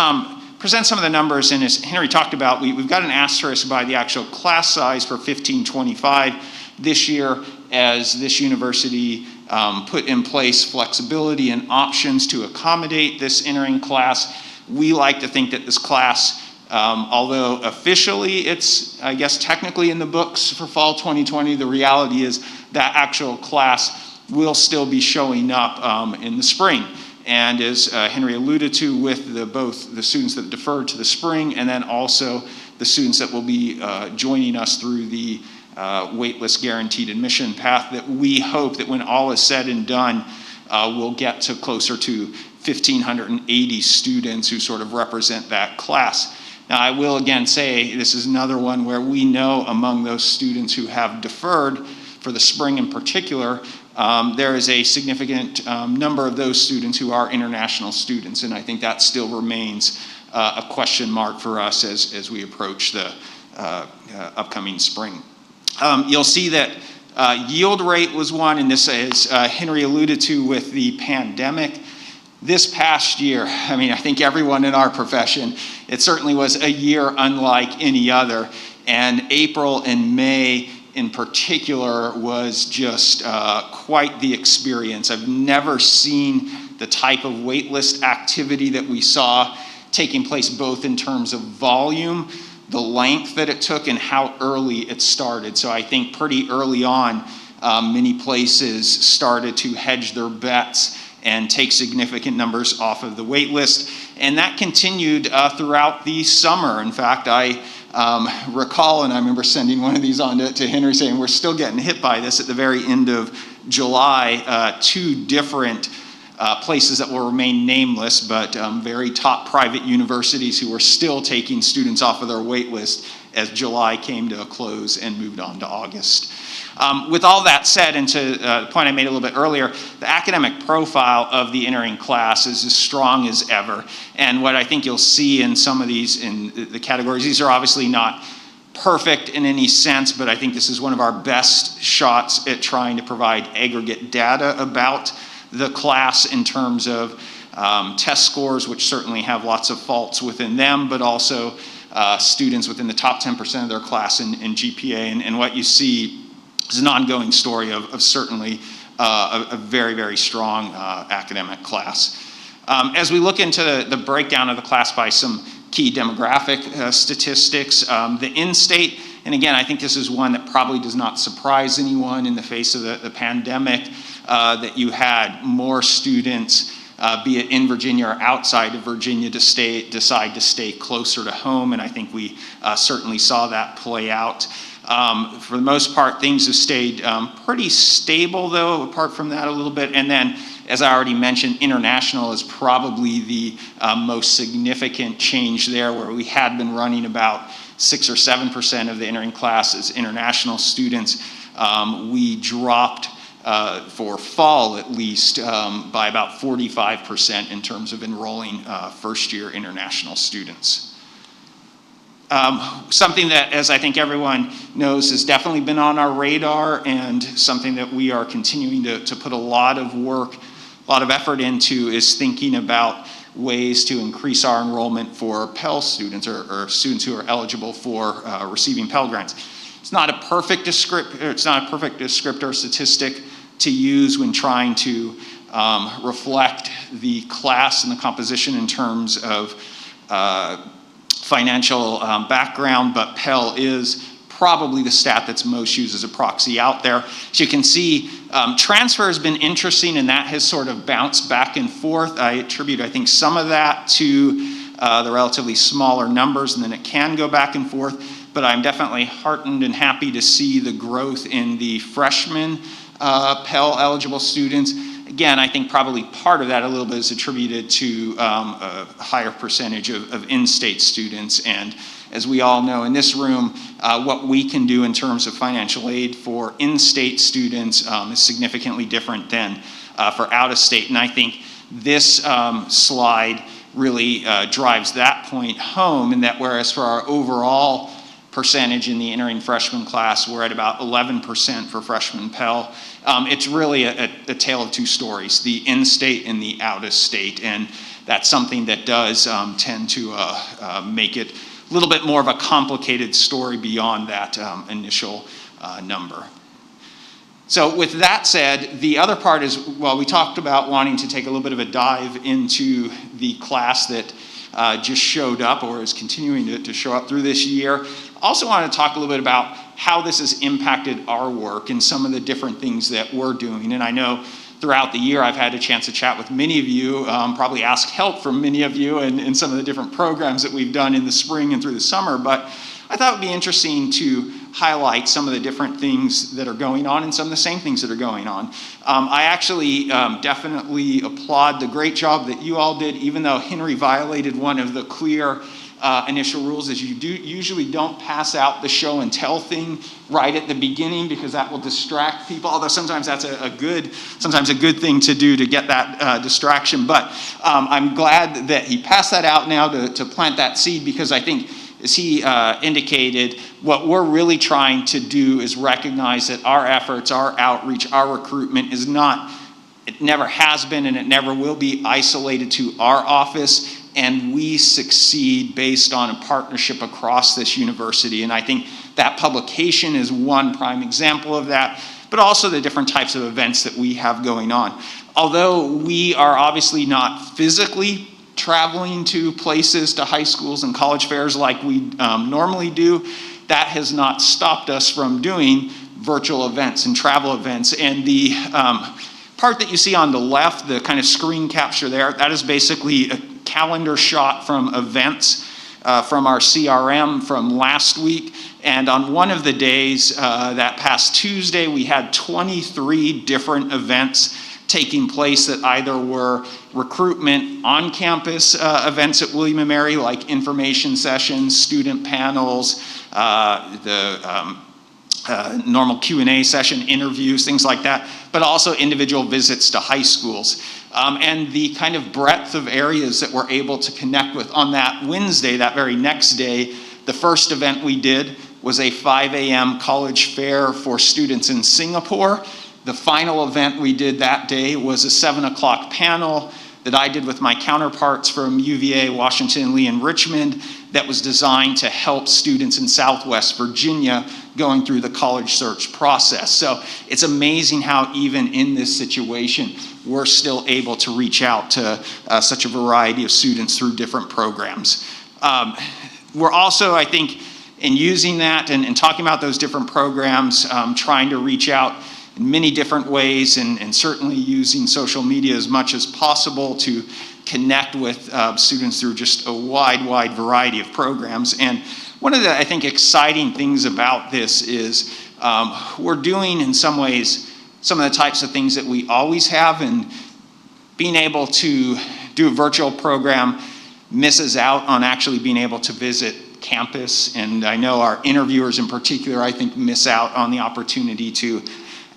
presents some of the numbers, and as Henry talked about, we've got an asterisk by the actual class size for 1525 this year, as this university put in place flexibility and options to accommodate this entering class. We like to think that this class, although officially it's, I guess, technically in the books for fall 2020, the reality is that actual class will still be showing up in the spring. And as Henry alluded to, with both the students that deferred to the spring and then also the students that will be joining us through the waitlist guaranteed admission path, that we hope that when all is said and done, we'll get to closer to 1,580 students who sort of represent that class. Now, I will again say this is another one where we know among those students who have deferred for the spring in particular, there is a significant number of those students who are international students, and I think that still remains a question mark for us as we approach the upcoming spring. You'll see that yield rate was one, and this, as Henry alluded to with the pandemic, this past year, I mean, I think everyone in our profession, it certainly was a year unlike any other, and April and May in particular was just quite the experience. I've never seen the type of waitlist activity that we saw taking place, both in terms of volume, the length that it took, and how early it started. So I think pretty early on, many places started to hedge their bets and take significant numbers off of the wait list. And that continued throughout the summer. In fact, I recall, and I remember sending one of these on to Henry saying, we're still getting hit by this at the very end of July. Two different places that will remain nameless, but very top private universities who were still taking students off of their wait list as July came to a close and moved on to August. With all that said, and to the point I made a little bit earlier, the academic profile of the entering class is as strong as ever. And what I think you'll see in some of these, in the categories, these are obviously not perfect in any sense, but I think this is one of our best shots at trying to provide aggregate data about the class in terms of test scores, which certainly have lots of faults within them, but also students within the top 10% of their class in GPA. And what you see is an ongoing story of certainly a very, very strong academic class. As we look into the breakdown of the class by some key demographic statistics, the in-state, and again, I think this is one that probably does not surprise anyone in the face of the pandemic, that you had more students, be it in Virginia or outside of Virginia, decide to stay closer to home, and I think we certainly saw that play out. For the most part, things have stayed pretty stable, though, apart from that a little bit. And then, as I already mentioned, international is probably the most significant change there, where we had been running about 6 or 7% of the entering class as international students. We dropped for fall at least, by about 45% in terms of enrolling first-year international students. Something that, as I think everyone knows, has definitely been on our radar and something that we are continuing to put a lot of work, a lot of effort into is thinking about ways to increase our enrollment for Pell students or students who are eligible for receiving Pell grants. It's not a perfect descriptor statistic to use when trying to reflect the class and the composition in terms of financial background, but Pell is probably the stat that's most used as a proxy out there. As you can see, transfer has been interesting, and that has sort of bounced back and forth. I attribute, I think, some of that to the relatively smaller numbers, and then it can go back and forth, but I'm definitely heartened and happy to see the growth in the freshman Pell eligible students. Again, I think probably part of that a little bit is attributed to a higher percentage of in-state students. And as we all know in this room, what we can do in terms of financial aid for in-state students is significantly different than for out-of-state. And I think this slide really drives that point home, in that whereas for our overall percentage in the entering freshman class, we're at about 11% for freshman Pell. It's really a tale of two stories, the in-state and the out-of-state, and that's something that does tend to make it a little bit more of a complicated story beyond that initial number. So with that said, the other part is, well, we talked about wanting to take a little bit of a dive into the class that just showed up or is continuing to show up through this year. Also want to talk a little bit about how this has impacted our work and some of the different things that we're doing. And I know throughout the year I've had a chance to chat with many of you, probably ask help from many of you in some of the different programs that we've done in the spring and through the summer. But I thought it would be interesting to highlight some of the different things that are going on and some of the same things that are going on. I actually definitely applaud the great job that you all did, even though Henry violated one of the clear initial rules, is you usually don't pass out the show and tell thing right at the beginning, because that will distract people, although sometimes that's a good thing to do to get that distraction. But I'm glad that he passed that out now to plant that seed, because I think, as he indicated, what we're really trying to do is recognize that our efforts, our outreach, our recruitment is not, it never has been and it never will be isolated to our office, and we succeed based on a partnership across this university. And I think that publication is one prime example of that, but also the different types of events that we have going on. Although we are obviously not physically traveling to places, to high schools and college fairs like we normally do, that has not stopped us from doing virtual events and travel events. And the part that you see on the left, the kind of screen capture there, that is basically a calendar shot from events from our CRM from last week. And on one of the days, that past Tuesday, we had 23 different events taking place that either were recruitment on campus events at William & Mary, like information sessions, student panels, the normal Q&A session, interviews, things like that, but also individual visits to high schools. And the kind of breadth of areas that we're able to connect with. On that Wednesday, that very next day, the first event we did was a 5 a.m. college fair for students in Singapore. The final event we did that day was a 7 o'clock panel that I did with my counterparts from UVA, Washington, Lee, and Richmond, that was designed to help students in Southwest Virginia going through the college search process. So it's amazing how even in this situation, we're still able to reach out to such a variety of students through different programs. We're also, I think, in using that and talking about those different programs, trying to reach out in many different ways, and certainly using social media as much as possible to connect with students through just a wide variety of programs. And one of the, I think, exciting things about this is we're doing, in some ways, some of the types of things that we always have, and being able to do a virtual program misses out on actually being able to visit campus. And I know our interviewers in particular, I think, miss out on the opportunity to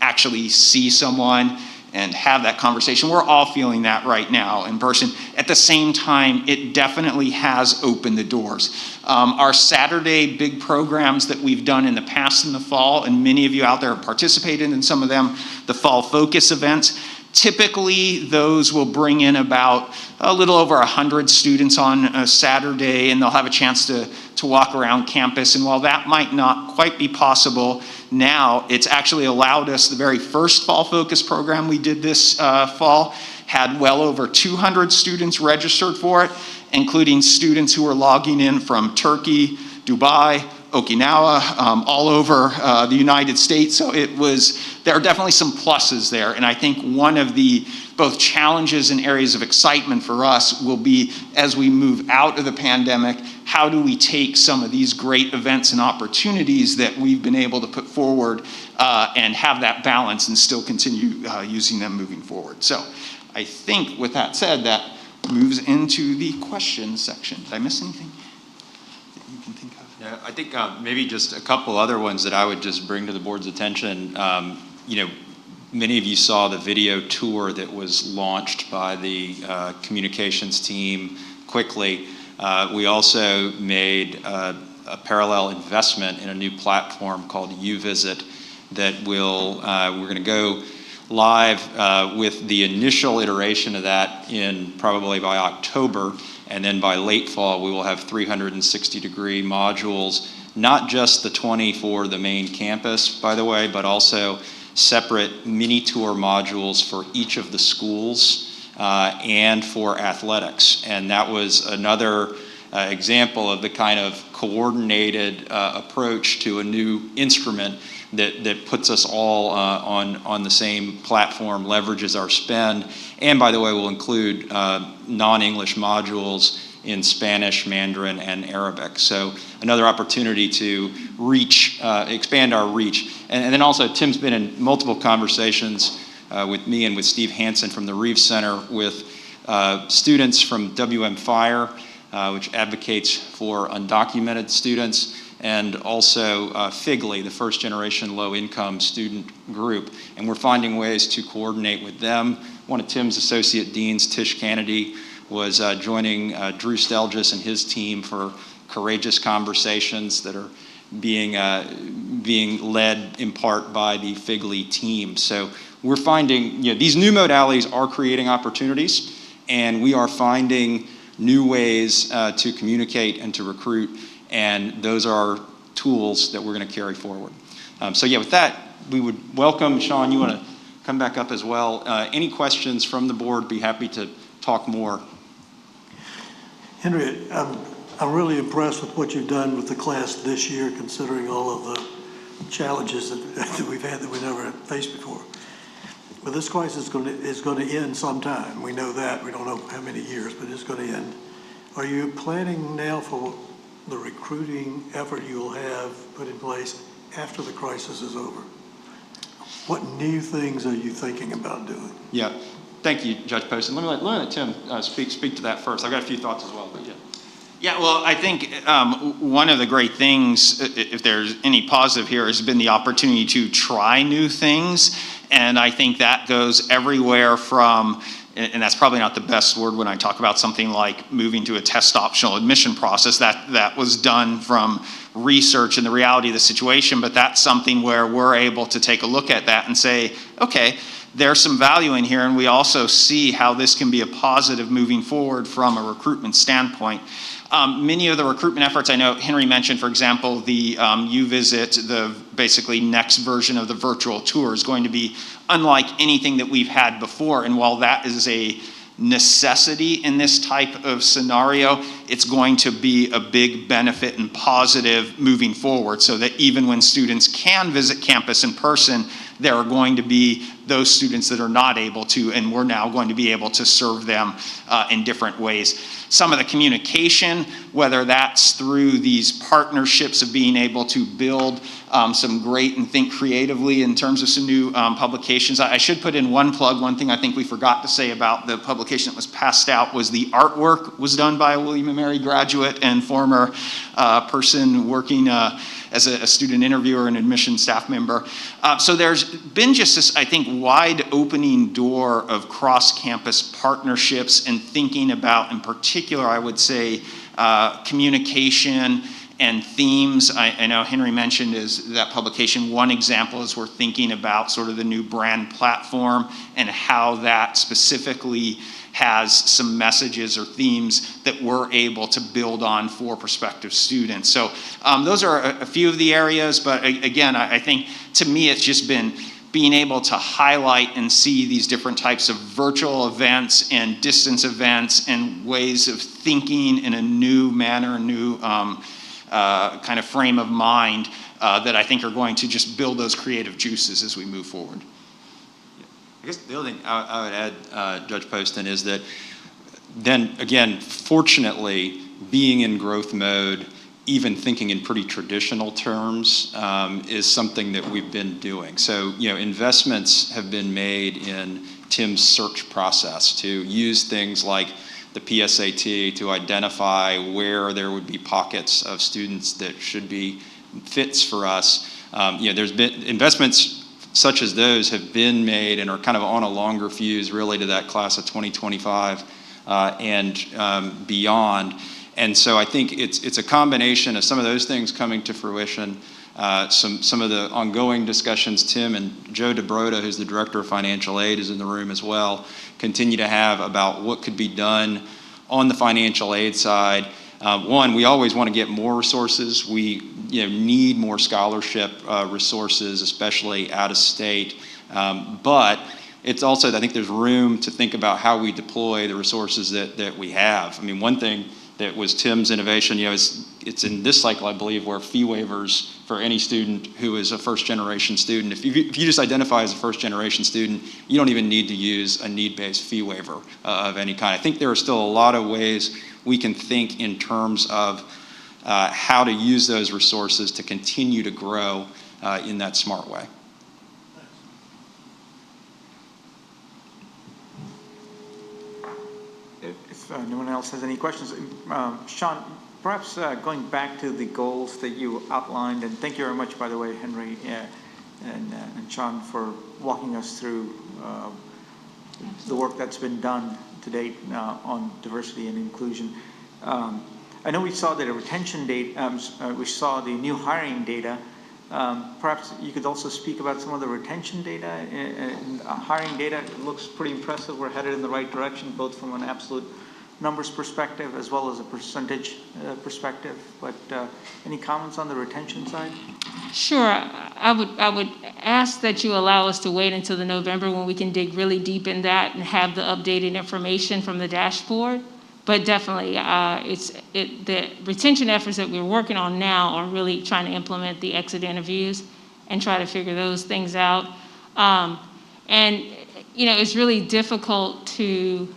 actually see someone and have that conversation. We're all feeling that right now in person. At the same time, it definitely has opened the doors. Our Saturday big programs that we've done in the past in the fall, and many of you out there have participated in some of them, the fall focus events, typically those will bring in about a little over 100 students on a Saturday, and they'll have a chance to walk around campus. And while that might not quite be possible now, it's actually allowed us, the very first fall focus program we did this fall had well over 200 students registered for it, including students who were logging in from Turkey, Dubai, Okinawa, all over the United States. So there are definitely some pluses there. And I think one of the both challenges and areas of excitement for us will be, as we move out of the pandemic, how do we take some of these great events and opportunities that we've been able to put forward and have that balance and still continue using them moving forward. So I think with that said, that moves into the questions section. Did I miss anything that you can think of? Yeah, I think maybe just a couple other ones that I would just bring to the board's attention. Many of you saw the video tour that was launched by the communications team quickly. We also made a parallel investment in a new platform called UVisit that we're going to go live with the initial iteration of that in probably by October, and then by late fall we will have 360-degree modules, not just the 20 for the main campus, by the way, but also separate mini tour modules for each of the schools and for athletics. And that was another example of the kind of coordinated approach to a new instrument that puts us all on the same platform, leverages our spend, and by the way, will include non-English modules in Spanish, Mandarin, and Arabic. So another opportunity to expand our reach. And then also, Tim's been in multiple conversations with me and with Steve Hansen from the Reeves Center with students from WM Fire, which advocates for undocumented students, and also FIGLY, the first generation low income student group. And we're finding ways to coordinate with them. One of Tim's associate deans, Tish Kennedy, was joining Drew Stelgis and his team for courageous conversations that are being led in part by the FIGLY team. So we're finding, these new modalities are creating opportunities, and we are finding new ways to communicate and to recruit, and those are tools that we're going to carry forward. With that, we would welcome, Sean, you want to come back up as well. Any questions from the board? Be happy to talk more. Henry, I'm really impressed with what you've done with the class this year, considering all of the challenges that we've had that we never faced before. But this crisis is going to end sometime. We know that. We don't know how many years, but it's going to end. Are you planning now for the recruiting effort you'll have put in place after the crisis is over? What new things are you thinking about doing? Yeah, thank you, Judge Poston. Let me let Tim speak to that first. I've got a few thoughts as well, but yeah. Yeah, well, I think one of the great things, if there's any positive here, has been the opportunity to try new things. And I think that goes everywhere from, and that's probably not the best word when I talk about something like moving to a test optional admission process. That was done from research and the reality of the situation, but that's something where we're able to take a look at that and say, okay, there's some value in here, and we also see how this can be a positive moving forward from a recruitment standpoint. Many of the recruitment efforts, I know Henry mentioned, for example, the UVisit, the basically next version of the virtual tour, is going to be unlike anything that we've had before. And while that is a necessity in this type of scenario, it's going to be a big benefit and positive moving forward, so that even when students can visit campus in person, there are going to be those students that are not able to, and we're now going to be able to serve them in different ways. Some of the communication, whether that's through these partnerships of being able to build some great and think creatively in terms of some new publications. I should put in one plug. One thing I think we forgot to say about the publication that was passed out was the artwork was done by a William & Mary graduate and former person working as a student interviewer and admission staff member. So there's been just this, I think, wide opening door of cross-campus partnerships and thinking about, in particular, I would say, communication and themes. I know Henry mentioned is that publication. One example is we're thinking about sort of the new brand platform and how that specifically has some messages or themes that we're able to build on for prospective students. So those are a few of the areas, but again, I think to me it's just been being able to highlight and see these different types of virtual events and distance events and ways of thinking in a new manner, a new kind of frame of mind that I think are going to just build those creative juices as we move forward. I guess the other thing I would add, Judge Poston, is that then again, fortunately, being in growth mode, even thinking in pretty traditional terms, is something that we've been doing. So, investments have been made in Tim's search process to use things like the PSAT to identify where there would be pockets of students that should be fits for us. There's been investments such as those have been made and are kind of on a longer fuse really to that class of 2025 and beyond. And so I think it's a combination of some of those things coming to fruition, some of the ongoing discussions Tim and Joe DeBroda, who's the Director of Financial Aid, is in the room as well, continue to have about what could be done on the financial aid side. One, we always want to get more resources. We need more scholarship resources, especially out of state. But it's also, I think there's room to think about how we deploy the resources that we have. I mean, one thing that was Tim's innovation, it's in this cycle, I believe, where fee waivers for any student who is a first-generation student, if you just identify as a first-generation student, you don't even need to use a need-based fee waiver of any kind. I think there are still a lot of ways we can think in terms of how to use those resources to continue to grow in that smart way. If no one else has any questions, Sean, perhaps going back to the goals that you outlined, and thank you very much, by the way, Henry and Sean, for walking us through the work that's been done to date on diversity and inclusion. I know we saw the retention data, we saw the new hiring data. Perhaps you could also speak about some of the retention data and hiring data. It looks pretty impressive. We're headed in the right direction, both from an absolute numbers perspective as well as a percentage perspective. But any comments on the retention side? Sure. I would ask that you allow us to wait until the November when we can dig really deep in that and have the updated information from the dashboard. But definitely, the retention efforts that we're working on now are really trying to implement the exit interviews and try to figure those things out. And it's really difficult to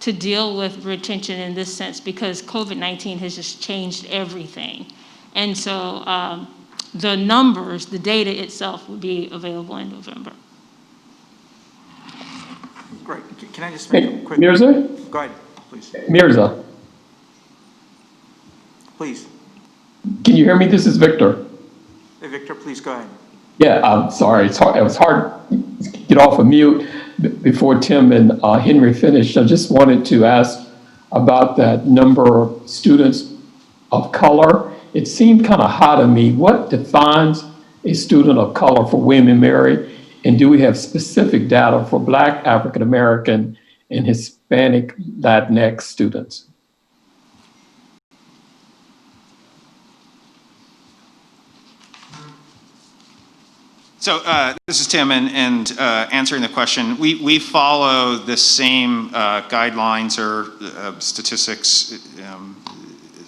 deal with retention in this sense because COVID-19 has just changed everything. And so the numbers, the data itself will be available in November. Great. Can I just make a quick... Mirza? Go ahead, please. Mirza. Please. Can you hear me? This is Victor. Hey, Victor, please go ahead. Yeah, I'm sorry. It was hard to get off of mute before Tim and Henry finished. I just wanted to ask about that number of students of color. It seemed kind of high to me. What defines a student of color for William & Mary? And do we have specific data for Black, African American, and Hispanic Latinx students? So this is Tim, and answering the question, we follow the same guidelines or statistics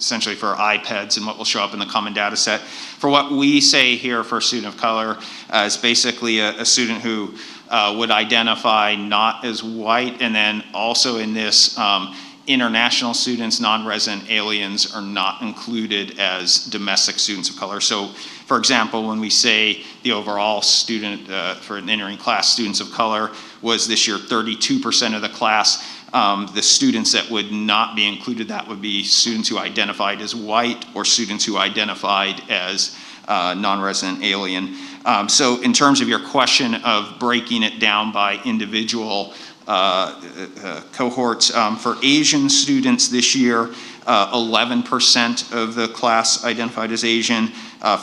essentially for iPads and what will show up in the common data set. For what we say here for a student of color is basically a student who would identify not as white, and then also in this, international students, non-resident aliens are not included as domestic students of color. So, for example, when we say the overall student for an entering class, students of color, was this year 32% of the class, the students that would not be included, that would be students who identified as white or students who identified as non-resident alien. So in terms of your question of breaking it down by individual cohorts, for Asian students this year, 11% of the class identified as Asian.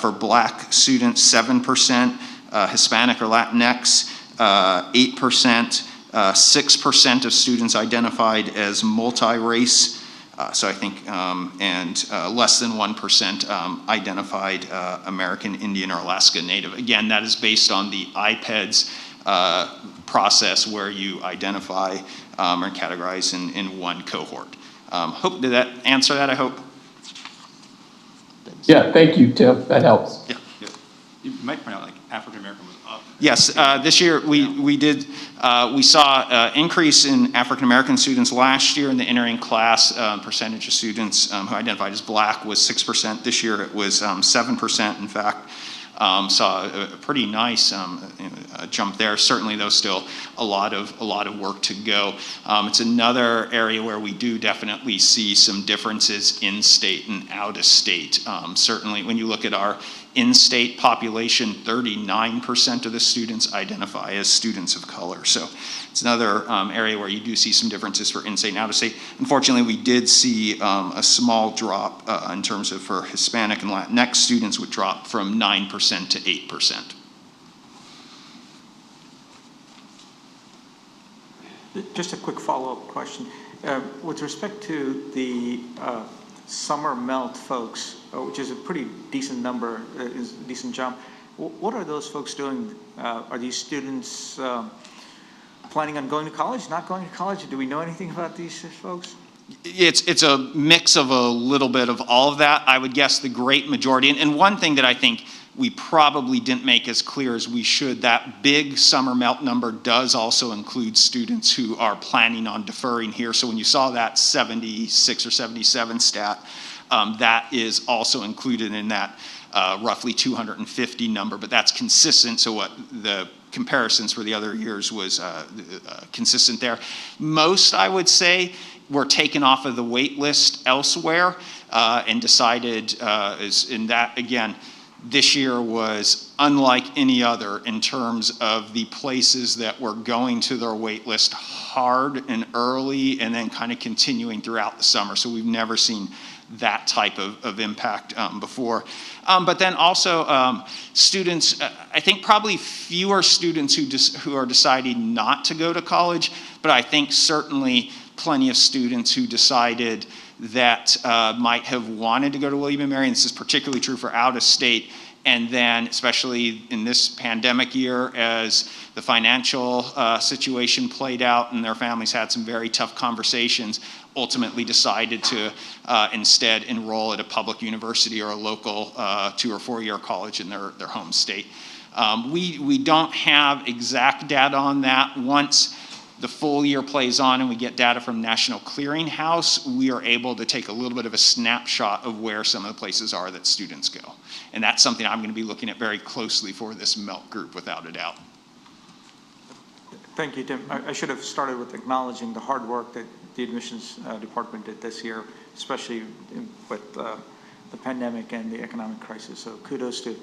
For Black students, 7%. Hispanic or Latinx, 8%. 6% of students identified as multi-race. So I think, and less than 1% identified American Indian or Alaska Native. Again, that is based on the IPEDS process where you identify or categorize in one cohort. Did that answer that, I hope? Yeah, thank you, Tim. That helps. Yeah. You might point out like African American was up. Yes, this year we saw increase in African American students last year in the entering class. Percentage of students who identified as Black was 6%. This year it was 7%. In fact, saw a pretty nice jump there. Certainly, though, still a lot of work to go. It's another area where we do definitely see some differences in state and out of state. Certainly, when you look at our in-state population, 39% of the students identify as students of color. So it's another area where you do see some differences for in-state and out of state. Unfortunately, we did see a small drop in terms of for Hispanic and Latinx students would drop from 9% to 8%. Just a quick follow-up question. With respect to the summer melt folks, which is a pretty decent number, is a decent jump, what are those folks doing? Are these students planning on going to college, not going to college? Do we know anything about these folks? It's a mix of a little bit of all of that. I would guess the great majority, and one thing that I think we probably didn't make as clear as we should, that big summer melt number does also include students who are planning on deferring here. So when you saw that 76 or 77 stat, that is also included in that roughly 250 number, but that's consistent. So what the comparisons for the other years was consistent there. Most, I would say, were taken off of the wait list elsewhere and decided is in that, again, this year was unlike any other in terms of the places that were going to their wait list hard and early and then kind of continuing throughout the summer. So we've never seen that type of impact before. But then also students, I think probably fewer students who are deciding not to go to college, but I think certainly plenty of students who decided that might have wanted to go to William & Mary, and this is particularly true for out of state, and then especially in this pandemic year as the financial situation played out and their families had some very tough conversations, ultimately decided to instead enroll at a public university or a local 2 or 4 year college in their home state. We don't have exact data on that. Once the full year plays on and we get data from National Clearinghouse, we are able to take a little bit of a snapshot of where some of the places are that students go. And that's something I'm going to be looking at very closely for this MELT group, without a doubt. Thank you, Tim. I should have started with acknowledging the hard work that the admissions department did this year, especially with the pandemic and the economic crisis. So kudos to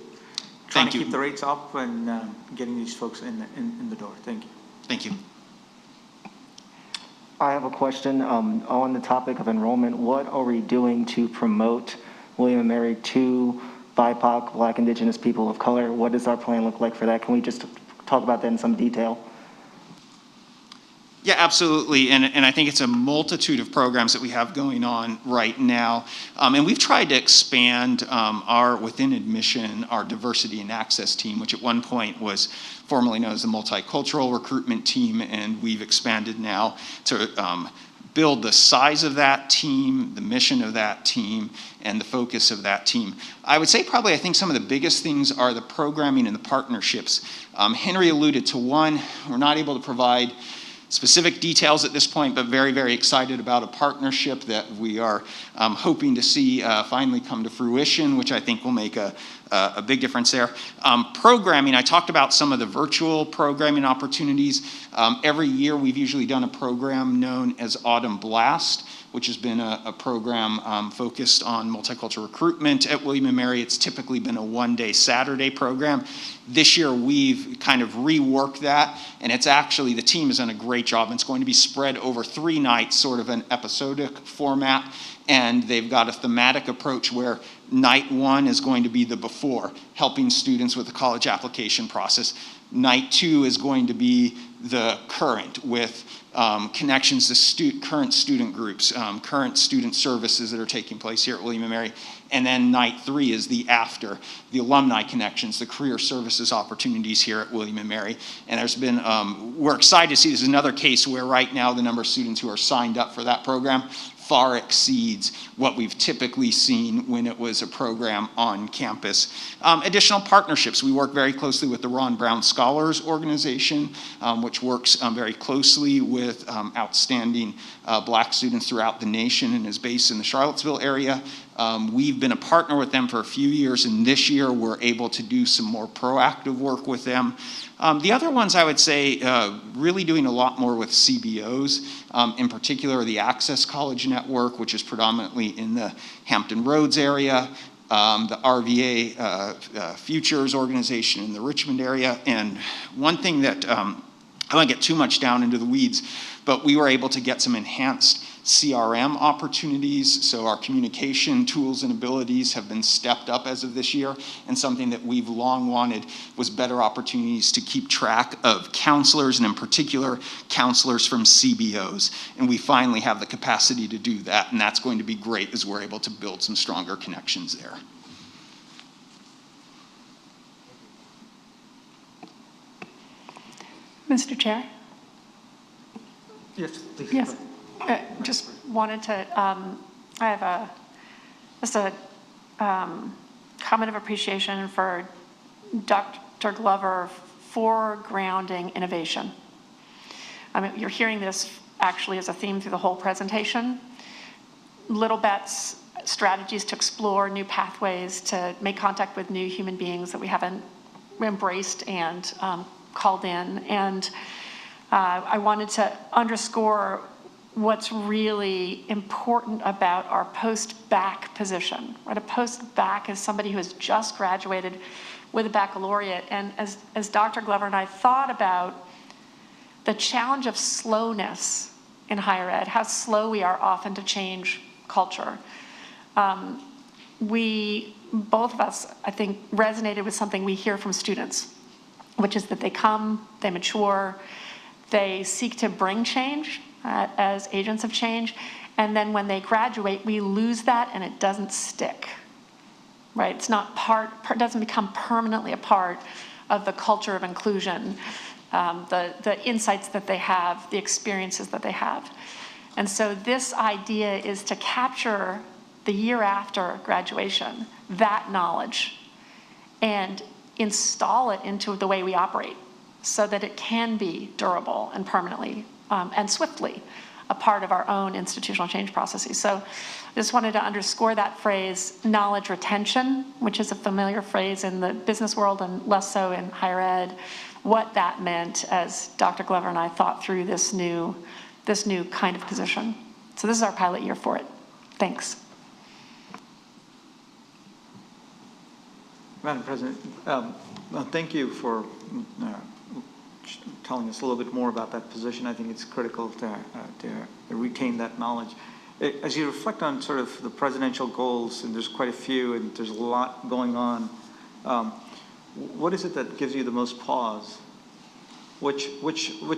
trying to keep the rates up and getting these folks in the door. Thank you. Thank you. I have a question on the topic of enrollment. What are we doing to promote William & Mary to BIPOC, Black, Indigenous people of color? What does our plan look like for that? Can we just talk about that in some detail? Yeah, absolutely, and I think it's a multitude of programs that we have going on right now, and we've tried to expand within admission, our diversity and access team, which at one point was formerly known as the multicultural recruitment team, and we've expanded now to build the size of that team, the mission of that team, and the focus of that team. I would say probably I think some of the biggest things are the programming and the partnerships. Henry alluded to one. We're not able to provide specific details at this point, but very, very excited about a partnership that we are hoping to see finally come to fruition, which I think will make a big difference there. Programming, I talked about some of the virtual programming opportunities. Every year we've usually done a program known as Autumn Blast, which has been a program focused on multicultural recruitment at William & Mary. It's typically been a one-day Saturday program. This year we've kind of reworked that, and it's actually, the team has done a great job. It's going to be spread over 3 nights, sort of an episodic format, and they've got a thematic approach where night 1 is going to be the before, helping students with the college application process. Night 2 is going to be the current, with connections to current student groups, current student services that are taking place here at William & Mary. And then night 3 is the after, the alumni connections, the career services opportunities here at William & Mary. And there's been, we're excited to see, this is another case where right now the number of students who are signed up for that program far exceeds what we've typically seen when it was a program on campus. Additional partnerships. We work very closely with the Ron Brown Scholars Organization, which works very closely with outstanding Black students throughout the nation and is based in the Charlottesville area. We've been a partner with them for a few years, and this year we're able to do some more proactive work with them. The other ones I would say really doing a lot more with CBOs, in particular the Access College Network, which is predominantly in the Hampton Roads area, the RVA Futures organization in the Richmond area. And one thing that, I don't want to get too much down into the weeds, but we were able to get some enhanced CRM opportunities, so our communication tools and abilities have been stepped up as of this year, and something that we've long wanted was better opportunities to keep track of counselors, and in particular, counselors from CBOs. And we finally have the capacity to do that, and that's going to be great as we're able to build some stronger connections there. Mr. Chair? Yes, please. Yes. Just wanted to, I have just a comment of appreciation for Dr. Glover for grounding innovation. I mean, you're hearing this actually as a theme through the whole presentation. Little bets, strategies to explore new pathways, to make contact with new human beings that we haven't embraced and called in. And I wanted to underscore what's really important about our post-bac position. Right? A post-bac is somebody who has just graduated with a baccalaureate. And as Dr. Glover and I thought about the challenge of slowness in higher ed, how slow we are often to change culture, we, both of us, I think, resonated with something we hear from students, which is that they come, they mature, they seek to bring change as agents of change, and then when they graduate, we lose that and it doesn't stick, right? It's not doesn't become permanently a part of the culture of inclusion, the insights that they have, the experiences that they have. And so this idea is to capture the year after graduation, that knowledge, and install it into the way we operate so that it can be durable and permanently and swiftly a part of our own institutional change processes. So I just wanted to underscore that phrase, knowledge retention, which is a familiar phrase in the business world and less so in higher ed, what that meant as Dr. Glover and I thought through this new kind of position. So this is our pilot year for it. Thanks. Madam President, thank you for telling us a little bit more about that position. I think it's critical to retain that knowledge. As you reflect on sort of the presidential goals, and there's quite a few, and there's a lot going on, what is it that gives you the most pause? Which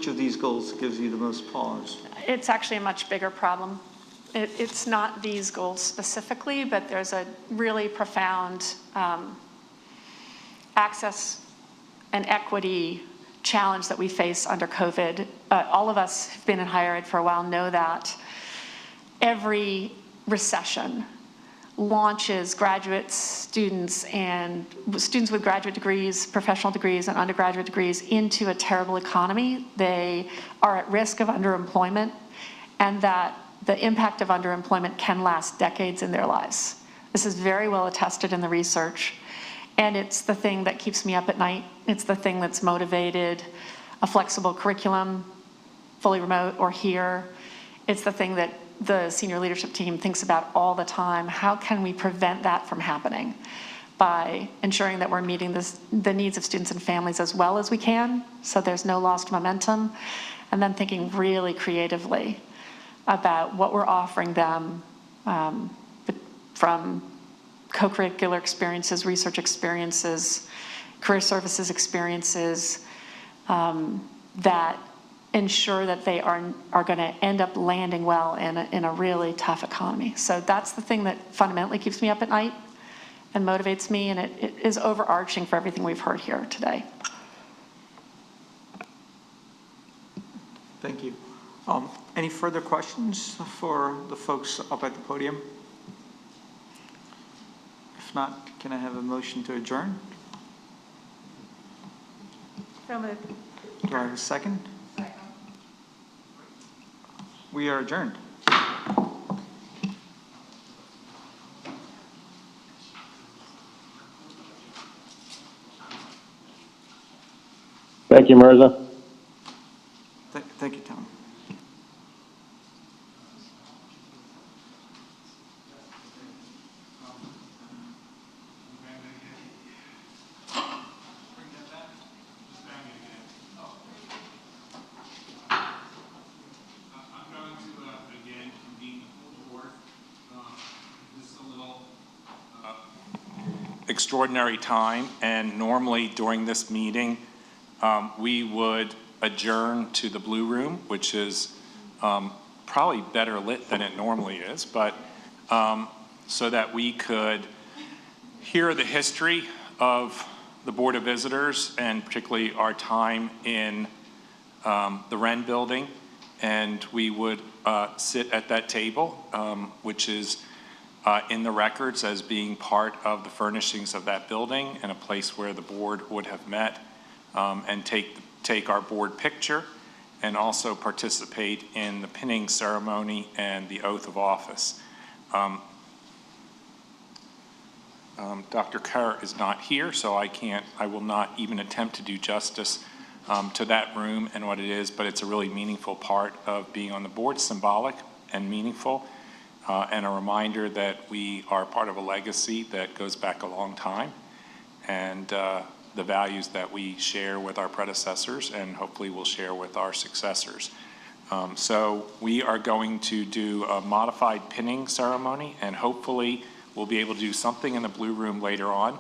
of these goals gives you the most pause? It's actually a much bigger problem. It's not these goals specifically, but there's a really profound access and equity challenge that we face under COVID. All of us who've been in higher ed for a while know that. every recession launches graduate students and students with graduate degrees, professional degrees, and undergraduate degrees into a terrible economy. They are at risk of underemployment, and that the impact of underemployment can last decades in their lives. This is very well attested in the research, and it's the thing that keeps me up at night. It's the thing that's motivated a flexible curriculum, fully remote or here. It's the thing that the senior leadership team thinks about all the time. How can we prevent that from happening? By ensuring that we're meeting the needs of students and families as well as we can, so there's no lost momentum, and then thinking really creatively about what we're offering them from co-curricular experiences, research experiences, career services experiences that ensure that they are going to end up landing well in a really tough economy. So that's the thing that fundamentally keeps me up at night and motivates me, and it is overarching for everything we've heard here today. Thank you. Any further questions for the folks up at the podium? If not, can I have a motion to adjourn? So moved. Do I have a second? We are adjourned. Thank you, Mirza. Thank you, Tom. Extraordinary time, and normally during this meeting, we would adjourn to the Blue Room, which is probably better lit than it normally is, but so that we could hear the history of the Board of Visitors and particularly our time in the Wren building, and we would sit at that table, which is in the records as being part of the furnishings of that building and a place where the board would have met and take our board picture and also participate in the pinning ceremony and the oath of office. Dr. Kerr is not here, so I will not even attempt to do justice to that room and what it is, but it's a really meaningful part of being on the board, symbolic and meaningful. And a reminder that we are part of a legacy that goes back a long time, and the values that we share with our predecessors and hopefully will share with our successors. So we are going to do a modified pinning ceremony, and hopefully we'll be able to do something in the Blue Room later on.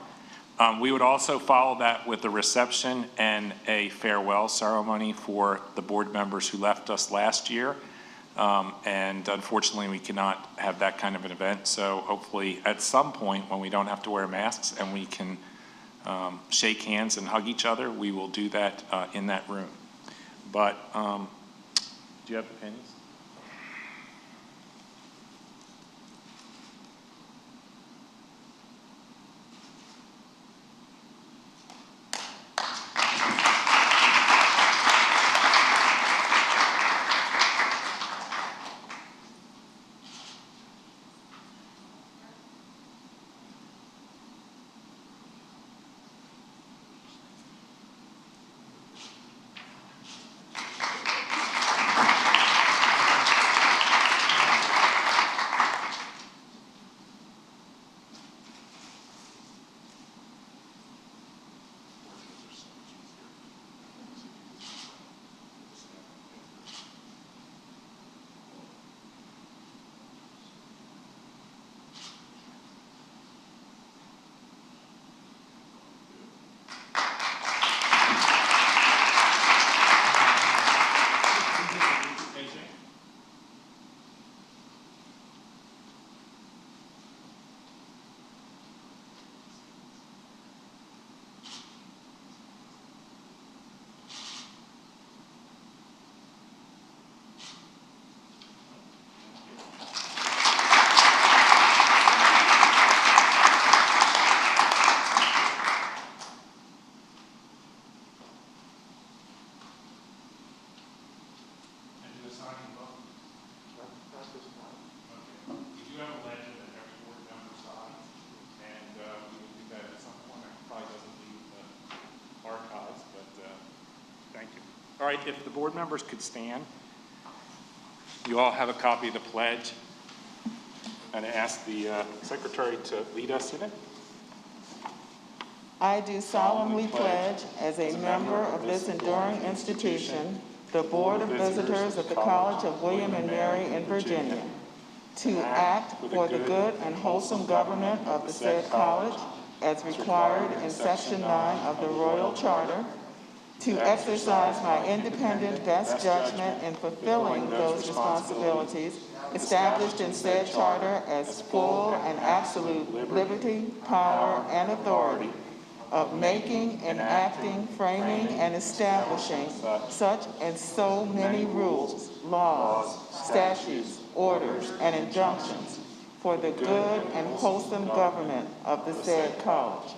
We would also follow that with a reception and a farewell ceremony for the board members who left us last year. And unfortunately, we cannot have that kind of an event. So hopefully at some point when we don't have to wear masks and we can shake hands and hug each other, we will do that in that room. But do you have opinions? All right, if the board members could stand. You all have a copy of the pledge. And I ask the secretary to lead us in it. I do solemnly pledge, as a member of this enduring institution, the Board of Visitors of the College of William and Mary in Virginia, to act for the good and wholesome government of the said college, as required in Section 9 of the Royal Charter, to exercise my independent best judgment in fulfilling those responsibilities established in said charter as full and absolute liberty, power, and authority of making, enacting, framing, and establishing such and so many rules, laws, statutes, orders, and injunctions for the good and wholesome government of the said college.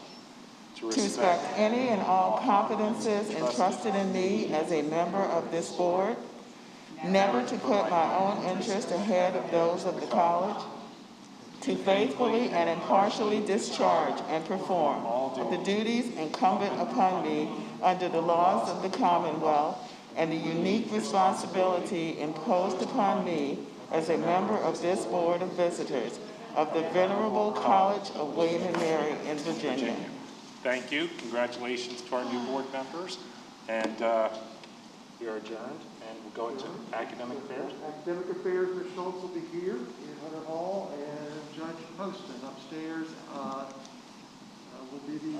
To respect any and all confidences entrusted in me as a member of this board, never to put my own interest ahead of those of the college, to faithfully and impartially discharge and perform the duties incumbent upon me under the laws of the Commonwealth and the unique responsibility imposed upon me as a member of this Board of Visitors of the Venerable College of William and Mary in Virginia. Thank you. Congratulations to our new board members. And we are adjourned, and we'll go into academic affairs. Academic affairs, Ms. Schultz will be here in Hunter Hall, and Judge Poston upstairs will be the,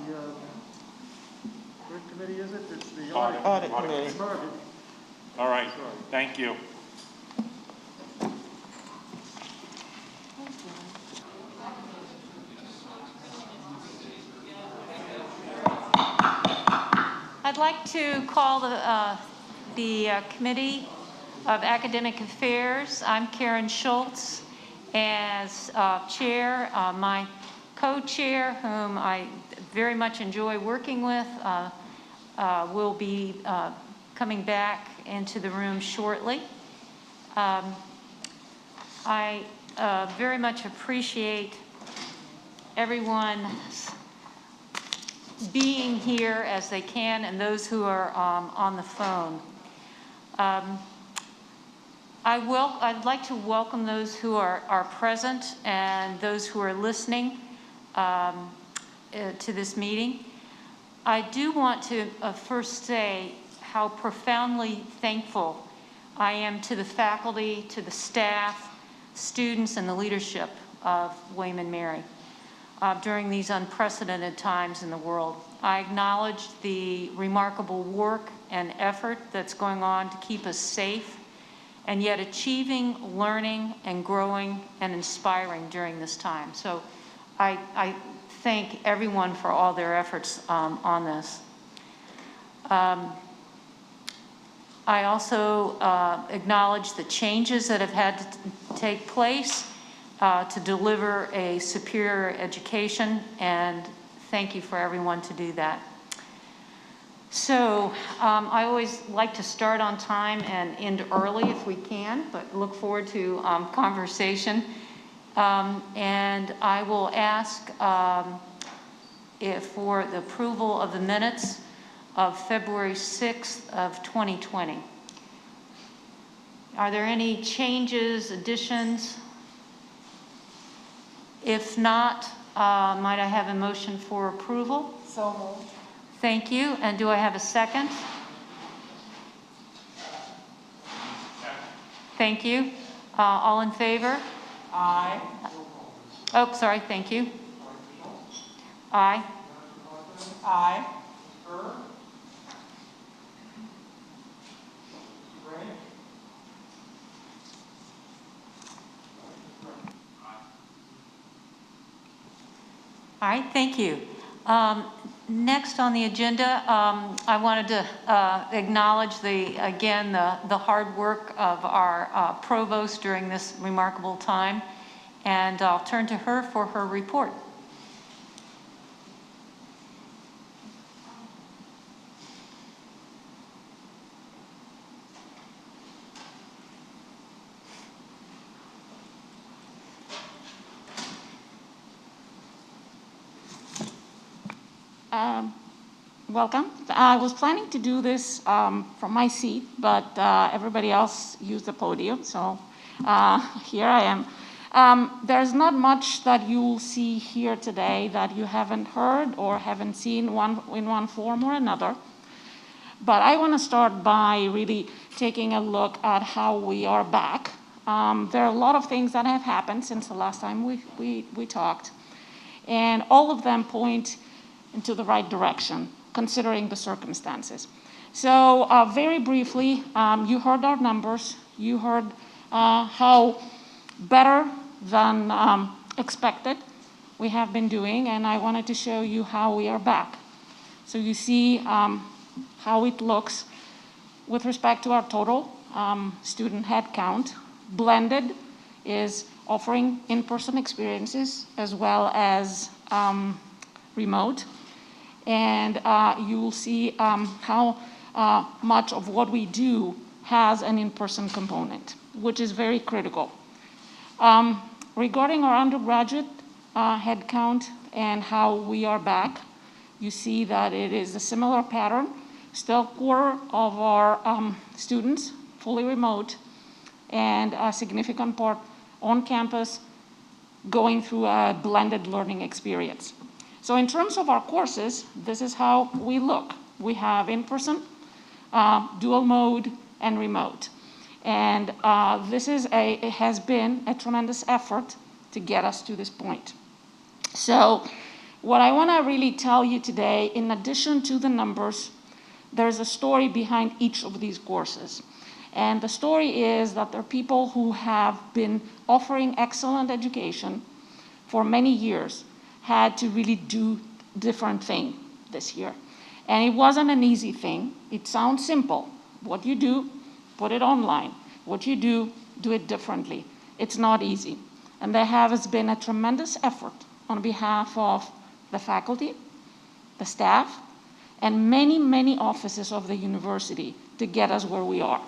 what committee is it? It's the Audit committee. All right. Thank you. I'd like to call the Committee of Academic Affairs. I'm Karen Schultz as chair. My co-chair, whom I very much enjoy working with, will be coming back into the room shortly. I very much appreciate everyone's being here as they can, and those who are on the phone. I'd like to welcome those who are present and those who are listening to this meeting. I do want to first say how profoundly thankful I am to the faculty, to the staff, students, and the leadership of William and Mary. During these unprecedented times in the world. I acknowledge the remarkable work and effort that's going on to keep us safe and yet achieving, learning, and growing and inspiring during this time. So I thank everyone for all their efforts on this. I also acknowledge the changes that have had to take place to deliver a superior education, and thank you for everyone to do that. So I always like to start on time and end early if we can, but look forward to conversation. And I will ask for the approval of the minutes of February 6th of 2020. Are there any changes, additions? If not, might I have a motion for approval? So moved. Thank you. And do I have a second? Thank you. All in favor? Aye. Oh, sorry. Thank you. Aye. Aye. All right, thank you. Next on the agenda, I wanted to acknowledge again the hard work of our provost during this remarkable time, and I'll turn to her for her report. welcome. I was planning to do this from my seat, but everybody else used the podium, so here I am. There's not much that you'll see here today that you haven't heard or haven't seen in one form or another. But I want to start by really taking a look at how we are back. There are a lot of things that have happened since the last time we talked, and all of them point into the right direction, considering the circumstances. So very briefly, you heard our numbers. You heard how better than expected we have been doing, and I wanted to show you how we are back. So you see how it looks with respect to our total student head count. Blended is offering in-person experiences as well as remote. And you will see how much of what we do has an in-person component, which is very critical. Regarding our undergraduate headcount and how we are back, you see that it is a similar pattern. Still, a quarter of our students fully remote, and a significant part on campus going through a blended learning experience. So in terms of our courses, this is how we look. We have in-person, dual mode, and remote. And it has been a tremendous effort to get us to this point. So what I want to really tell you today, in addition to the numbers, there's a story behind each of these courses. And the story is that there are people who have been offering excellent education for many years, had to really do different thing this year. And it wasn't an easy thing. It sounds simple. What you do, put it online. What you do it differently. It's not easy. And there has been a tremendous effort on behalf of the faculty, the staff, and many, many offices of the university to get us where we are.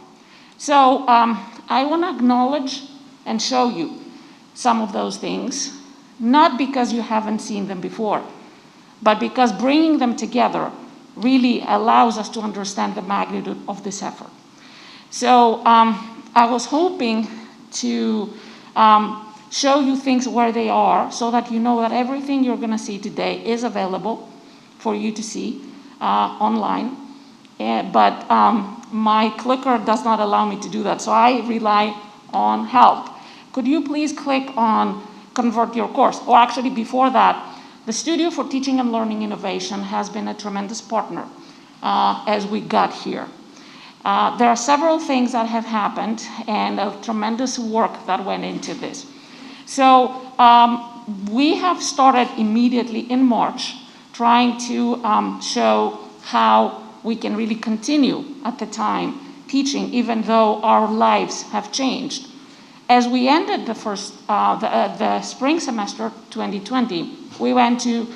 So I want to acknowledge and show you some of those things, not because you haven't seen them before, but because bringing them together really allows us to understand the magnitude of this effort. So I was hoping to show you things where they are so that you know that everything you're going to see today is available for you to see online. But my clicker does not allow me to do that, so I rely on help. Could you please click on Convert Your Course? Or actually before that, the Studio for Teaching and Learning Innovation has been a tremendous partner as we got here. There are several things that have happened and a tremendous work that went into this. So we have started immediately in March trying to show how we can really continue at the time teaching, even though our lives have changed. As we ended the spring semester 2020, we went to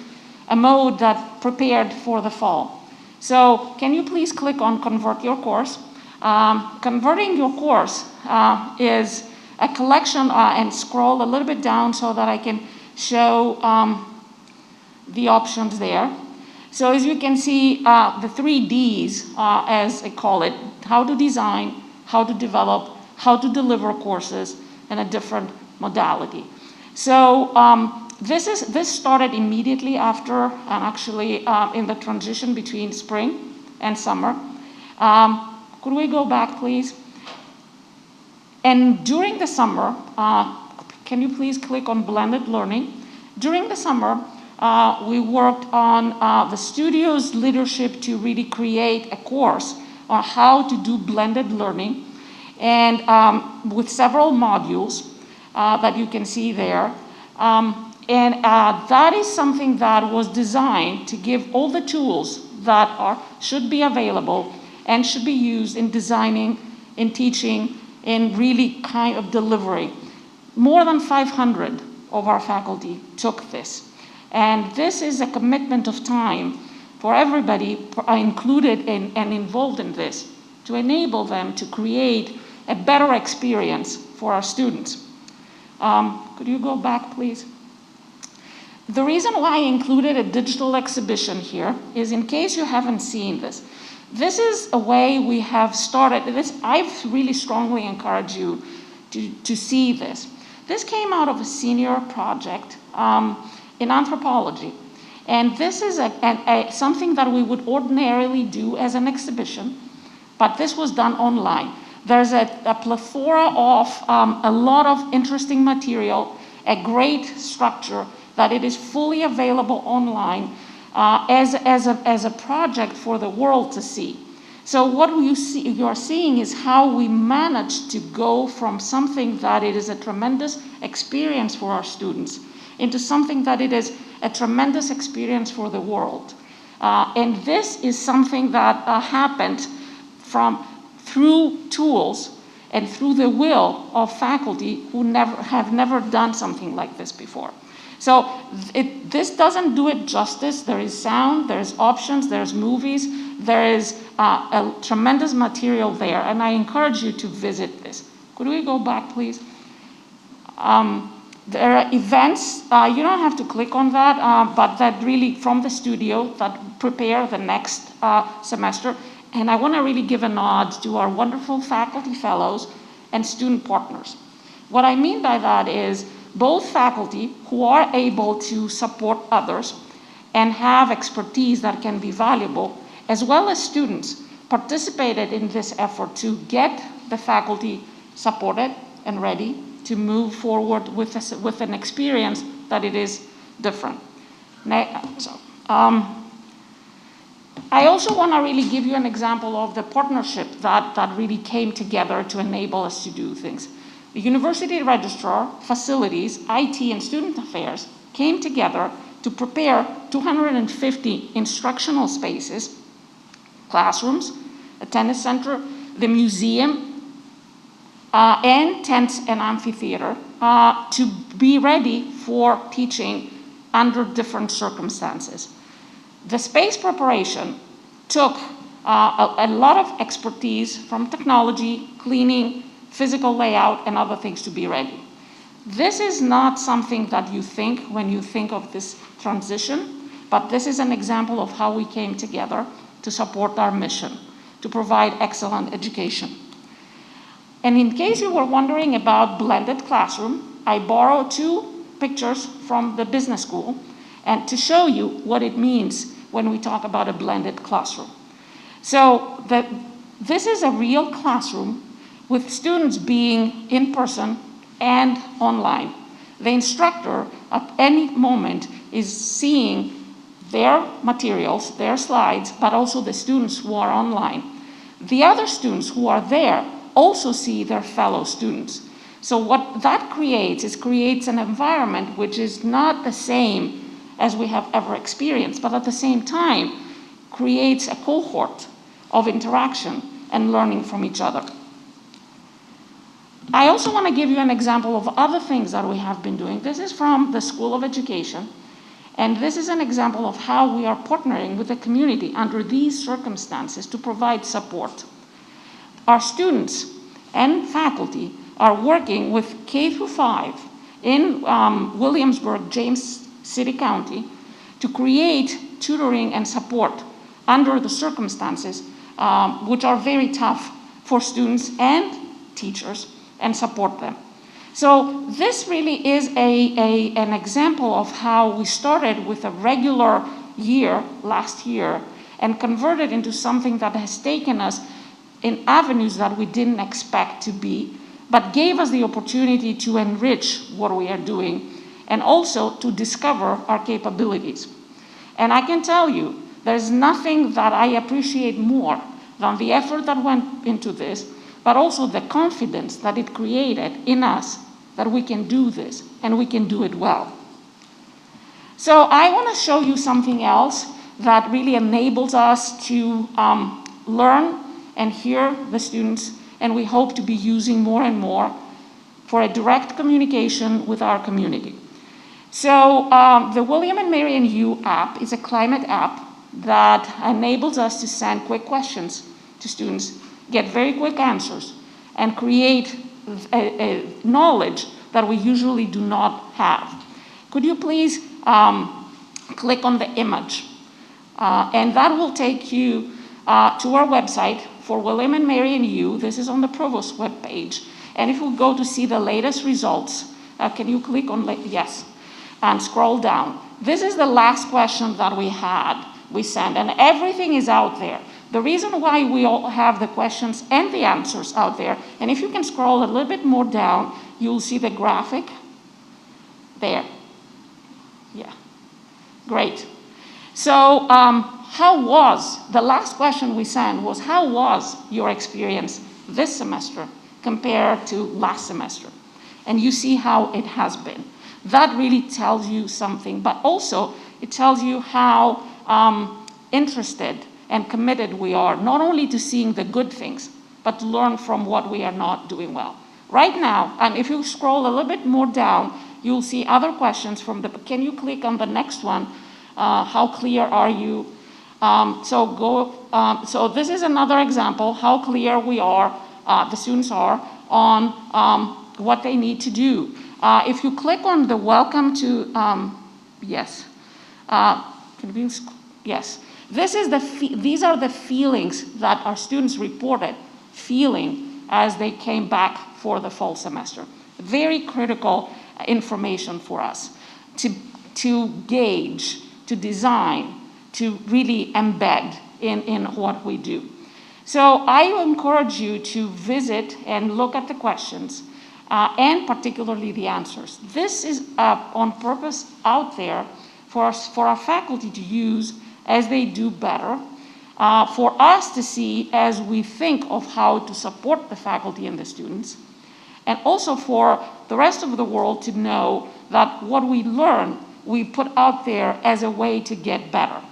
a mode that prepared for the fall. So can you please click on Convert Your Course? Converting your course is a collection, and scroll a little bit down so that I can show the options there. So as you can see, the 3 Ds, as I call it, how to design, how to develop, how to deliver courses in a different modality. So this started immediately after, and actually in the transition between spring and summer. Could we go back, please? And during the summer, can you please click on blended learning? During the summer, we worked on the studio's leadership to really create a course on how to do blended learning, and with several modules that you can see there. And that is something that was designed to give all the tools that should be available and should be used in designing, in teaching, in really kind of delivery. More than 500 of our faculty took this. And this is a commitment of time for everybody included in and involved in this to enable them to create a better experience for our students. Could you go back, please? The reason why I included a digital exhibition here is in case you haven't seen this. This is a way we have started. I really strongly encourage you to see this. This came out of a senior project in anthropology. And this is something that we would ordinarily do as an exhibition, but this was done online. There's a plethora of a lot of interesting material, a great structure, that it is fully available online as a project for the world to see. So what you are seeing is how we managed to go from something that it is a tremendous experience for our students into something that it is a tremendous experience for the world. And this is something that happened through tools and through the will of faculty who have never done something like this before. So this doesn't do it justice. There is sound, there's options, there's movies, there is a tremendous material there, and I encourage you to visit this. Could we go back, please? There are events, you don't have to click on that, but that really from the studio that prepare the next semester. And I want to really give a nod to our wonderful faculty fellows and student partners. What I mean by that is both faculty who are able to support others and have expertise that can be valuable, as well as students participated in this effort to get the faculty supported and ready to move forward with an experience that it is different. I also want to really give you an example of the partnership that really came together to enable us to do things. The university registrar, facilities, IT, and student affairs came together to prepare 250 instructional spaces, classrooms, a tennis center, the museum, and tents and amphitheater to be ready for teaching under different circumstances. The space preparation took a lot of expertise from technology, cleaning, physical layout, and other things to be ready. This is not something that you think when you think of this transition, but this is an example of how we came together to support our mission, to provide excellent education. And in case you were wondering about blended classroom, I borrowed 2 pictures from the business school and to show you what it means when we talk about a blended classroom. So this is a real classroom with students being in person and online. The instructor at any moment is seeing their materials, their slides, but also the students who are online. The other students who are there also see their fellow students. So what that creates an environment which is not the same as we have ever experienced, but at the same time creates a cohort of interaction and learning from each other. I also want to give you an example of other things that we have been doing. This is from the School of Education, and this is an example of how we are partnering with the community under these circumstances to provide support. Our students and faculty are working with K-5 in Williamsburg, James City County, to create tutoring and support under the circumstances which are very tough for students and teachers, and support them. So this really is an example of how we started with a regular year last year and converted into something that has taken us in avenues that we didn't expect to be, but gave us the opportunity to enrich what we are doing and also to discover our capabilities. And I can tell you, there's nothing that I appreciate more than the effort that went into this, but also the confidence that it created in us that we can do this and we can do it well. So I want to show you something else that really enables us to learn and hear the students, and we hope to be using more and more for a direct communication with our community. So the William and Marion U app is a climate app that enables us to send quick questions to students, get very quick answers, and create a knowledge that we usually do not have. Could you please click on the image. And that will take you to our website for William and Mary and you. This is on the Provost webpage. And if we go to see the latest results, can you click on, yes, and scroll down. This is the last question that we sent, and everything is out there. The reason why we all have the questions and the answers out there, and if you can scroll a little bit more down, you'll see the graphic there. Yeah, great. So the last question we sent was, how was your experience this semester compared to last semester? And you see how it has been. That really tells you something, but also it tells you how interested and committed we are, not only to seeing the good things, but to learn from what we are not doing well. Right now, and if you scroll a little bit more down, you'll see other questions from can you click on the next one? How clear are you? So this is another example, how clear we are, the students are, on what they need to do. If you click on the welcome to, yes, yes. These are the feelings that our students reported feeling as they came back for the fall semester. Very critical information for us to gauge, to design, to really embed in what we do. So I encourage you to visit and look at the questions and particularly the answers. This is on purpose out there for our faculty to use as they do better, for us to see as we think of how to support the faculty and the students, and also for the rest of the world to know that what we learn, we put out there as a way to get better.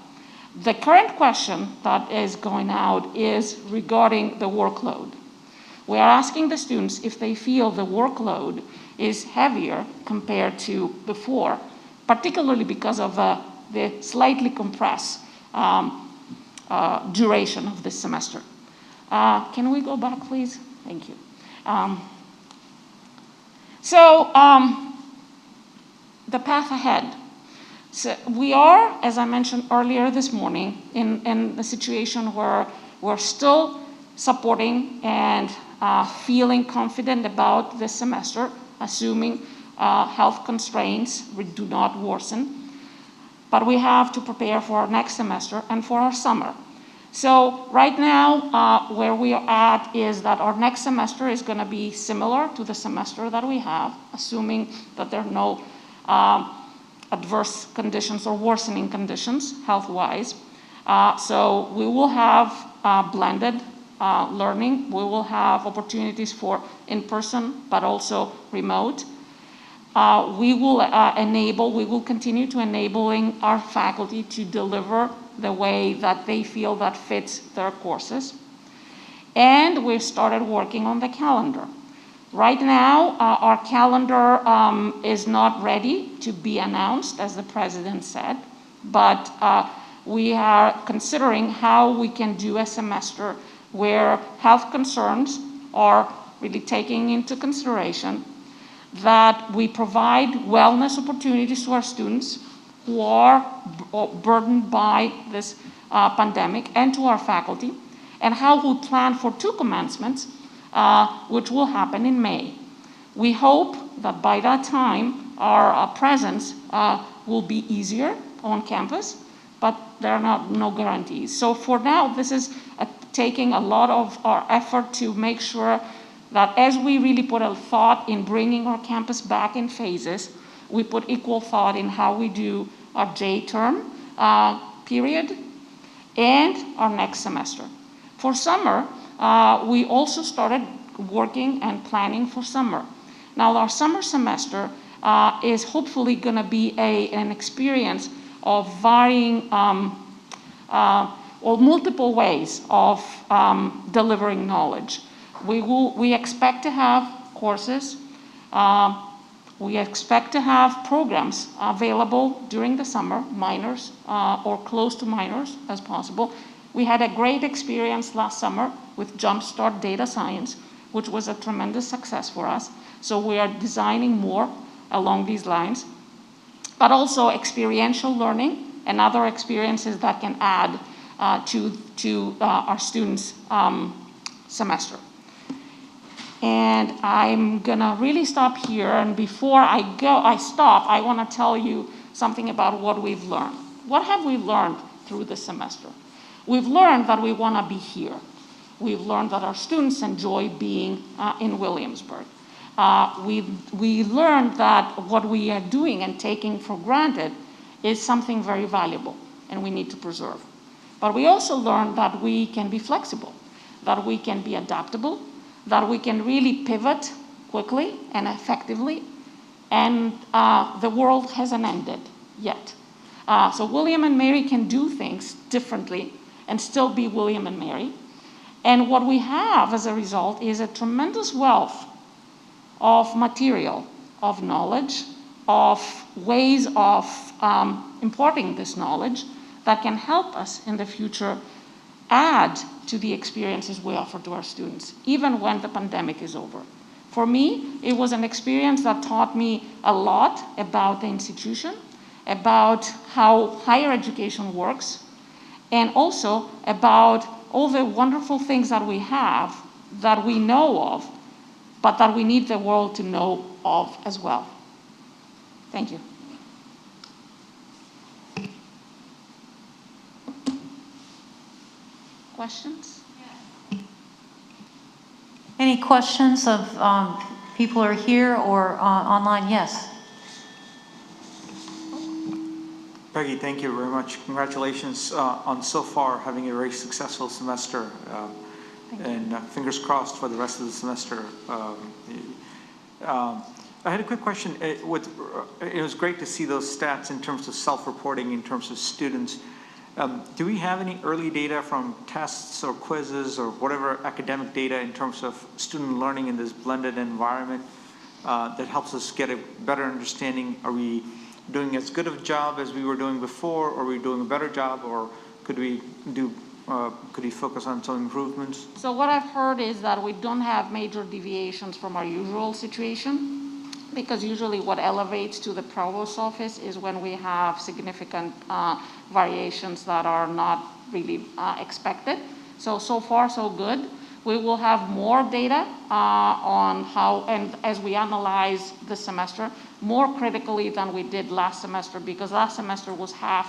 The current question that is going out is regarding the workload. We are asking the students if they feel the workload is heavier compared to before, particularly because of the slightly compressed duration of this semester. Can we go back, please? Thank you. The path ahead. So we are, as I mentioned earlier this morning, in a situation where we're still supporting and feeling confident about this semester, assuming health constraints do not worsen. But we have to prepare for our next semester and for our summer. So right now, where we are at is that our next semester is going to be similar to the semester that we have, assuming that there are no adverse conditions or worsening conditions health-wise. So we will have blended learning. We will have opportunities for in-person, but also remote. We will continue to enabling our faculty to deliver the way that they feel that fits their courses. And we've started working on the calendar. Right now, our calendar is not ready to be announced, as the president said, but we are considering how we can do a semester where health concerns are really taken into consideration, that we provide wellness opportunities to our students who are burdened by this pandemic, and to our faculty, and how we plan for 2 commencements, which will happen in May. We hope that by that time, our presence will be easier on campus, but there are no guarantees. So for now, this is taking a lot of our effort to make sure that as we really put a thought in bringing our campus back in phases, we put equal thought in how we do our J-term period and our next semester. For summer, we also started working and planning for summer. Now, our summer semester is hopefully going to be an experience of varying or multiple ways of delivering knowledge. We expect to have courses. We expect to have programs available during the summer, minors or close to minors as possible. We had a great experience last summer with Jumpstart Data Science, which was a tremendous success for us. So we are designing more along these lines. but also experiential learning and other experiences that can add to our students' semester. And I'm gonna really stop here, and before I stop, I wanna tell you something about what we've learned. What have we learned through the semester? We've learned that we wanna be here. We've learned that our students enjoy being in Williamsburg. We learned that what we are doing and taking for granted is something very valuable and we need to preserve. But we also learned that we can be flexible, that we can be adaptable, that we can really pivot quickly and effectively, and the world hasn't ended yet. So William and Mary can do things differently and still be William and Mary. And what we have as a result is a tremendous wealth of material, of knowledge, of ways of imparting this knowledge that can help us in the future add to the experiences we offer to our students, even when the pandemic is over. For me, it was an experience that taught me a lot about the institution, about how higher education works, and also about all the wonderful things that we have that we know of, but that we need the world to know of as well. Thank you. Questions? Any questions of people who are here or online? Yes. Peggy, thank you very much. Congratulations on so far having a very successful semester. And fingers crossed for the rest of the semester. I had a quick question. It was great to see those stats in terms of self-reporting, in terms of students. Do we have any early data from tests or quizzes or whatever academic data in terms of student learning in this blended environment that helps us get a better understanding? Are we doing as good of a job as we were doing before? Or are we doing a better job? Or could we focus on some improvements? So what I've heard is that we don't have major deviations from our usual situation, because usually what elevates to the provost's office is when we have significant variations that are not really expected. So far so good. We will have more data on how, and as we analyze the semester, more critically than we did last semester, because last semester was half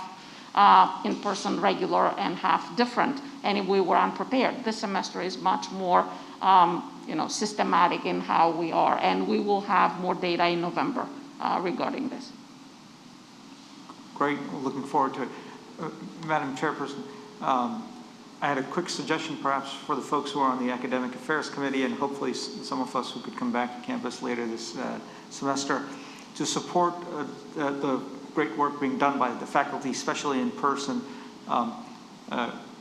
in-person regular and half different, and we were unprepared. This semester is much more systematic in how we are, and we will have more data in November regarding this. Great, looking forward to it. Madam Chairperson, I had a quick suggestion perhaps for the folks who are on the Academic Affairs Committee, and hopefully some of us who could come back to campus later this semester, to support the great work being done by the faculty, especially in person.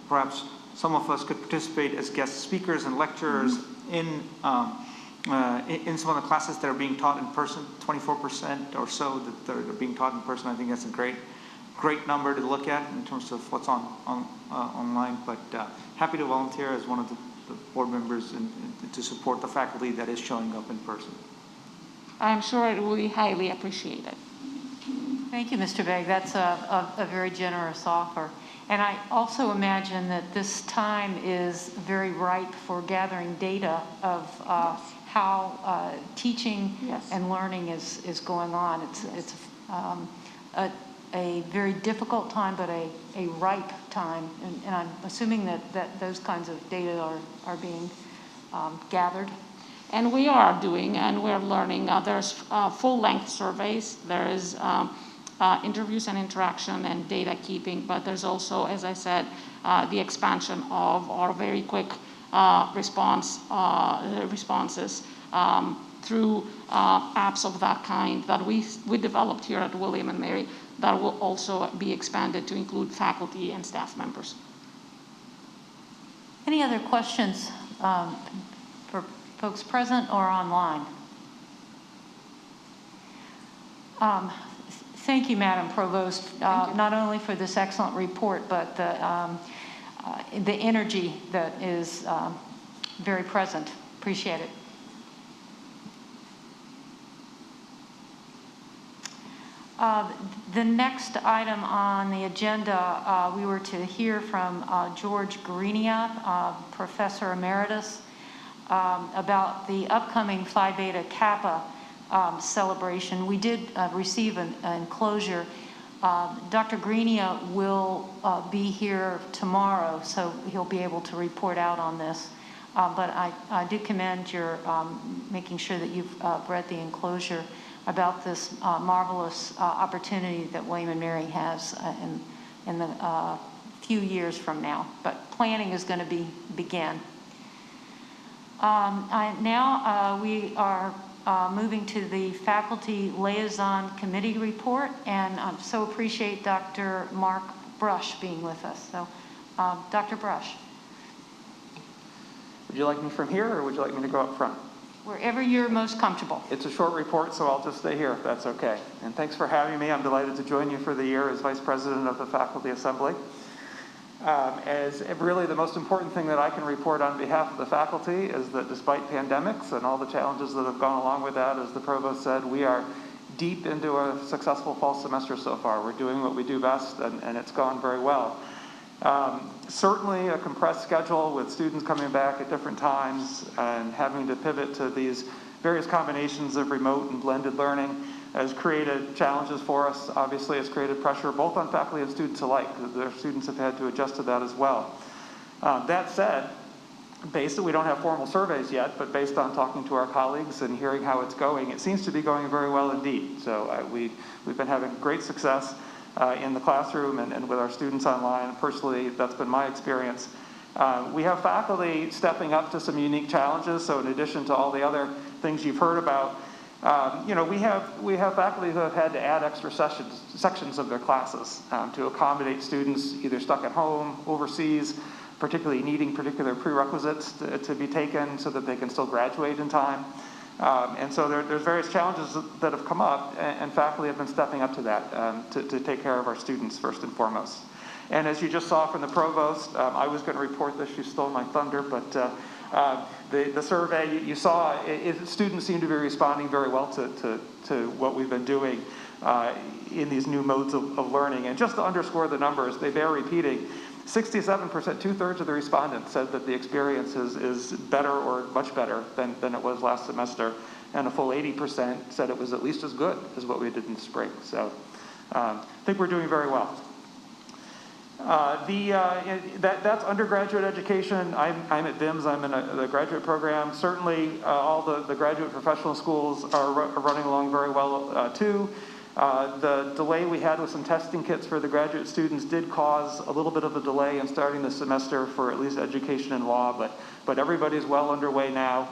Perhaps some of us could participate as guest speakers and lecturers in some of the classes that are being taught in person, 24% or so that are being taught in person. I think that's a great number to look at in terms of what's online, but happy to volunteer as one of the board members to support the faculty that is showing up in person. I'm sure it will be highly appreciated. Thank you, Mr. Begg. That's a very generous offer. And I also imagine that this time is very ripe for gathering data of how teaching and learning is going on. It's a very difficult time, but a ripe time. And I'm assuming that those kinds of data are being gathered. And we are doing, and we're learning. There's full-length surveys. There is interviews and interaction and data keeping, but there's also, as I said, the expansion of our very quick responses through apps of that kind that we developed here at William and Mary that will also be expanded to include faculty and staff members. Any other questions for folks present or online? Thank you, Madam Provost, not only for this excellent report, but the energy that is very present. Appreciate it. The next item on the agenda, we were to hear from George Grenia, Professor Emeritus, about the upcoming Phi Beta Kappa celebration. We did receive an enclosure. Dr. Grenia will be here tomorrow, so he'll be able to report out on this. But I do commend your making sure that you've read the enclosure about this marvelous opportunity that William & Mary has in the few years from now. But planning is going to begin. Now we are moving to the Faculty Liaison Committee report, and I so appreciate Dr. Mark Brush being with us. So, Dr. Brush. Would you like me from here, or would you like me to go up front? Wherever you're most comfortable. It's a short report, so I'll just stay here if that's okay. And thanks for having me. I'm delighted to join you for the year as Vice President of the Faculty Assembly. As really the most important thing that I can report on behalf of the faculty is that despite pandemics and all the challenges that have gone along with that, as the Provost said, we are deep into a successful fall semester so far. We're doing what we do best, and it's gone very well. Certainly a compressed schedule with students coming back at different times and having to pivot to these various combinations of remote and blended learning has created challenges for us. Obviously, it's created pressure both on faculty and students alike. Their students have had to adjust to that as well. That said, we don't have formal surveys yet, but based on talking to our colleagues and hearing how it's going, it seems to be going very well indeed. So we've been having great success in the classroom and with our students online. Personally, that's been my experience. We have faculty stepping up to some unique challenges. So in addition to all the other things you've heard about, we have faculty who have had to add extra sections of their classes to accommodate students either stuck at home, overseas, particularly needing particular prerequisites to be taken so that they can still graduate in time. And so there's various challenges that have come up, and faculty have been stepping up to that to take care of our students first and foremost. And as you just saw from the Provost, I was going to report this, you stole my thunder, but the survey you saw, students seem to be responding very well to what we've been doing in these new modes of learning. And just to underscore the numbers, they bear repeating. 67%, 2/3 of the respondents said that the experience is better or much better than it was last semester, and a full 80% said it was at least as good as what we did in spring. So I think we're doing very well. That's undergraduate education. I'm at VIMS, I'm in the graduate program. Certainly all the graduate professional schools are running along very well too. The delay we had with some testing kits for the graduate students did cause a little bit of a delay in starting the semester for at least education and law, but everybody's well underway now.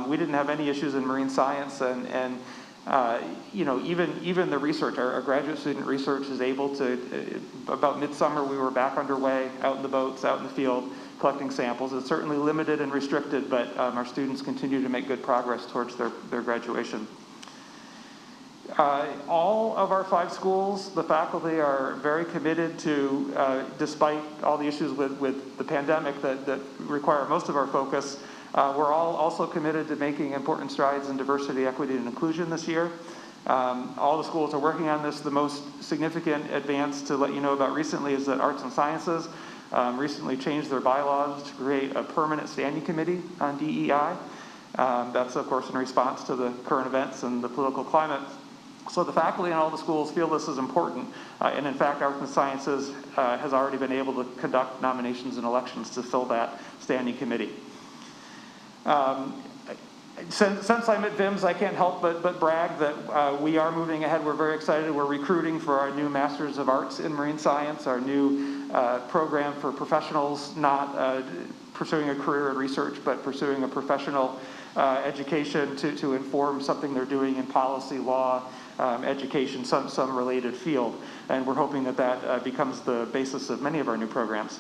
We didn't have any issues in marine science, and even the research, our graduate student research is able to, about midsummer we were back underway, out in the boats, out in the field, collecting samples. It's certainly limited and restricted, but our students continue to make good progress towards their graduation. All of our 5 schools, the faculty are very committed to, despite all the issues with the pandemic that require most of our focus, we're all also committed to making important strides in diversity, equity, and inclusion this year. All the schools are working on this. The most significant advance to let you know about recently is that Arts and Sciences recently changed their bylaws to create a permanent standing committee on DEI. That's, of course, in response to the current events and the political climate. So the faculty in all the schools feel this is important, and in fact, Arts and Sciences has already been able to conduct nominations and elections to fill that standing committee. Since I'm at VIMS, I can't help but brag that we are moving ahead. We're very excited. We're recruiting for our new Masters of Arts in Marine Science, our new program for professionals not pursuing a career in research, but pursuing a professional education to inform something they're doing in policy, law, education, some related field. And we're hoping that becomes the basis of many of our new programs.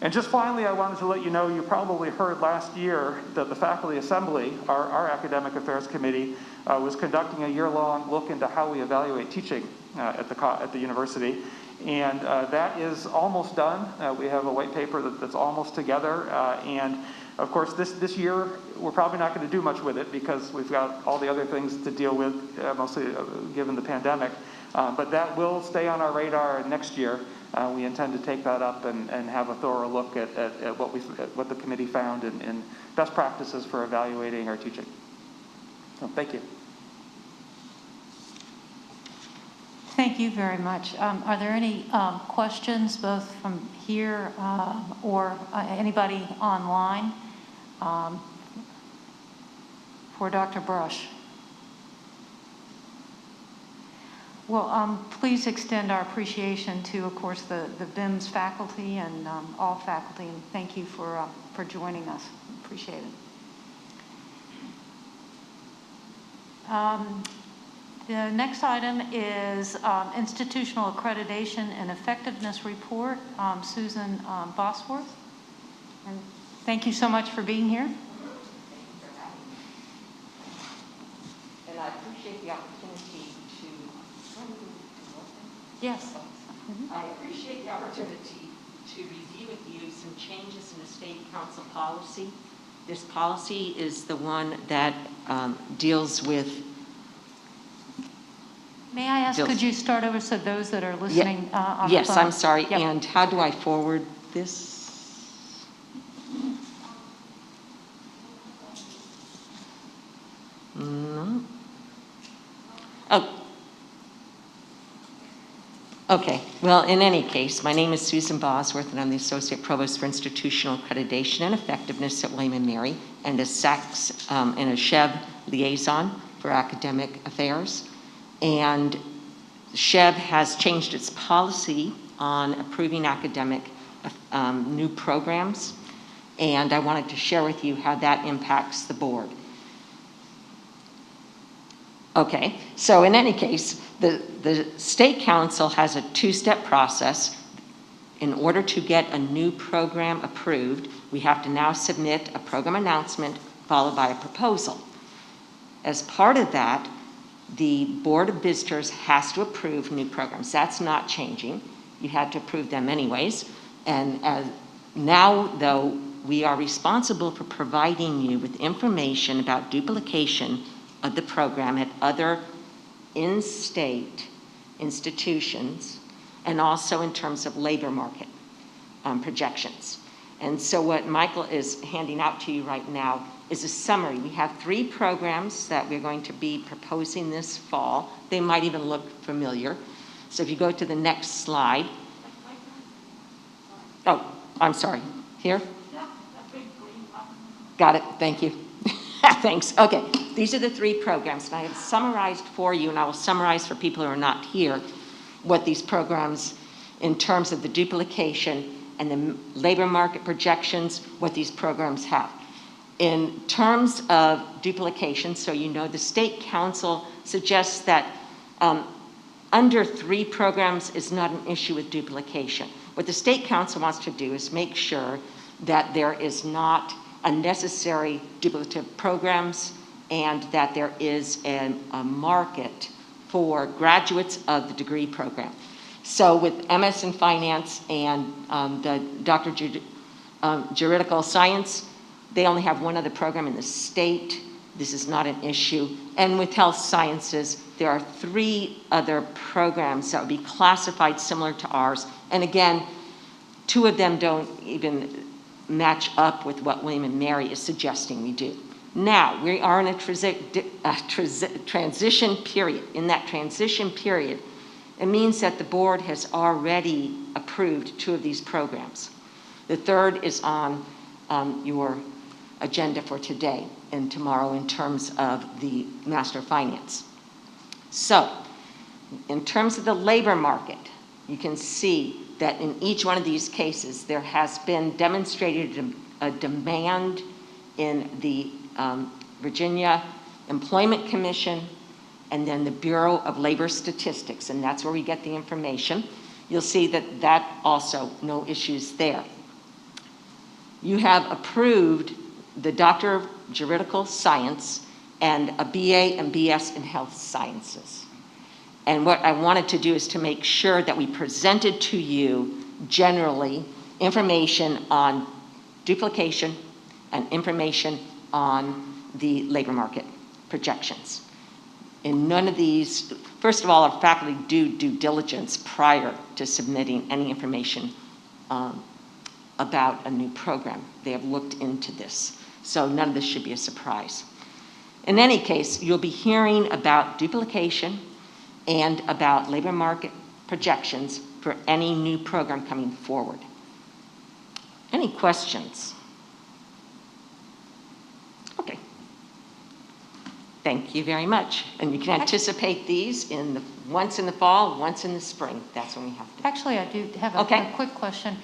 And just finally, I wanted to let you know, you probably heard last year that the Faculty Assembly, our Academic Affairs Committee, was conducting a year-long look into how we evaluate teaching at the university. And that is almost done. We have a white paper that's almost together. And of course, this year, we're probably not going to do much with it because we've got all the other things to deal with, mostly given the pandemic. But that will stay on our radar next year. We intend to take that up and have a thorough look at what the committee found in best practices for evaluating our teaching. So thank you. Thank you very much. Are there any questions, both from here or anybody online for Dr. Brush? Well, please extend our appreciation to, of course, the BIMS faculty and all faculty, and thank you for joining us. Appreciate it. The next item is institutional accreditation and effectiveness report. Susan Bosworth. And thank you so much for being here. And I appreciate the opportunity to. Yes. I appreciate the opportunity to review with you some changes in the state council policy. This policy is the one that deals with. May I ask, could you start over so those that are listening on the Yes, phone? I'm sorry. Yep. And how do I forward this? No. Oh. Okay. Well, in any case, my name is Susan Bosworth, and I'm the Associate Provost for Institutional Accreditation and Effectiveness at William & Mary, and a SACS and a SHEV liaison for academic affairs. And SHEV has changed its policy on approving academic new programs, and I wanted to share with you how that impacts the board. Okay, so in any case, the State Council has a two-step process. In order to get a new program approved, we have to now submit a program announcement followed by a proposal. As part of that, the Board of Visitors has to approve new programs. That's not changing. You had to approve them anyways. And now, though, we are responsible for providing you with information about duplication of the program at other in-state institutions, and also in terms of labor market projections. And so what Michael is handing out to you right now is a summary. We have 3 programs that we're going to be proposing this fall. They might even look familiar. So if you go to the next slide. Oh, I'm sorry. Here? Got it. Thank you. Thanks. Okay. These are the 3 programs, and I have summarized for you, and I will summarize for people who are not here, what these programs, in terms of the duplication and the labor market projections, what these programs have. In terms of duplication, so you know, the State Council suggests that under 3 programs is not an issue with duplication. What the State Council wants to do is make sure that there is not unnecessary duplicative programs and that there is a market for graduates of the degree program. So with MS in Finance and the Juridical Science, they only have one other program in the state. This is not an issue. And with Health Sciences, there are 3 other programs that would be classified similar to ours. And again, 2 of them don't even match up with what William & Mary is suggesting we do. Now, we are in a transition period. In that transition period, it means that the board has already approved 2 of these programs. The 3rd is on your agenda for today and tomorrow in terms of the Master of Finance. So, in terms of the labor market, you can see that in each one of these cases, there has been demonstrated a demand in the Virginia Employment Commission and then the Bureau of Labor Statistics, and that's where we get the information. You'll see that also no issues there. You have approved the Doctor of Juridical Science and a BA and BS in Health Sciences. And what I wanted to do is to make sure that we presented to you generally information on duplication and information on the labor market projections. In none of these, first of all, our faculty do due diligence prior to submitting any information about a new program. They have looked into this. So none of this should be a surprise. In any case, you'll be hearing about duplication and about labor market projections for any new program coming forward. Any questions? Okay. Thank you very much. And you can anticipate these once in the fall, once in the spring. That's when we have to. Actually, I do have a quick question.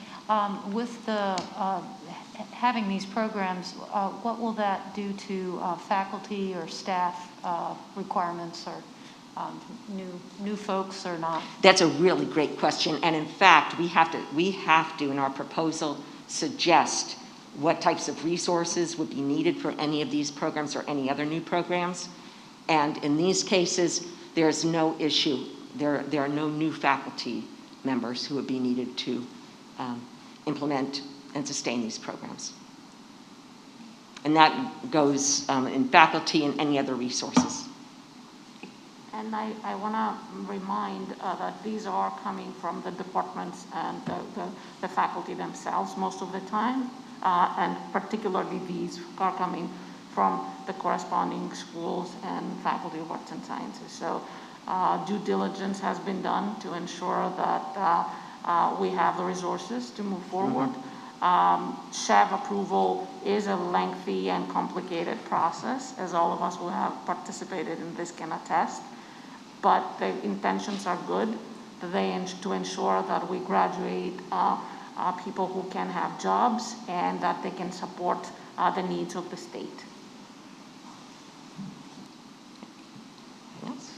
With the having these programs, what will that do to faculty or staff requirements, or new folks or not? That's a really great question. And in fact, we have to in our proposal suggest what types of resources would be needed for any of these programs or any other new programs. And in these cases, there's no issue. There are no new faculty members who would be needed to implement and sustain these programs. And that goes in faculty and any other resources. And I want to remind that these are coming from the departments and the faculty themselves most of the time, and particularly these are coming from the corresponding schools and faculty of arts and sciences. So due diligence has been done to ensure that we have the resources to move forward. SHEV approval is a lengthy and complicated process, as all of us who have participated in this can attest. But the intentions are good, to ensure that we graduate people who can have jobs and that they can support the needs of the state.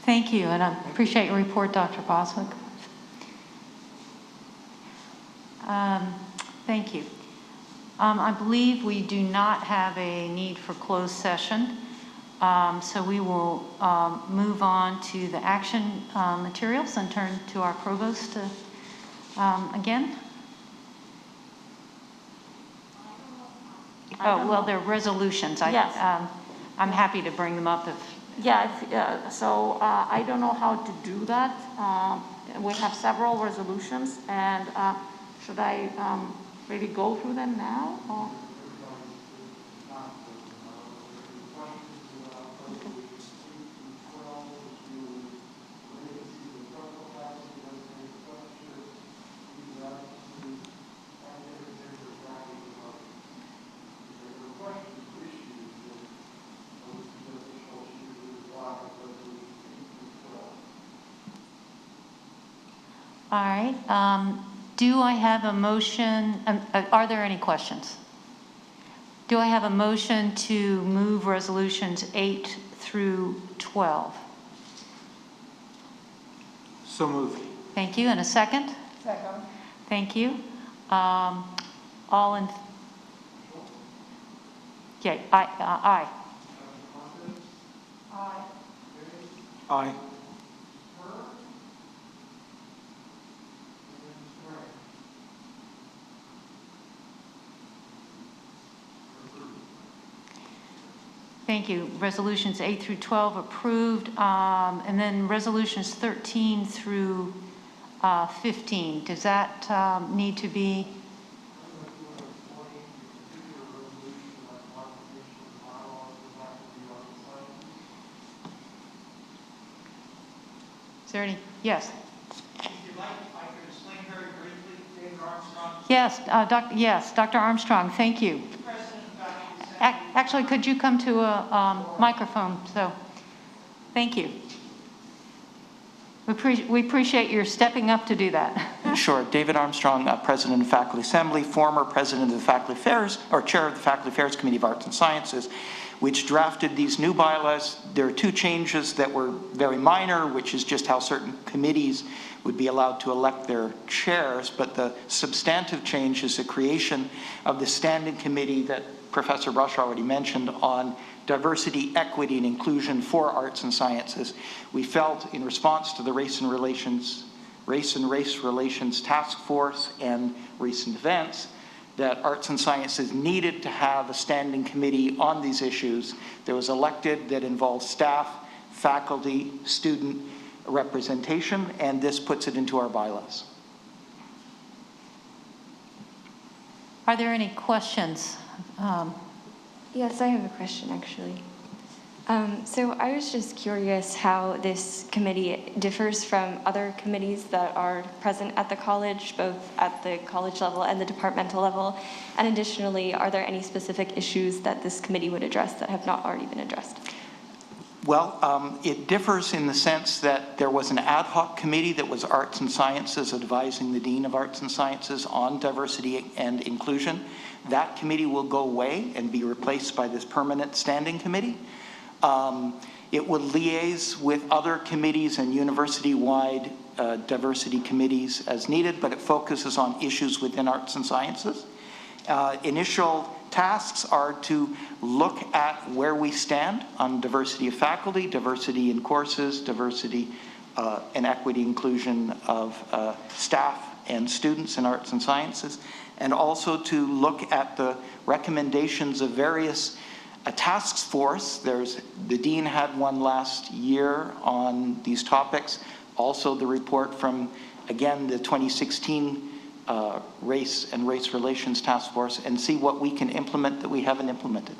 Thank you, and I appreciate your report, Dr. Boswick. Thank you. I believe we do not have a need for closed session. So we will move on to the action materials and turn to our provost again. Oh, well, they're resolutions. Yes. I'm happy to bring them up if. Yeah, so I don't know how to do that. We have several resolutions, and should I really go through them now? Or? All right. Do I have a motion? Are there any questions? Do I have a motion to move resolutions 8 through 12? So moved. Thank you. And a second? Second. Thank you. All in? Okay. Aye. Aye. Aye. Thank you. Resolutions 8 through 12 approved. And then resolutions 13 through 15. Does that need to be? Is there any? Yes. If you'd like, I could explain very briefly. David Armstrong. Yes, Dr. Armstrong, thank you. Actually, could you come to a microphone? So, thank you. We appreciate your stepping up to do that. Sure. David Armstrong, President of the Faculty Assembly, former President of the Faculty Affairs, or Chair of the Faculty Affairs Committee of Arts and Sciences, which drafted these new bylaws. There are two changes that were very minor, which is just how certain committees would be allowed to elect their chairs, but the substantive change is the creation of the standing committee that Professor Rush already mentioned on diversity, equity, and inclusion for arts and sciences. We felt in response to the Race and Race Relations Task Force and recent events that arts and sciences needed to have a standing committee on these issues that was elected, that involved staff, faculty, student representation, and this puts it into our bylaws. Are there any questions? Yes, I have a question, actually. So I was just curious how this committee differs from other committees that are present at the college, both at the college level and the departmental level. And additionally, are there any specific issues that this committee would address that have not already been addressed? Well, it differs in the sense that there was an ad hoc committee that was Arts and Sciences advising the Dean of Arts and Sciences on diversity and inclusion. That committee will go away and be replaced by this permanent standing committee. It will liaise with other committees and university-wide diversity committees as needed, but it focuses on issues within arts and sciences. Initial tasks are to look at where we stand on diversity of faculty, diversity in courses, diversity and equity inclusion of staff and students in arts and sciences, and also to look at the recommendations of various task force. The dean had one last year on these topics. Also the report from, again, the 2016 Race and Race Relations Task Force, and see what we can implement that we haven't implemented.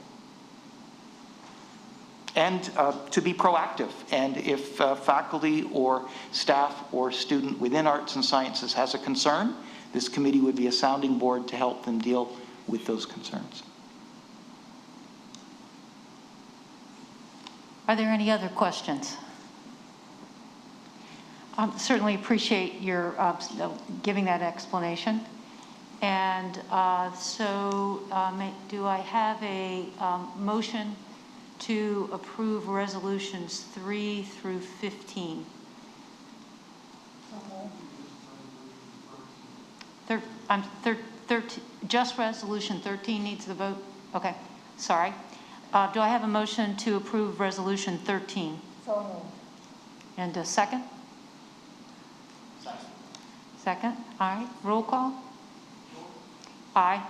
And to be proactive. And if faculty or staff or student within arts and sciences has a concern, this committee would be a sounding board to help them deal with those concerns. Are there any other questions? Certainly appreciate your giving that explanation. And do I have a motion to approve resolutions 3 through 15? Just resolution 13 needs the vote? Okay, sorry. Do I have a motion to approve resolution 13? So moved. And a second? Second. All right. Roll call. Aye.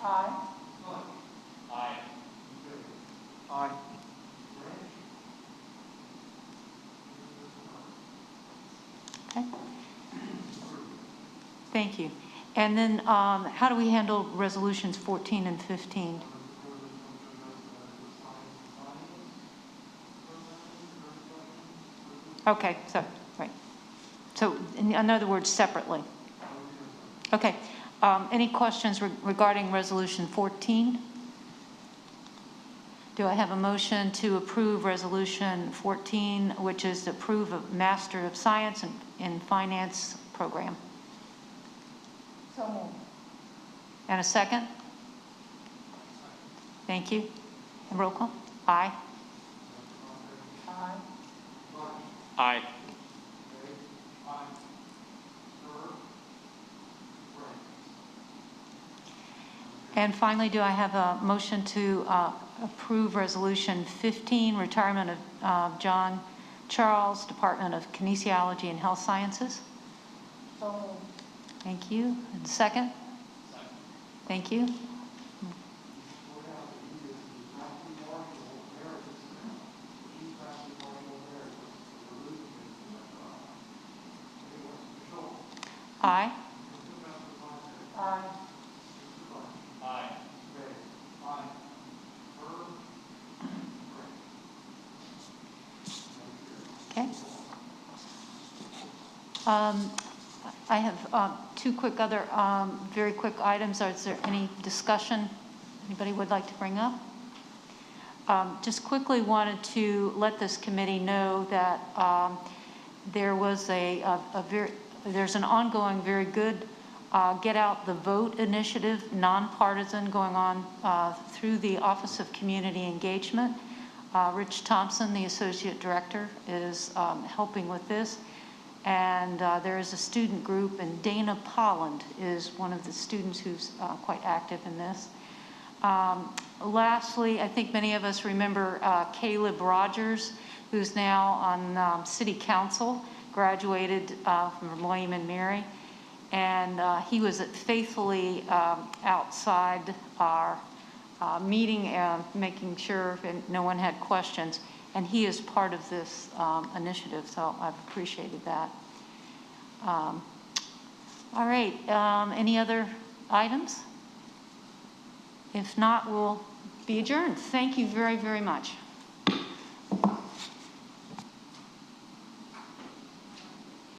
Aye. Aye. Aye. Okay. Thank you. And then how do we handle resolutions 14 and 15? Okay, so, right. So in other words, separately. Okay. Any questions regarding resolution 14? Do I have a motion to approve resolution 14, which is to approve a Master of Science in Finance program? So moved. And a second? Thank you. And roll call? Aye. Aye. Aye. And finally, do I have a motion to approve resolution 15, retirement of John Charles, Department of Kinesiology and Health Sciences? So moved. Thank you. And second? Thank you. Aye. Aye. Okay. I have two quick other, very quick items. Is there any discussion anybody would like to bring up? Just quickly wanted to let this committee know that there was there's an ongoing, very good Get Out the Vote initiative, nonpartisan, going on through the Office of Community Engagement. Rich Thompson, the Associate Director, is helping with this. And there is a student group, and Dana Polland is one of the students who's quite active in this. Lastly, I think many of us remember Caleb Rogers, who's now on City Council, graduated from William and Mary. And he was faithfully outside our meeting, making sure no one had questions. and he is part of this initiative, so I've appreciated that. All right, any other items? If not, we'll be adjourned. Thank you very, very much.